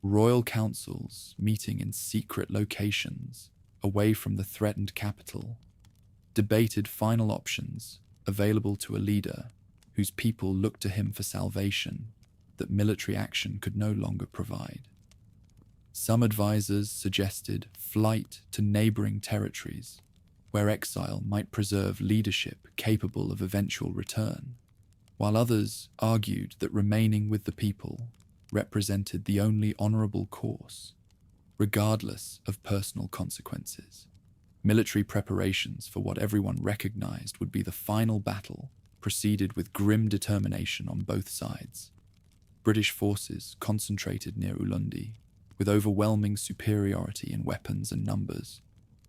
Royal councils, meeting in secret locations away from the threatened capital, debated final options available to a leader whose people looked to him for salvation that military action could no longer provide. Some advisors suggested flight to neighboring territories, where exile might preserve leadership capable of eventual return, while others argued that remaining with the people represented the only honorable course, regardless of personal consequences. Military preparations for what everyone recognized would be the final battle proceeded with grim determination on both sides. British forces concentrated near Ulundi, with overwhelming superiority in weapons and numbers,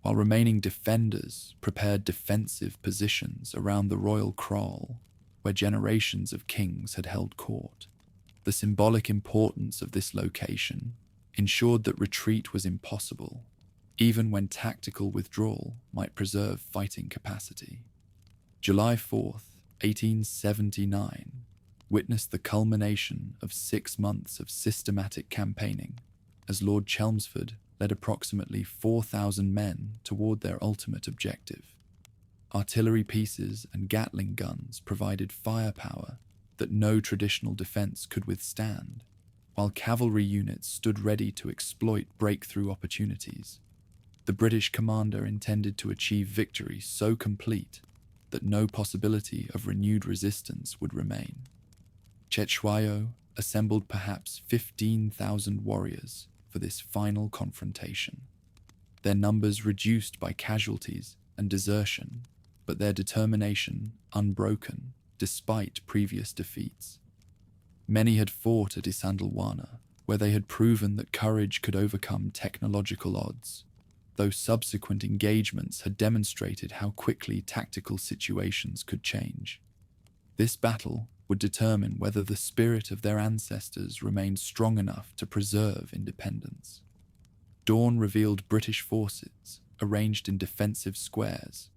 while remaining defenders prepared defensive positions around the royal kraal, where generations of kings had held court. The symbolic importance of this location ensured that retreat was impossible, even when tactical withdrawal might preserve fighting capacity. July 4th, 1879, witnessed the culmination of 6 months of systematic campaigning, as Lord Chelmsford led approximately 4,000 men toward their ultimate objective. Artillery pieces and Gatling guns provided firepower that no traditional defense could withstand, while cavalry units stood ready to exploit breakthrough opportunities. The British commander intended to achieve victory so complete that no possibility of renewed resistance would remain. Cetshwayo assembled perhaps 15,000 warriors for this final confrontation. Their numbers reduced by casualties and desertion, but their determination unbroken despite previous defeats. Many had fought at Isandlwana, where they had proven that courage could overcome technological odds, though subsequent engagements had demonstrated how quickly tactical situations could change. This battle would determine whether the spirit of their ancestors remained strong enough to preserve independence. Dawn revealed British forces arranged in defensive squares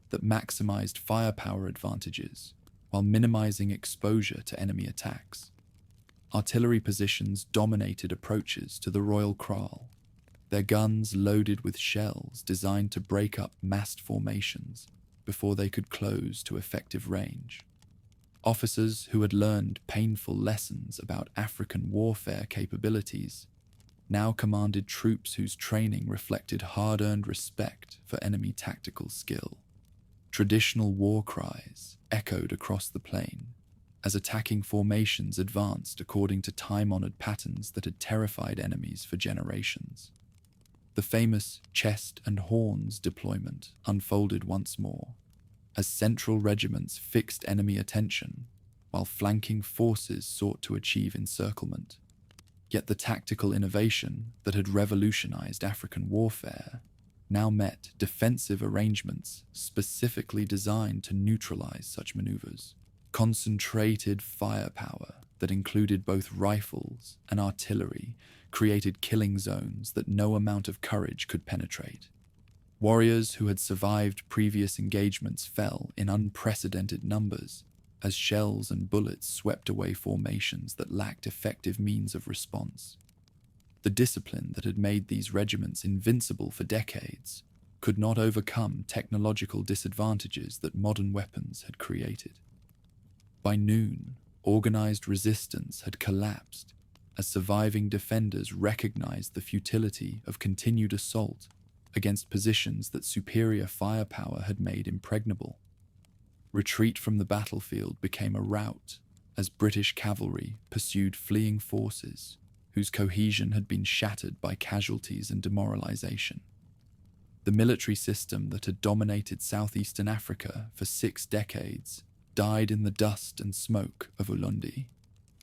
that maximized firepower advantages while minimizing exposure to enemy attacks. Artillery positions dominated approaches to the royal kraal, their guns loaded with shells designed to break up massed formations before they could close to effective range. Officers who had learned painful lessons about African warfare capabilities now commanded troops whose training reflected hard-earned respect for enemy tactical skill. Traditional war cries echoed across the plain as attacking formations advanced according to time-honored patterns that had terrified enemies for generations. The famous chest and horns deployment unfolded once more, as central regiments fixed enemy attention while flanking forces sought to achieve encirclement. Yet the tactical innovation that had revolutionized African warfare now met defensive arrangements specifically designed to neutralize such maneuvers. Concentrated firepower that included both rifles and artillery created killing zones that no amount of courage could penetrate. Warriors who had survived previous engagements fell in unprecedented numbers as shells and bullets swept away formations that lacked effective means of response. The discipline that had made these regiments invincible for decades could not overcome technological disadvantages that modern weapons had created. By noon, organized resistance had collapsed as surviving defenders recognized the futility of continued assault against positions that superior firepower had made impregnable. Retreat from the battlefield became a rout as British cavalry pursued fleeing forces whose cohesion had been shattered by casualties and demoralization. The military system that had dominated Southeastern Africa for 6 decades died in the dust and smoke of Ulundi.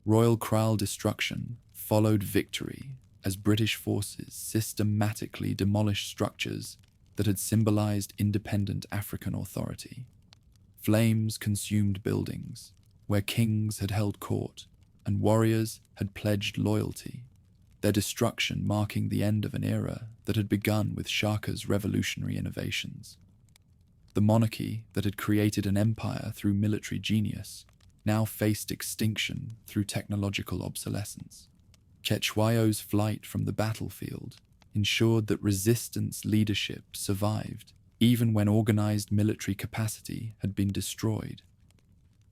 Royal Kraal destruction followed victory as British forces systematically demolished structures that had symbolized independent African authority. Flames consumed buildings where kings had held court and warriors had pledged loyalty, their destruction marking the end of an era that had begun with Shaka's revolutionary innovations. The monarchy that had created an empire through military genius now faced extinction through technological obsolescence. Cetshwayo's flight from the battlefield ensured that resistance leadership survived, even when organized military capacity had been destroyed.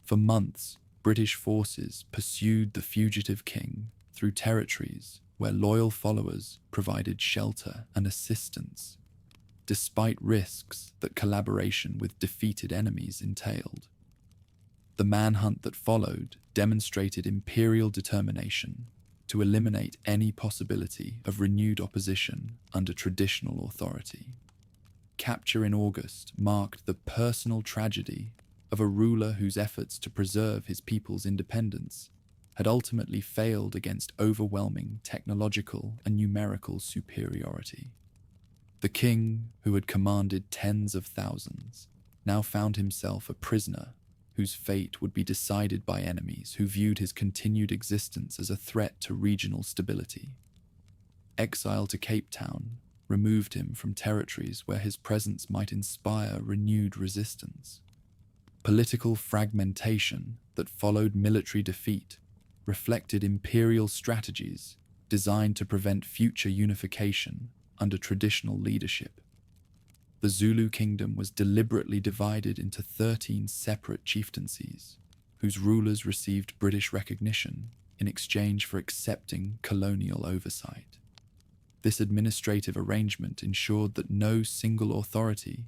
For months, British forces pursued the fugitive king through territories where loyal followers provided shelter and assistance, despite risks that collaboration with defeated enemies entailed. The manhunt that followed demonstrated imperial determination to eliminate any possibility of renewed opposition under traditional authority. Capture in August marked the personal tragedy of a ruler whose efforts to preserve his people's independence had ultimately failed against overwhelming technological and numerical superiority. The king, who had commanded tens of thousands, now found himself a prisoner whose fate would be decided by enemies who viewed his continued existence as a threat to regional stability. Exile to Cape Town removed him from territories where his presence might inspire renewed resistance. Political fragmentation that followed military defeat reflected imperial strategies designed to prevent future unification under traditional leadership. The Zulu kingdom was deliberately divided into 13 separate chieftaincies, whose rulers received British recognition in exchange for accepting colonial oversight. This administrative arrangement ensured that no single authority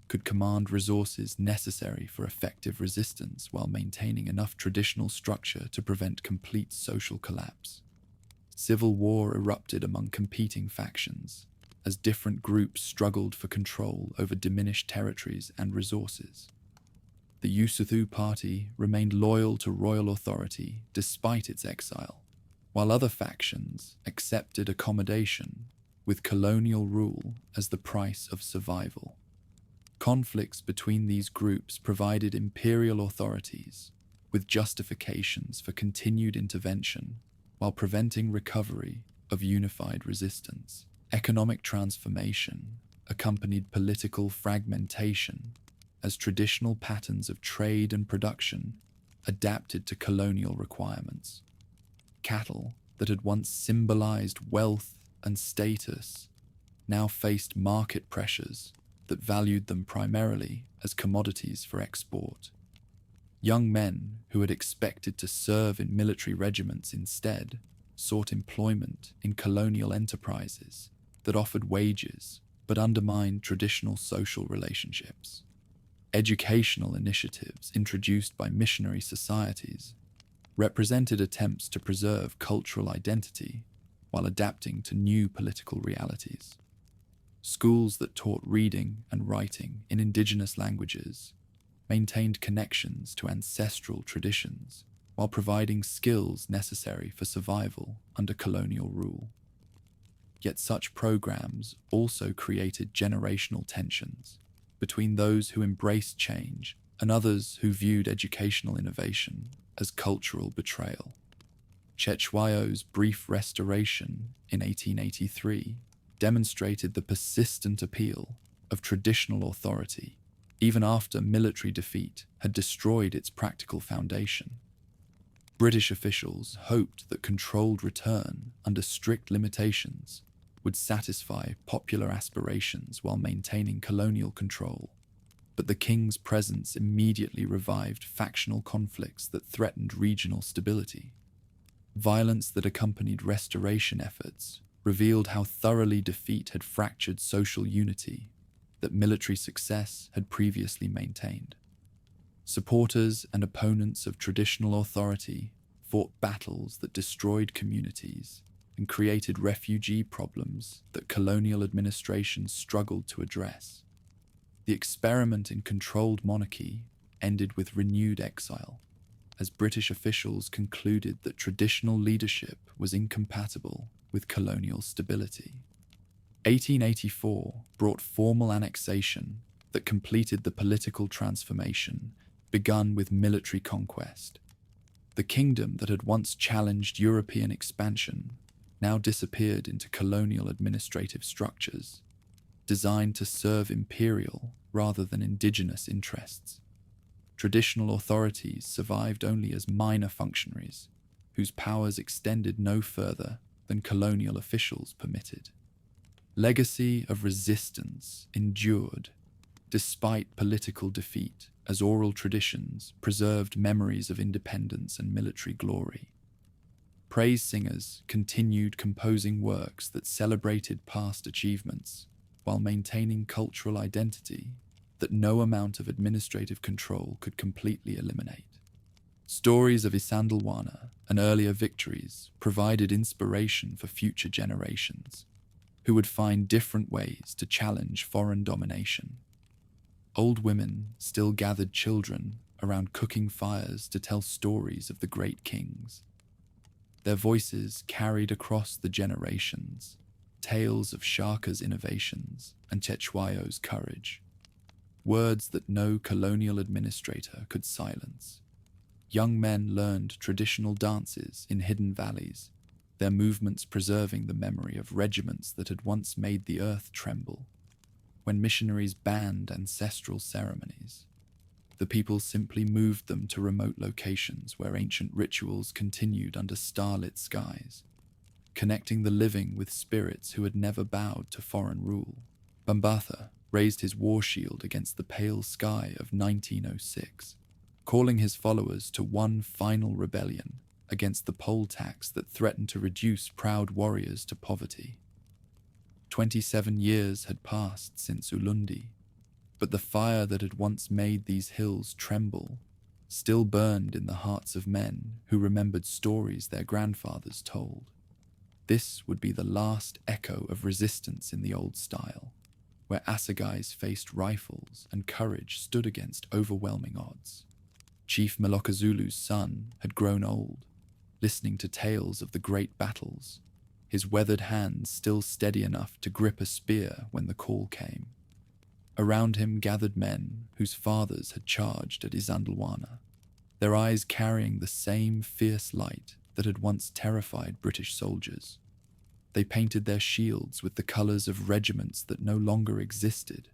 could command resources necessary for effective resistance while maintaining enough traditional structure to prevent complete social collapse. Civil war erupted among competing factions, as different groups struggled for control over diminished territories and resources. The Ulundi party remained loyal to royal authority despite its exile, while other factions accepted accommodation with colonial rule as the price of survival. Conflicts between these groups provided imperial authorities with justifications for continued intervention while preventing recovery of unified resistance. Economic transformation accompanied political fragmentation as traditional patterns of trade and production adapted to colonial requirements. Cattle that had once symbolized wealth and status now faced market pressures that valued them primarily as commodities for export. Young men who had expected to serve in military regiments instead sought employment in colonial enterprises that offered wages but undermined traditional social relationships. Educational initiatives introduced by missionary societies represented attempts to preserve cultural identity while adapting to new political realities. Schools that taught reading and writing in indigenous languages maintained connections to ancestral traditions while providing skills necessary for survival under colonial rule. Yet such programs also created generational tensions between those who embraced change and others who viewed educational innovation as cultural betrayal. Cetshwayo's brief restoration in 1883 demonstrated the persistent appeal of traditional authority, even after military defeat had destroyed its practical foundation. British officials hoped that controlled return under strict limitations would satisfy popular aspirations while maintaining colonial control, but the king's presence immediately revived factional conflicts that threatened regional stability. Violence that accompanied restoration efforts revealed how thoroughly defeat had fractured social unity that military success had previously maintained. Supporters and opponents of traditional authority fought battles that destroyed communities and created refugee problems that colonial administrations struggled to address. The experiment in controlled monarchy ended with renewed exile, as British officials concluded that traditional leadership was incompatible with colonial stability. 1884 brought formal annexation that completed the political transformation begun with military conquest. The kingdom that had once challenged European expansion now disappeared into colonial administrative structures, designed to serve imperial rather than indigenous interests. Traditional authorities survived only as minor functionaries, whose powers extended no further than colonial officials permitted. Legacy of resistance endured despite political defeat, as oral traditions preserved memories of independence and military glory. Praise singers continued composing works that celebrated past achievements while maintaining cultural identity that no amount of administrative control could completely eliminate. Stories of Isandlwana and earlier victories provided inspiration for future generations, who would find different ways to challenge foreign domination. Old women still gathered children around cooking fires to tell stories of the great kings. Their voices carried across the generations tales of Shaka's innovations and Cetshwayo's courage, words that no colonial administrator could silence. Young men learned traditional dances in hidden valleys, their movements preserving the memory of regiments that had once made the earth tremble. When missionaries banned ancestral ceremonies, the people simply moved them to remote locations where ancient rituals continued under starlit skies, connecting the living with spirits who had never bowed to foreign rule. Mpande raised his war shield against the pale sky of 1906, calling his followers to one final rebellion against the poll tax that threatened to reduce proud warriors to poverty. 27 years had passed since Ulundi, but the fire that had once made these hills tremble still burned in the hearts of men who remembered stories their grandfathers told. This would be the last echo of resistance in the old style, where assegais faced rifles and courage stood against overwhelming odds. Chief Anglo-Zulu's son had grown old, listening to tales of the great battles, his weathered hands still steady enough to grip a spear when the call came. Around him gathered men whose fathers had charged at Isandlwana, their eyes carrying the same fierce light that had once terrified British soldiers. They painted their shields with the colours of regiments that no longer existed,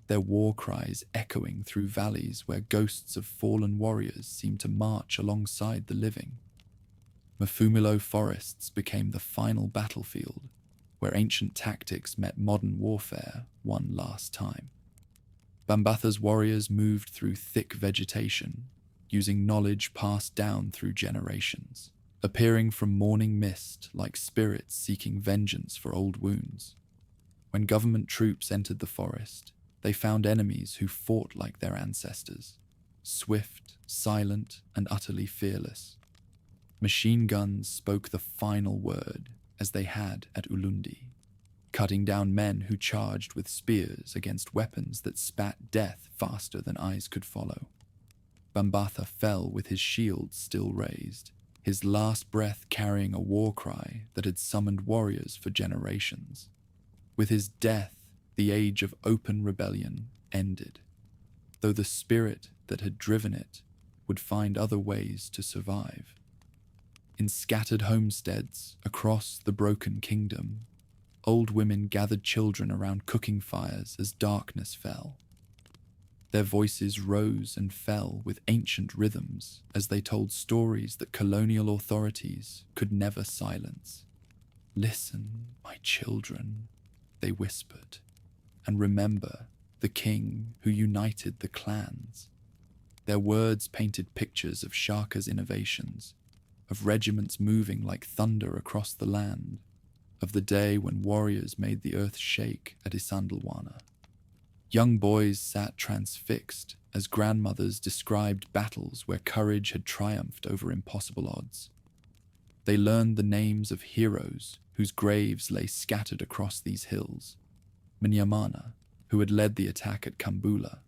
their war cries echoing through valleys where ghosts of fallen warriors seemed to march alongside the living. Mafumilo forests became the final battlefield, where ancient tactics met modern warfare one last time. Bambatha's warriors moved through thick vegetation, using knowledge passed down through generations, appearing from morning mist like spirits seeking vengeance for old wounds. When government troops entered the forest, they found enemies who fought like their ancestors, swift, silent, and utterly fearless. Machine guns spoke the final word, as they had at Ulundi, cutting down men who charged with spears against weapons that spat death faster than eyes could follow. Mpande fell with his shield still raised, his last breath carrying a war cry that had summoned warriors for generations. With his death, the age of open rebellion ended, though the spirit that had driven it would find other ways to survive. In scattered homesteads across the broken kingdom, old women gathered children around cooking fires as darkness fell. Their voices rose and fell with ancient rhythms as they told stories that colonial authorities could never silence. "Listen, my children," they whispered, "and remember the king who united the clans. Their words painted pictures of Shaka's innovations, of regiments moving like thunder across the land, of the day when warriors made the earth shake at Isandlwana. Young boys sat transfixed as grandmothers described battles where courage had triumphed over impossible odds. They learned the names of heroes whose graves lay scattered across these hills. Mnyamana, who had led the attack at Kambula.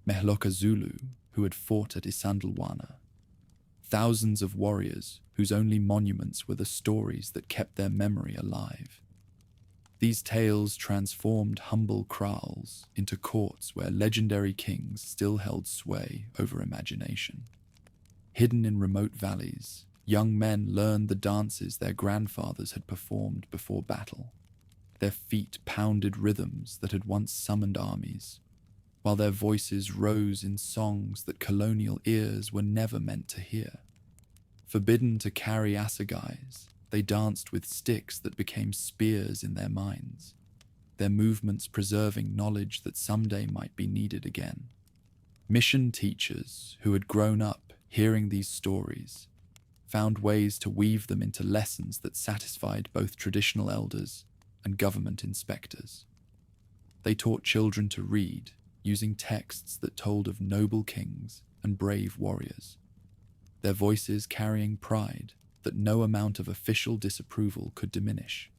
Anglo-Zulu, who had fought at Isandlwana. Thousands of warriors whose only monuments were the stories that kept their memory alive. These tales transformed humble kraals into courts where legendary kings still held sway over imagination. Hidden in remote valleys, young men learned the dances their grandfathers had performed before battle. Their feet pounded rhythms that had once summoned armies, while their voices rose in songs that colonial ears were never meant to hear. Forbidden to carry assegais, they danced with sticks that became spears in their minds, their movements preserving knowledge that someday might be needed again. Mission teachers who had grown up hearing these stories found ways to weave them into lessons that satisfied both traditional elders and government inspectors. They taught children to read, using texts that told of noble kings and brave warriors, their voices carrying pride that no amount of official disapproval could diminish.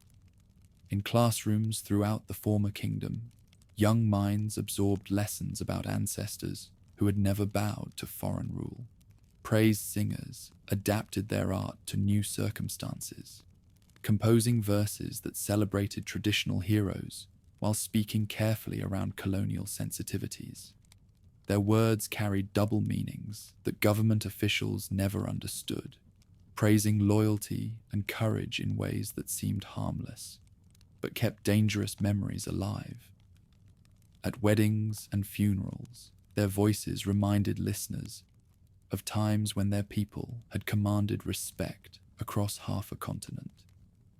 In classrooms throughout the former kingdom, young minds absorbed lessons about ancestors who had never bowed to foreign rule. Praise singers adapted their art to new circumstances, composing verses that celebrated traditional heroes while speaking carefully around colonial sensitivities. Their words carried double meanings that government officials never understood, praising loyalty and courage in ways that seemed harmless, but kept dangerous memories alive. At weddings and funerals, their voices reminded listeners of times when their people had commanded respect across half a continent.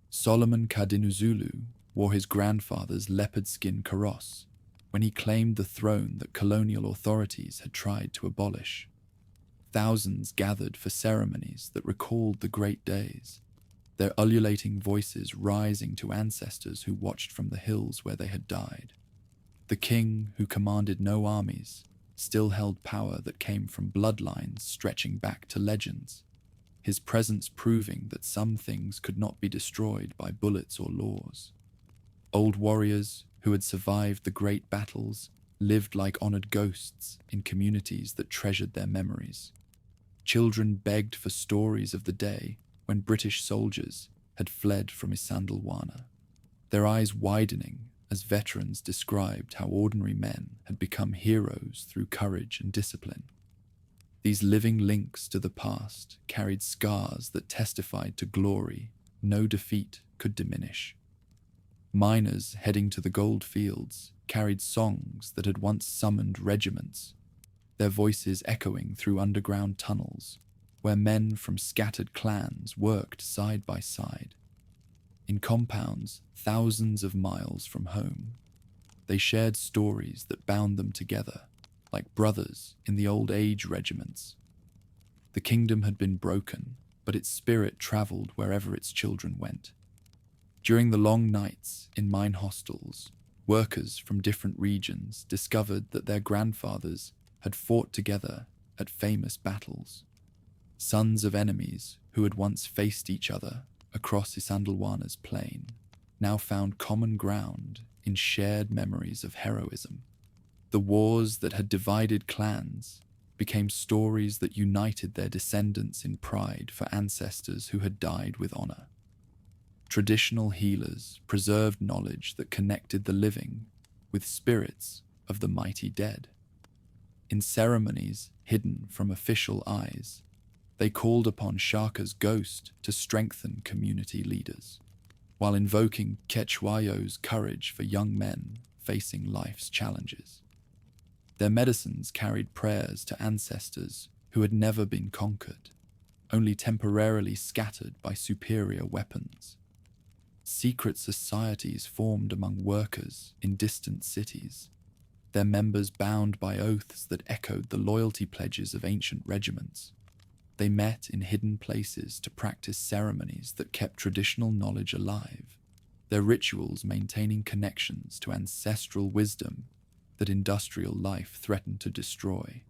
Solomon Kadinuzulu wore his grandfather's leopard skin kaross when he claimed the throne that colonial authorities had tried to abolish. Thousands gathered for ceremonies that recalled the great days, their ululating voices rising to ancestors who watched from the hills where they had died. The king, who commanded no armies, still held power that came from bloodlines stretching back to legends, his presence proving that some things could not be destroyed by bullets or laws. Old warriors who had survived the great battles lived like honored ghosts in communities that treasured their memories. Children begged for stories of the day when British soldiers had fled from Isandlwana, their eyes widening as veterans described how ordinary men had become heroes through courage and discipline. These living links to the past carried scars that testified to glory no defeat could diminish. Miners heading to the gold fields carried songs that had once summoned regiments, their voices echoing through underground tunnels where men from scattered clans worked side by side. In compounds thousands of miles from home, they shared stories that bound them together, like brothers in the old age regiments. The kingdom had been broken, but its spirit traveled wherever its children went. During the long nights in mine hostels, workers from different regions discovered that their grandfathers had fought together at famous battles. Sons of enemies who had once faced each other across Isandlwana's plain now found common ground in shared memories of heroism. The wars that had divided clans became stories that united their descendants in pride for ancestors who had died with honor. Traditional healers preserved knowledge that connected the living with spirits of the mighty dead. In ceremonies hidden from official eyes, they called upon Shaka's ghost to strengthen community leaders, while invoking Cetshwayo's courage for young men facing life's challenges. Their medicines carried prayers to ancestors who had never been conquered, only temporarily scattered by superior weapons. Secret societies formed among workers in distant cities, their members bound by oaths that echoed the loyalty pledges of ancient regiments. They met in hidden places to practice ceremonies that kept traditional knowledge alive, their rituals maintaining connections to ancestral wisdom that industrial life threatened to destroy.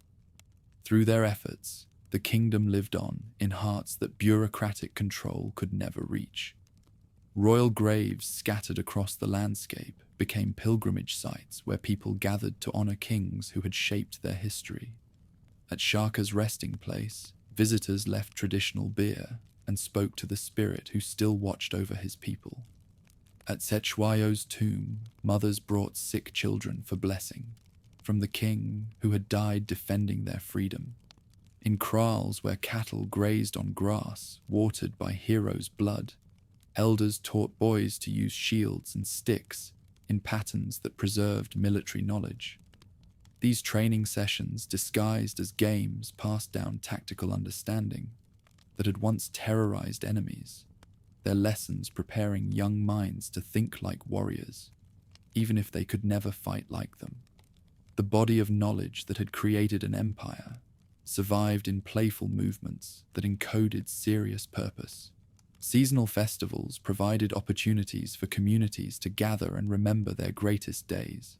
Through their efforts, the kingdom lived on in hearts that bureaucratic control could never reach. Royal graves scattered across the landscape became pilgrimage sites where people gathered to honor kings who had shaped their history. At Shaka's resting place, visitors left traditional beer and spoke to the spirit who still watched over his people. At Cetshwayo's tomb, mothers brought sick children for blessing, from the king who had died defending their freedom. In kraals where cattle grazed on grass, watered by heroes' blood, elders taught boys to use shields and sticks in patterns that preserved military knowledge. These training sessions, disguised as games, passed down tactical understanding that had once terrorized enemies, their lessons preparing young minds to think like warriors, even if they could never fight like them. The body of knowledge that had created an empire survived in playful movements that encoded serious purpose. Seasonal festivals provided opportunities for communities to gather and remember their greatest days.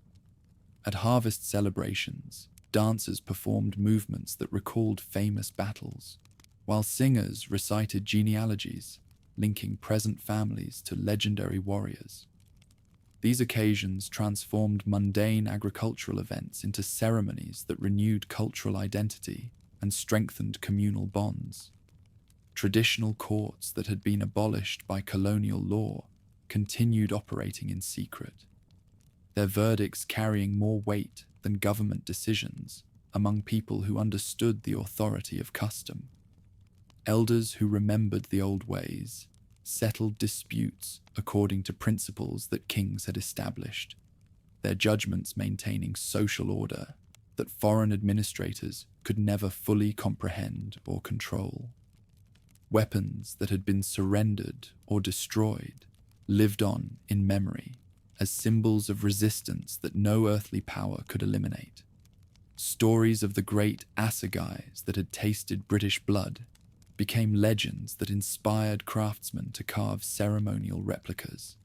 At harvest celebrations, dancers performed movements that recalled famous battles, while singers recited genealogies, linking present families to legendary warriors. These occasions transformed mundane agricultural events into ceremonies that renewed cultural identity and strengthened communal bonds. Traditional courts that had been abolished by colonial law continued operating in secret, their verdicts carrying more weight than government decisions among people who understood the authority of custom. Elders who remembered the old ways settled disputes according to principles that kings had established, their judgments maintaining social order that foreign administrators could never fully comprehend or control. Weapons that had been surrendered or destroyed lived on in memory as symbols of resistance that no earthly power could eliminate. Stories of the great assegais that had tasted British blood became legends that inspired craftsmen to carve ceremonial replicas,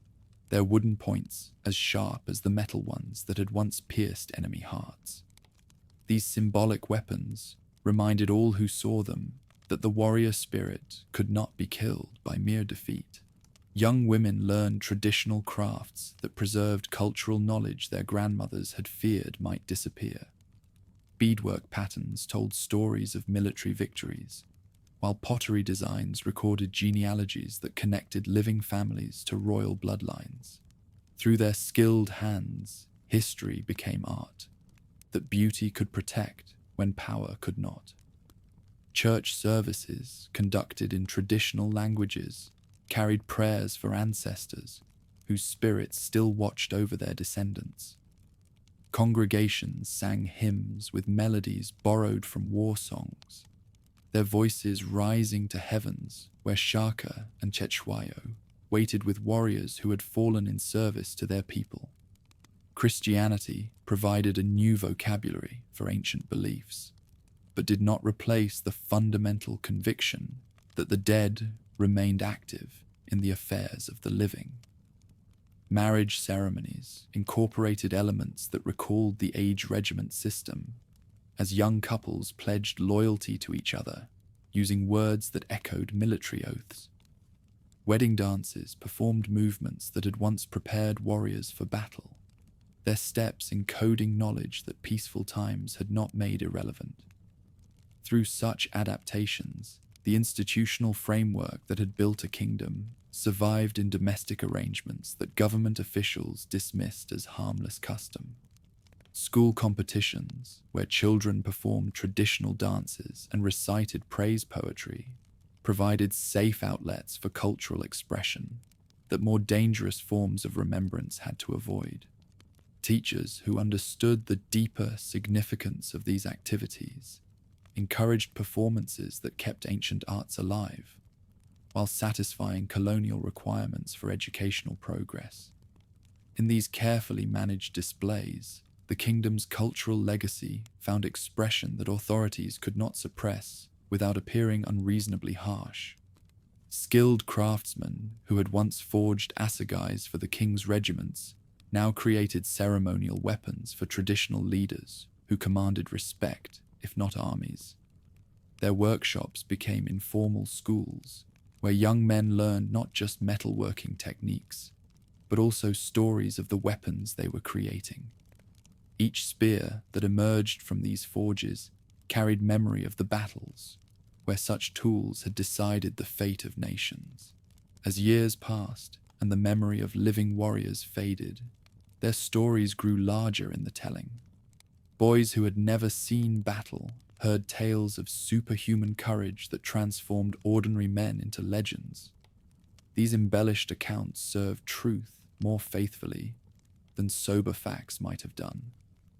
their wooden points as sharp as the metal ones that had once pierced enemy hearts. These symbolic weapons reminded all who saw them that the warrior spirit could not be killed by mere defeat. Young women learned traditional crafts that preserved cultural knowledge their grandmothers had feared might disappear. Beadwork patterns told stories of military victories, while pottery designs recorded genealogies that connected living families to royal bloodlines. Through their skilled hands, history became art that beauty could protect when power could not. Church services, conducted in traditional languages, carried prayers for ancestors whose spirits still watched over their descendants. Congregations sang hymns with melodies borrowed from war songs, their voices rising to heavens where Shaka and Cetshwayo waited with warriors who had fallen in service to their people. Christianity provided a new vocabulary for ancient beliefs, but did not replace the fundamental conviction that the dead remained active in the affairs of the living. Marriage ceremonies incorporated elements that recalled the age regiment system, as young couples pledged loyalty to each other using words that echoed military oaths. Wedding dances performed movements that had once prepared warriors for battle, their steps encoding knowledge that peaceful times had not made irrelevant. Through such adaptations, the institutional framework that had built a kingdom survived in domestic arrangements that government officials dismissed as harmless custom. School competitions, where children performed traditional dances and recited praise poetry, provided safe outlets for cultural expression that more dangerous forms of remembrance had to avoid. Teachers who understood the deeper significance of these activities encouraged performances that kept ancient arts alive, while satisfying colonial requirements for educational progress. In these carefully managed displays, the kingdom's cultural legacy found expression that authorities could not suppress without appearing unreasonably harsh. Skilled craftsmen who had once forged assegais for the king's regiments now created ceremonial weapons for traditional leaders who commanded respect, if not armies. Their workshops became informal schools where young men learned not just metalworking techniques, but also stories of the weapons they were creating. Each spear that emerged from these forges carried memory of the battles where such tools had decided the fate of nations. As years passed and the memory of living warriors faded, their stories grew larger in the telling. Boys who had never seen battle heard tales of superhuman courage that transformed ordinary men into legends. These embellished accounts served truth more faithfully than sober facts might have done,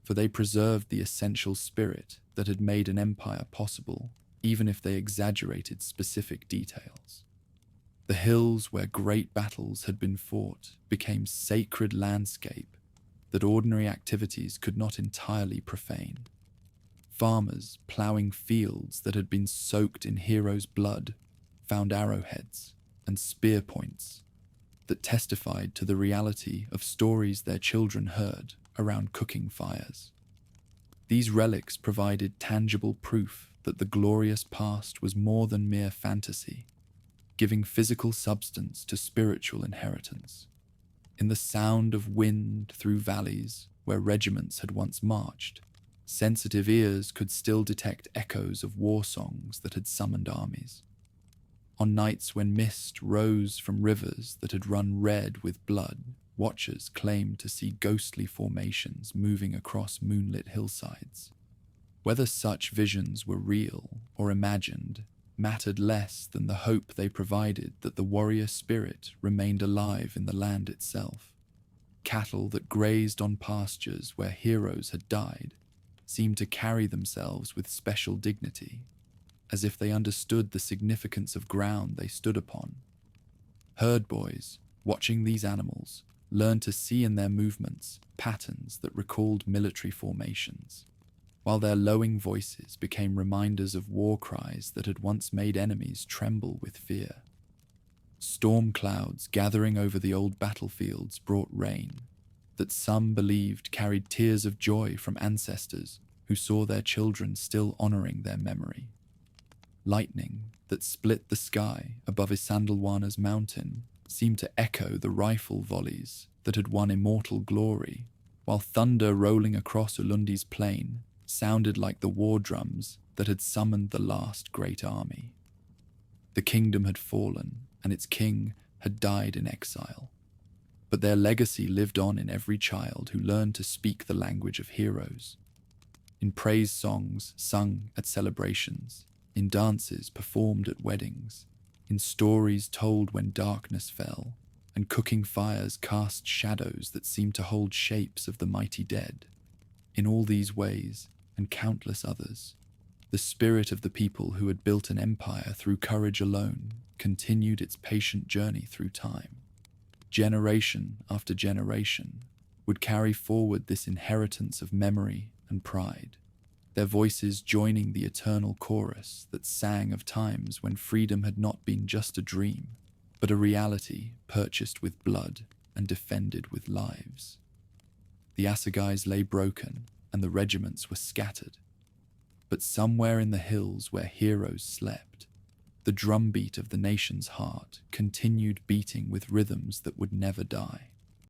for they preserved the essential spirit that had made an empire possible, even if they exaggerated specific details. The hills where great battles had been fought became sacred landscape that ordinary activities could not entirely profane. Farmers ploughing fields that had been soaked in heroes' blood found arrowheads and spear points that testified to the reality of stories their children heard around cooking fires. These relics provided tangible proof that the glorious past was more than mere fantasy, giving physical substance to spiritual inheritance. In the sound of wind through valleys where regiments had once marched, sensitive ears could still detect echoes of war songs that had summoned armies. On nights when mist rose from rivers that had run red with blood, watchers claimed to see ghostly formations moving across moonlit hillsides. Whether such visions were real or imagined mattered less than the hope they provided that the warrior spirit remained alive in the land itself. Cattle that grazed on pastures where heroes had died seemed to carry themselves with special dignity, as if they understood the significance of ground they stood upon. Herd boys, watching these animals, learned to see in their movements patterns that recalled military formations, while their lowing voices became reminders of war cries that had once made enemies tremble with fear. Storm clouds gathering over the old battlefields brought rain that some believed carried tears of joy from ancestors who saw their children still honoring their memory. Lightning that split the sky above Isandlwana's mountain seemed to echo the rifle volleys that had won immortal glory, while thunder rolling across Ulundi's plain sounded like the war drums that had summoned the last great army. The kingdom had fallen, and its king had died in exile. But their legacy lived on in every child who learned to speak the language of heroes. In praise songs sung at celebrations, in dances performed at weddings, in stories told when darkness fell, and cooking fires cast shadows that seemed to hold shapes of the mighty dead. In all these ways, and countless others, the spirit of the people who had built an empire through courage alone continued its patient journey through time. Generation after generation would carry forward this inheritance of memory and pride, their voices joining the eternal chorus that sang of times when freedom had not been just a dream, but a reality purchased with blood and defended with lives. The assegais lay broken and the regiments were scattered, but somewhere in the hills where heroes slept, the drumbeat of the nation's heart continued beating with rhythms that would never die.